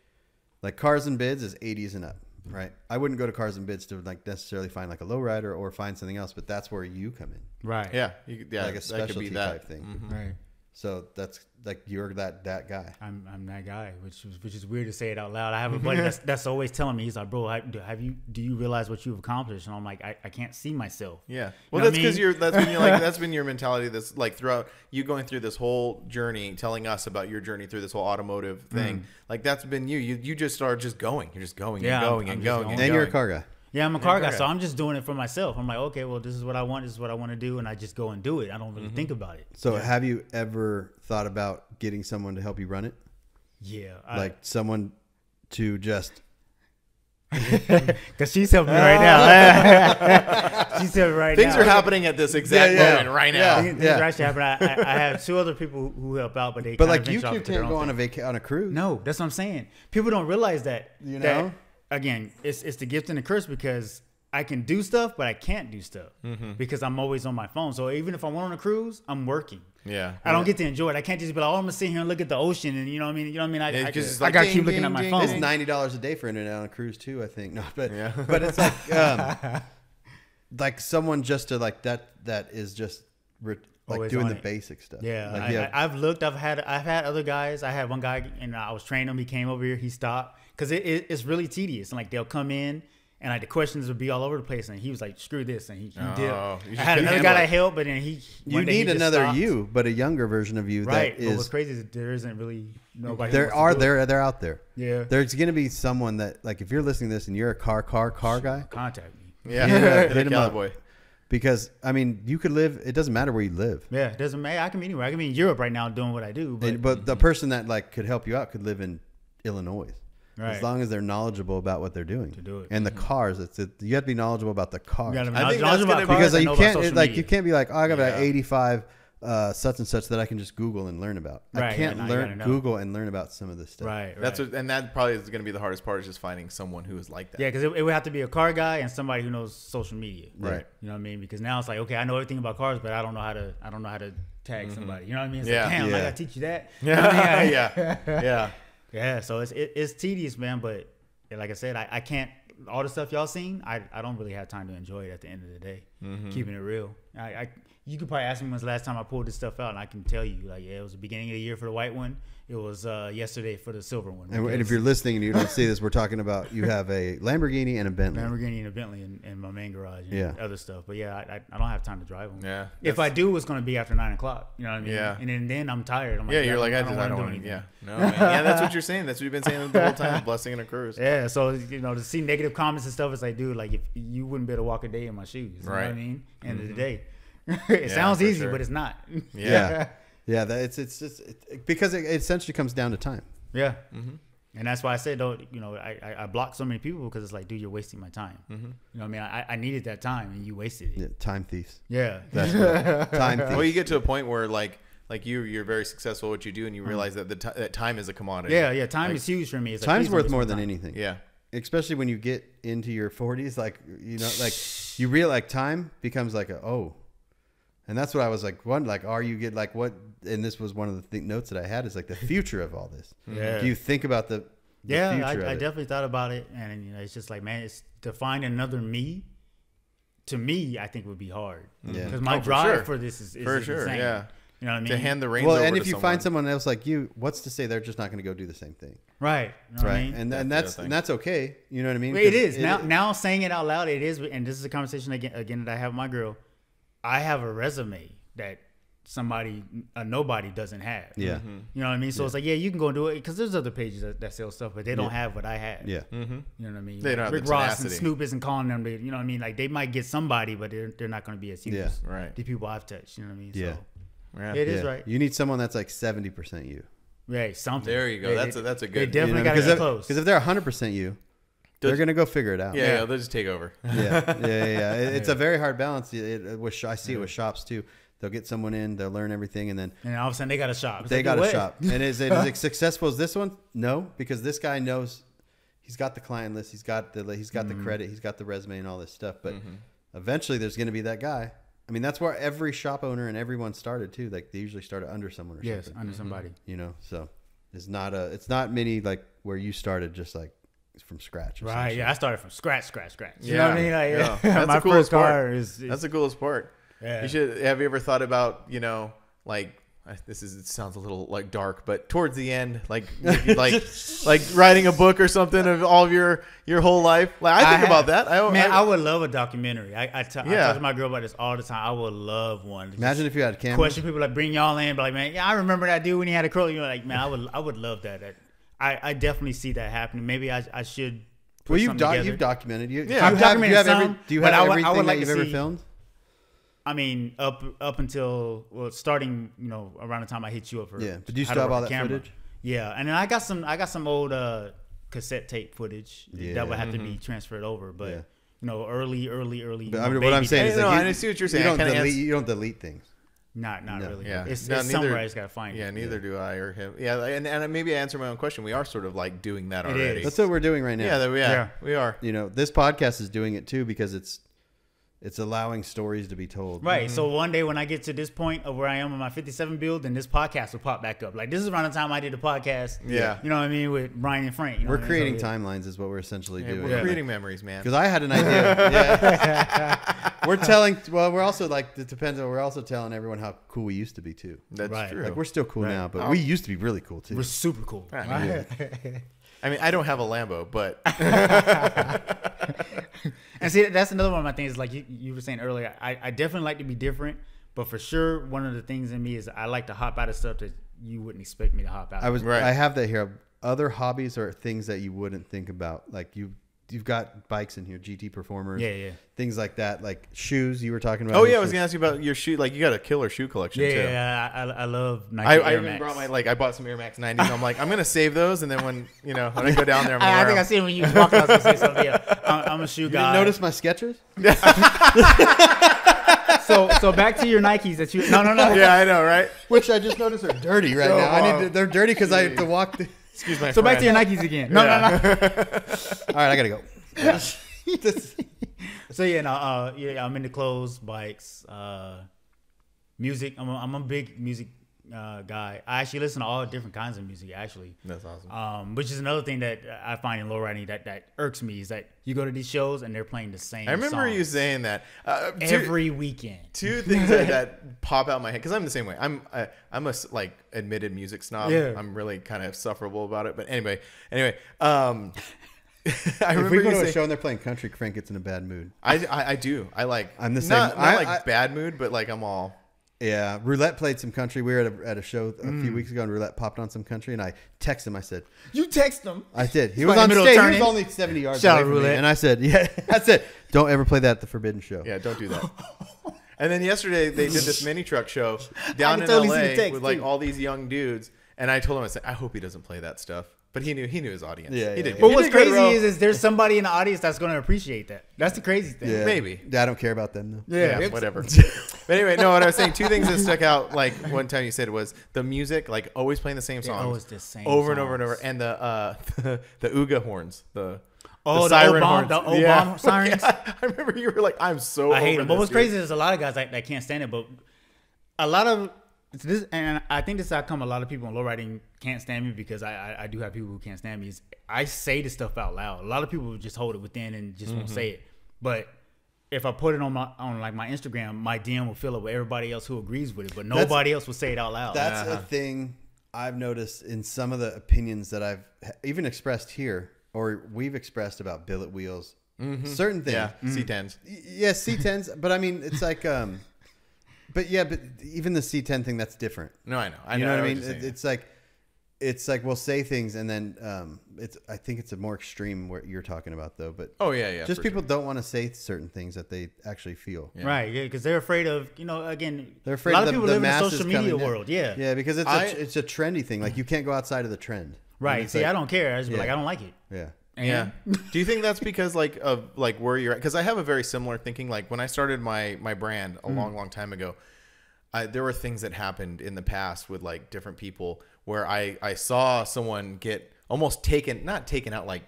like cars and bids, is 80s and up, right? I wouldn't go to cars and bids to like necessarily find like a lowrider or find something else, but that's where you come in, Right. Yeah, you could- yeah. like a that could specialty be that. type thing. Right. So that's like you're that guy. I'm that guy, which is weird to say it out loud. I have a buddy that's always telling me, he's like, bro, do you realize what you've accomplished? And I'm like, I can't see myself. Yeah. You Well, know that's what I because mean? that's been your mentality. That's like throughout you going through this whole journey, telling us about your journey through this whole automotive thing. Like that's been you. You just started just going. You're just going Yeah, and going I'm and just going. going. And And you're a going. car guy. Yeah, I'm a car guy, okay. so I'm just doing it for myself. I'm like, okay, well, this is what I want. This is what I want to do, and I just go and do it. I don't really think about it. So have you ever thought about getting someone to help you run it? Yeah, Like someone to just because she's helping me right now. She's helping me right Things now. are happening at this exact Yeah, yeah. moment right now. Yeah. Things are actually happening. I have two other people who help out, but they but kind like of you venture off two to their can't go own on thing. on a cruise. No, that's what I'm saying. People don't realize that. You that, know? again, it's the gift and the curse because I can do stuff, but I can't do stuff because I'm always on my phone. So even if I went on a cruise, I'm working. Yeah. I don't get to enjoy it. I can't just be like, oh, I'm gonna sit here and look at the ocean, and you know what I mean. You know what I mean? Yeah, 'cause it's I like gotta ding, keep looking ding, at my ding, phone. It's $90 a day for internet on a cruise too, I think. No, but Yeah. but it's like someone just to like that is just Always doing on the it. basic stuff. Yeah, Like, I've looked. I've had other guys. I had one guy, and I was training him. He came over here. He stopped because it's really tedious. And like they'll come in, and like the questions would be all over the place. And he was like, "Screw this," and he dipped. you I just had couldn't another handle guy it. that helped, but then you one day he need just another stopped. you, but a younger version of you Right. that But what's is. crazy is there isn't really nobody. There who wants to do it. they're out there. Yeah. There's gonna be someone that like if you're listening to this and you're a car guy, Contact me. Yeah. hit Hit him a up. cowboy. because I mean you could live. It doesn't matter where you live. Yeah, it doesn't matter. I can be anywhere. I can be in Europe right now doing what I do. But the person that like could help you out could live in Illinois. Right. As long as they're knowledgeable about what they're doing To do it. and the cars, you have to be knowledgeable about the cars. You gotta be I think knowledgeable that's about gonna be- cars because and you know about can't social like media. you can't be like, oh, I got Yeah. about 85 such and such that I can just Google and learn about. I Right, can't yeah, no, you learn gotta know. Google and learn about some of this stuff. Right. That's what, and that probably is going to be the hardest part is just finding someone who is like that. Yeah, because it would have to be a car guy and somebody who knows social media. Right. You know what I mean? Because now it's like, okay, I know everything about cars, but I don't know how to tag somebody. You know what I mean? It's Yeah. like, damn, Yeah. I gotta teach you that. You know what I mean? Yeah. Yeah. So it's tedious, man. But like I said, I can't. All the stuff y'all seen, I don't really have time to enjoy it at the end of the day. Keeping it real. You could probably ask me when's the last time I pulled this stuff out, and I can tell you, like, yeah, it was the beginning of the year for the white one. It was yesterday for the silver one. And if because you're listening and you don't see this, we're talking about you have a Lamborghini and a Bentley. Lamborghini and a Bentley in my main garage and Yeah. other stuff. But yeah, I don't have time to drive them. Yeah. If I do, it's going to be after 9 o'clock. You know what I mean? Yeah. And then I'm tired. I'm like, Yeah, you're like, I don't don't do want to. anything. Yeah. No, man. Yeah, that's what you're saying. That's what you've been saying the whole time. Blessing and a curse. Yeah, so you know, to see negative comments and stuff, it's like, dude, like if you wouldn't be able to walk a day in my shoes. You know what I Right. mean? End of the day, it Yeah, sounds for easy, sure. but it's not. Yeah. Yeah, it's just because it essentially comes down to time. Yeah. And that's why I said, don't, you know, I block so many people because it's like, dude, you're wasting my time. You know what I mean? I needed that time and you wasted Yeah, it. time thieves. Yeah. That's what, time thieves. Well, you get to a point where like you're very successful at what you do, and you realize that that time is a commodity. Yeah. Time Like, is huge for me. It's like, Time's please don't worth waste more my than time. anything. Yeah. Especially when you get into your 40s, like, you know, like you realize like time becomes like and that's what I was like, are you get like what, and this was one of the notes that I had is like the future of all this. Yeah. Do you think about the Yeah, future I of it? definitely thought about it, and you know, it's just like, man, it's to find another me. To me, I think would be hard Yeah. because my Oh, for drive sure. for this is For sure, insane. yeah. You know what I mean? To hand the reins Well, over and to if you find someone else like you, what's to say they're just not going to go do the same thing, right, you know what I right? mean? And That's the other thing. that's okay. You know what I mean? It is Because now saying it out loud. It is, and this is a conversation again that I have with my girl. I have a resume that a nobody doesn't have. Yeah. You know what I mean? So it's like, yeah, you can go and do it because there's other pages that sell stuff, but they don't have what I have. Yeah. You know what I mean? They don't have Rick the Ross and tenacity. Snoop isn't calling them. You know what I mean? Like they might get somebody, but they're not going to be as huge. Yeah. as Right. The people I've touched. You know what I mean? Yeah. So, Yeah. it is Yeah. right. You need someone that's like 70% you. Yeah, something. There you go. That's a They good. definitely got to get close. Because if they're 100% you, they're going to go figure it out. Yeah, they'll just take over. Yeah. It's a very hard balance. I see it with shops too. They'll get someone in, they'll learn everything, and then And all of a sudden they got a shop. It's they like, got no a way. shop. And is it as successful as this one? No, because this guy knows he's got the client list, he's got the credit, he's got the resume and all this stuff. But eventually, there's going to be that guy. I mean, that's where every shop owner and everyone started too. Like they usually started under someone or Yes, something. under somebody. You know, so it's not many like where you started just like from scratch. Right. Yeah, I started from scratch. You Yeah. know what I mean? Like, Yeah. That's my the coolest first car part. is That's the coolest part. Yeah. You should. Have you ever thought about like it sounds a little like dark, but towards the end, like maybe, like writing a book or something of all of your whole life. Like I think about that. I would love a documentary. I talk Yeah. to my girl about this all the time. I would love one. Just Imagine if you had cameras. question people, like bring y'all in, but like, man, yeah, I remember that dude when he had a curl. You know, like, man, I would love that. I definitely see that happening. Maybe I should. Put Well, something together. you've documented. Yeah. Do you I've have documented every? some, Do you but have I would everything like that to you've ever see- filmed? I mean, up until starting, you know, around the time I hit you up for Yeah, but do you how still to have all work that a camera. footage? Yeah, and then I got some old cassette tape footage Yeah. that would have to be transferred over, but Yeah. you know, early. But you I know, mean, what baby I'm saying days. is No, like I see what you're saying. You I don't kinda delete. ans- You don't delete things. not No. really. Yeah. It's No, somewhere I just gotta find Yeah, it. neither do I or him. Yeah, and maybe I answer my own question. We are sort of like doing that already. is. That's what we're doing right now. Yeah, Yeah. we are. You know, this podcast is doing it too because it's It's allowing stories to be told. Right. So one day when I get to this point of where I am on my 57 build, then this podcast will pop back up. Like this is around the time I did the podcast. Yeah. You know what I mean? With Brian and Frank. You know We're what I mean? creating So, timelines is what we're essentially doing. We're creating memories, man. Because I had an idea. Yeah. We're telling, well, we're also like, it depends on, we're also telling everyone how cool we used to be too. That's Right. true. Like we're still cool Right. now, but we used to be really cool too. We're super cool. I mean, I don't have a Lambo, but And see, that's another one of my things. Like you were saying earlier, I definitely like to be different, but for sure, one of the things in me is I like to hop out of stuff that you wouldn't expect me to hop out of. Right. I have that here. Other hobbies are things that you wouldn't think about. Like you've got bikes in here, GT Performers. Yeah. Things like that, like shoes you were talking about. oh yeah, I was gonna ask you about your shoe. Like you got a killer shoe collection too. Yeah, I love Nike I Air even Max. brought I bought some Air Max 90s. And I'm like, I'm gonna save those, and then when when I go down there, I'm gonna I wear think I them. seen when you was walking, I was gonna say something. Yeah, I'm a shoe You guy. didn't notice my Skechers? So back to your Nikes that you. No. Yeah, I know, right? Which I just noticed are dirty right now. They're dirty because I have to walk. Excuse my. So back to friend. your Nikes again. No. All right, I gotta go. So yeah, I'm into clothes, bikes, music. I'm a big music guy. I actually listen to all different kinds of music. Actually, That's awesome. which is another thing that I find in lowriding that irks me is that you go to these shows and they're playing the same. I remember you songs saying that every weekend. Two things that pop out my head because I'm the same way. I'm a like admitted music snob. Yeah. I'm really kind of sufferable about it. But anyway, I If remember we go you to a saying, show and they're playing country, Frank gets in a bad mood. I do. I like. I'm the same. Not I- bad mood, but like I'm all. Yeah, Roulette played some country. We were at a show a few weeks ago, and Roulette popped on some country, and I texted him. I said, You text them. I did. He Right was in the on middle of stage. He turning. was only 70 yards Shout away out from me, Roulette. and I said, yeah, that's it. Don't ever play that at the Forbidden Show. Yeah, don't do that. And then yesterday they did this mini truck show down can in totally see LA the text, with like too. all these young dudes, and I told him, I said, I hope he doesn't play that stuff. But he knew his audience. Yeah, he yeah, did. yeah. But He what's did good, crazy bro. is there's somebody in the audience that's going to appreciate that. That's the crazy thing. Yeah. Maybe. I don't care about them, though. Yeah, it's- whatever. But anyway, no, what I was saying, two things that stuck out, like one time you said was the music, like always playing the same songs. always the same over and over and over. songs. And the Ooga horns, the siren horns. the old bomb sirens. Yeah, I remember you were like, I'm so I hate over them. But this, what's dude. crazy is a lot of guys that can't stand it. But a lot of this, and I think this is how come a lot of people in lowriding can't stand me because I do have people who can't stand me. Is I say the stuff out loud. A lot of people just hold it within and just won't say it. But if I put it on my Instagram, my DM will fill up with everybody else who agrees with it, but nobody else will say it out loud. That's a thing I've noticed in some of the opinions that I've even expressed here, or we've expressed about billet wheels. Certain things. Yeah, C10s. Yes, C10s. But I mean, it's like, but even the C10 thing, that's different. No, I know. You know what I you're mean? saying. It's like we'll say things and then I think it's a more extreme what you're talking about though. But Oh, yeah. just for people sure. don't want to say certain things that they actually feel. Yeah. Right, yeah, because they're afraid of, again, They're afraid a lot of of people the live in the masses social media coming in. world. Yeah. Yeah, because it's I- it's a trendy thing. Like you can't go outside of the trend. Right. And it's See, like- I don't care. I just be Yeah. like, I don't like it. Yeah. And Yeah. Do you think that's because of where you're at? Because I have a very similar thinking. Like when I started my brand a long time ago, there were things that happened in the past with like different people where I saw someone get almost not taken out like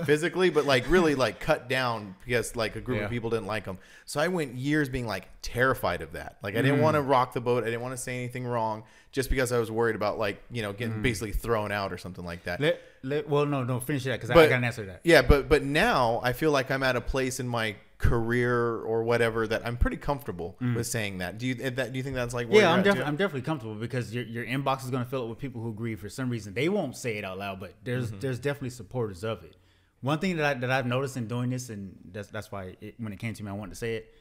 physically, but like really like cut down because like a group Yeah. of people didn't like them. So I went years being like terrified of that. Like I didn't want to rock the boat. I didn't want to say anything wrong just because I was worried about like, getting basically thrown out or something like that. well, no, finish that because I But- got an answer to that. Yeah, but now I feel like I'm at a place in my career or whatever that I'm pretty comfortable with saying that. Do you think that's like where Yeah, you're at, too? I'm definitely comfortable because your inbox is going to fill up with people who agree for some reason. They won't say it out loud, but there's definitely supporters of it. One thing that I've noticed in doing this, and that's why when it came to me, I wanted to say it,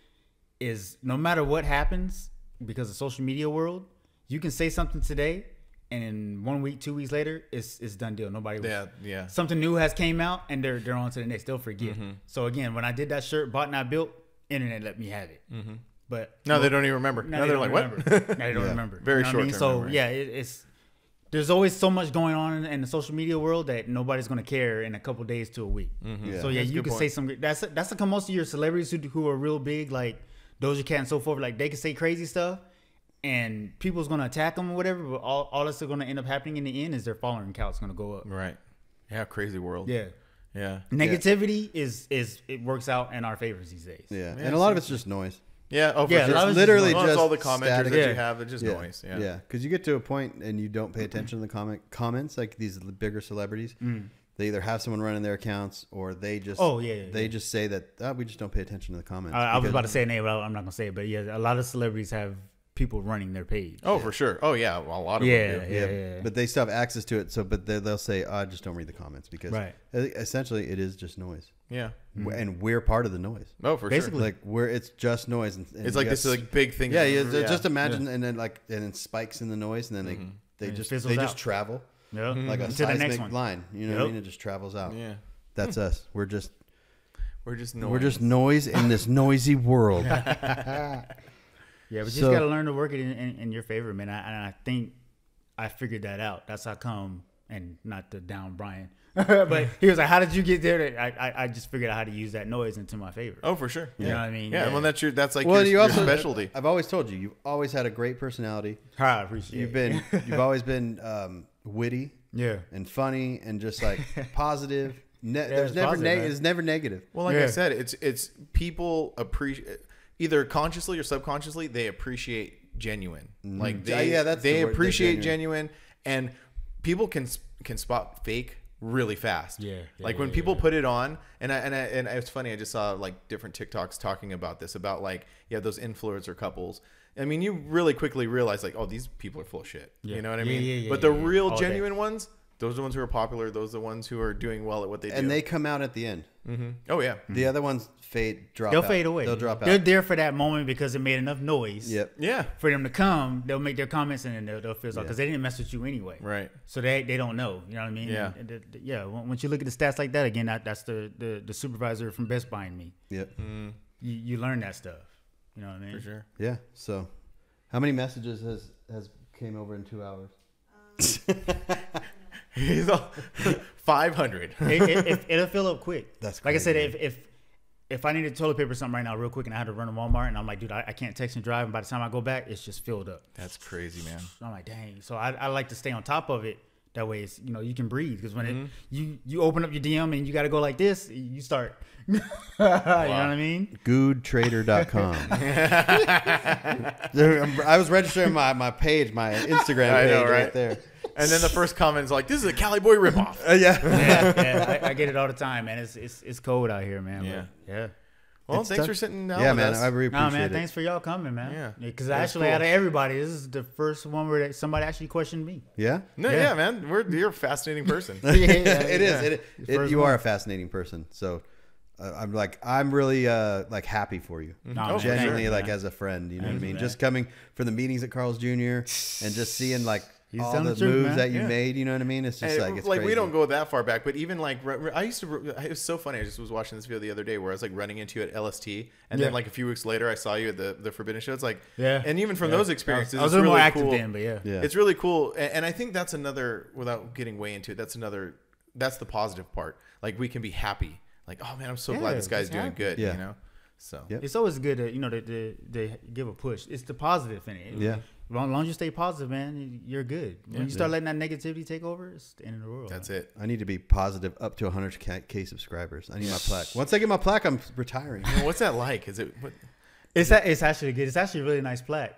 is no matter what happens, because of social media world, you can say something today, and in 1 week, 2 weeks later, it's done deal. Nobody will. Yeah. Something new has came out, and they're on to the next. They'll forget. So again, when I did that shirt, bought not built, internet let me have it. But No, they don't even remember. now No, they they're don't like, remember. what? Now they don't Yeah. remember. Very You know what I mean? short-term So memory. yeah, it's there's always so much going on in the social media world that nobody's going to care in a couple days to a week. Yeah. So yeah, That's a you good can say point. some. That's how come most of your celebrities who are real big, like Doja Cat and so forth, like they can say crazy stuff, and people's going to attack them or whatever. But all that's going to end up happening in the end is their following count's going to go up. Right. Yeah, crazy world. Yeah. Yeah. Negativity is it works out in our favors these days. Yeah, Yeah, and a lot of it's just noise. Yeah. Oh, for Yeah, a sure. lot of It's it's literally well, just it's all the commenters static. that Yeah. you have. It's just Yeah. noise. Yeah. Yeah, because you get to a point and you don't pay attention to the comments, like these bigger celebrities. They either have someone running their accounts or they just they just say that we just don't pay attention to the comments. I was Because- about to say a name, but I'm not gonna say it. But yeah, a lot of celebrities have people running their page. Oh, for sure. Oh, yeah. Well, a lot of Yeah, them do. yeah. but they still have access to it. So, but they'll say, I just don't read the comments because Right. essentially it is just noise, Yeah. and we're part of the noise. Oh, for Basically. Like it's just noise. And sure. It's like you this got- like big thing. Yeah, just imagine, and then spikes in the noise, and then they And it just fizzles just out. travel Yeah. like a To the next seismic one. line. You know what I Yep. mean? It just travels out. Yeah. That's us. We're just Noise. we're just noise in this noisy world. Yeah, but you So- just gotta learn to work it in your favor, man. I think I figured that out. That's how come, and not to down Brian, but he was like, "How did you get there?" I just figured out how to use that noise into my favor. Oh, for sure. You know what I mean? Yeah. Yeah. Well, that's like Well, your, you also your specialty. I've always told you, you've always had a great personality. I appreciate You've always been witty Yeah. and funny and just like positive. it's positive, man. It's never negative. Well, like I Yeah. said, it's people appreciate either consciously or subconsciously they appreciate genuine. Like that's they the word, appreciate they're genuine, and people can spot fake really fast. Yeah, like yeah, when yeah, people put it on, and it's funny. I just saw like different TikToks talking about this, about like those influencer couples. I mean, you really quickly realize like, oh, these people are full of shit. Yeah. You know what I Yeah, mean? yeah, yeah, but the yeah, yeah. real All day. genuine ones, those are the ones who are popular. Those are the ones who are doing well at what they do. And they come out at the end. Oh yeah. The other ones drop They'll out. fade away. They'll drop They're out. there for that moment because it made enough noise. Yep. Yeah. For them to come, they'll make their comments and then they'll fizz out because they didn't mess with you anyway. Right. So they don't know. You know what I mean? Yeah. Yeah. Once you look at the stats like that again, that's the supervisor from Best Buy and me. Yep. You learn that stuff. You know what I mean? For sure. Yeah. So, how many messages has came over in 2 hours? He's all 500. It'll fill up quick. That's like I said. crazy. If I needed toilet paper or something right now real quick and I had to run to Walmart and I'm like, dude, I can't text and drive, and by the time I go back, it's just filled up. That's crazy, man. I'm like, dang. So I like to stay on top of it. That way, it's you know can breathe, because when you open up your DM and you got to go like this, you start. You know what I mean? Goodtrader.com. I was registering my page, my Instagram I page know, right right? there. And then the first comment is like, "This is a Cali Boy ripoff." Yeah, I get it all the time, man. It's cold out here, man. Yeah. But, yeah. Well, It's thanks tough. for sitting down Yeah, with man. us. I really appreciate Nah, man. it. Thanks for y'all coming, man. Yeah. Because That's actually, cool. out of everybody, this is the first one where somebody actually questioned me. Yeah. No, Yeah. yeah, man. You're a fascinating person. It is. First You one. are a fascinating person. So I'm really like happy for you. Nah, Oh, man, for Genuinely, thank you, like man. as a friend, you know Thank what I you, mean? man. Just coming from the meetings at Carl's Jr. and just seeing like He's all telling the the truth, moves man. that you Yeah. made, you know what I mean? It's just And, like it's we crazy. don't go that far back, but even like I used to. It was so funny. I just was watching this video the other day where I was like running into you at LST, and Yeah. then like a few weeks later, I saw you at the Forbidden Show. It's like, Yeah. And even from Yeah. those experiences, I was it's a little really more active cool. then, but yeah. Yeah. It's really cool, and I think that's another. Without getting way into it, that's the positive part. Like we can be happy. Like, oh man, I'm so glad Yeah, this guy's just doing happy. good. Yeah. You know. So Yep. It's always good to give a push. It's the positive in it. Yeah. As long as you stay positive, man, you're good. When you start letting that negativity take over, it's the end of the world. that's it. I need to be positive up to 100K subscribers. I need my plaque. Once I get my plaque, I'm retiring. Man, what's that like? Is it? What, It's actually good. It's actually a really nice plaque.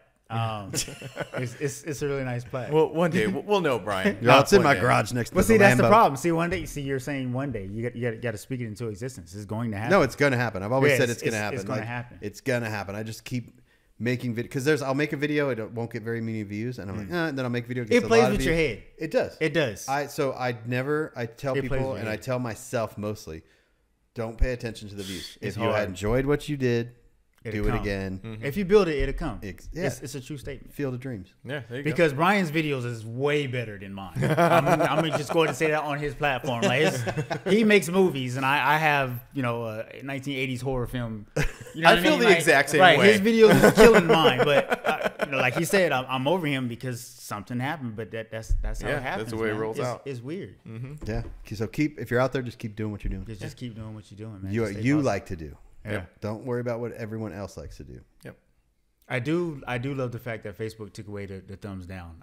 It's a really nice plaque. well, one day we'll know, Brian. Yeah, it's in One my day. garage next to But see, the that's the Lambo. problem. See, one day, you're saying one day. You got to speak it into existence. It's going to happen. No, it's gonna happen. I've always Yeah, said it's gonna happen. it's gonna Like, happen. It's gonna happen. I just keep making videos because I'll make a video, it won't get very many views, and I'm like, then I'll make a video. It gets a plays lot of with your views. head. It does. It does. I tell It plays people with and your I head. tell myself mostly, don't pay attention to the views. It's If you hard. enjoyed what you did, It'll do it come. again. If you build it, it'll come. Yeah. It's a true statement. Field of Dreams. Yeah, there you go. Because Brian's videos is way better than mine. I'm gonna just go ahead and say that on his platform. Like he makes movies, and I have a 1980s horror film. You know I what feel mean? the Like, exact same right, way. His videos is killing mine, but like he said, I'm over him because something happened. But that's how Yeah, it happens. that's the way it man. rolls out. It's weird. Yeah. So if you're out there, just keep doing what you're doing. Just keep doing what you're doing, man. You Just stay you positive. like to do. Yeah. Don't worry about what everyone else likes to do. Yep. I do love the fact that Facebook took away the thumbs down.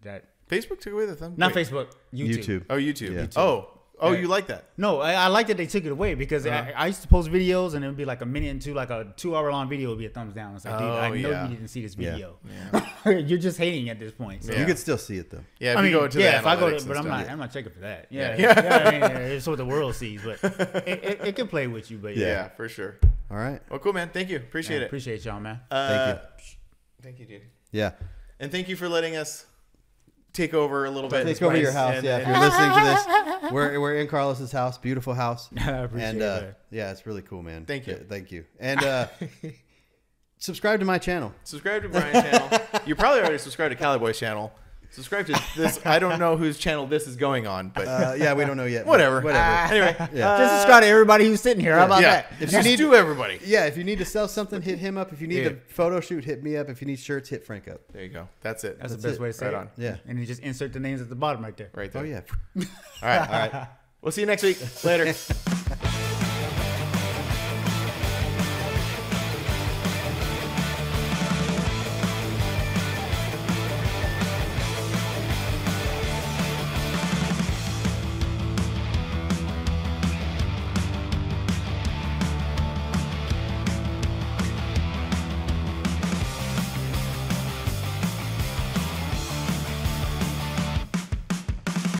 That Facebook took away the thumb. not Wait. Facebook, YouTube. YouTube. Oh, YouTube. Yeah. Oh, Oh, you like that? No, I like that they took it away because I used to post videos and it would be like a minute into like a 2-hour long video would be a thumbs down. It's like, dude, I know you didn't see this video. You're just hating at this point. So. You could still see it though. Yeah, if I you mean, go to the if I go analytics to, but and stuff. I'm not checking for that. Yeah. I mean, it's what the world sees, but it can play with you. But Yeah, for sure. All right. Well, cool, man. Thank you. Appreciate it. Appreciate y'all, man. Thank Thank you, dude. Yeah. And thank you for letting us take over a little bit. Take over your house. Yeah. If you're listening to this, we're in Carlos's house. Beautiful house. I appreciate And that. yeah, it's really cool, man. Thank you. Yeah, thank you. And subscribe to my channel. Subscribe to Brian's channel. You probably already subscribed to Cali Boy's channel. Subscribe to this. I don't know whose channel this is going on, but Yeah, we don't know yet. whatever. Whatever. Anyway, Yeah. Just subscribe to everybody who's sitting here. How about that? If you need to, everybody. Yeah, if you need to sell something, hit him up. If you need Yeah. a photo shoot, hit me up. If you need shirts, hit Frank up. There you go. That's it. That's That's the best it. way to say Right it. on. Yeah. And you just insert the names at the bottom right there. Right there. Oh yeah. All right. All right. We'll see you next week. Later.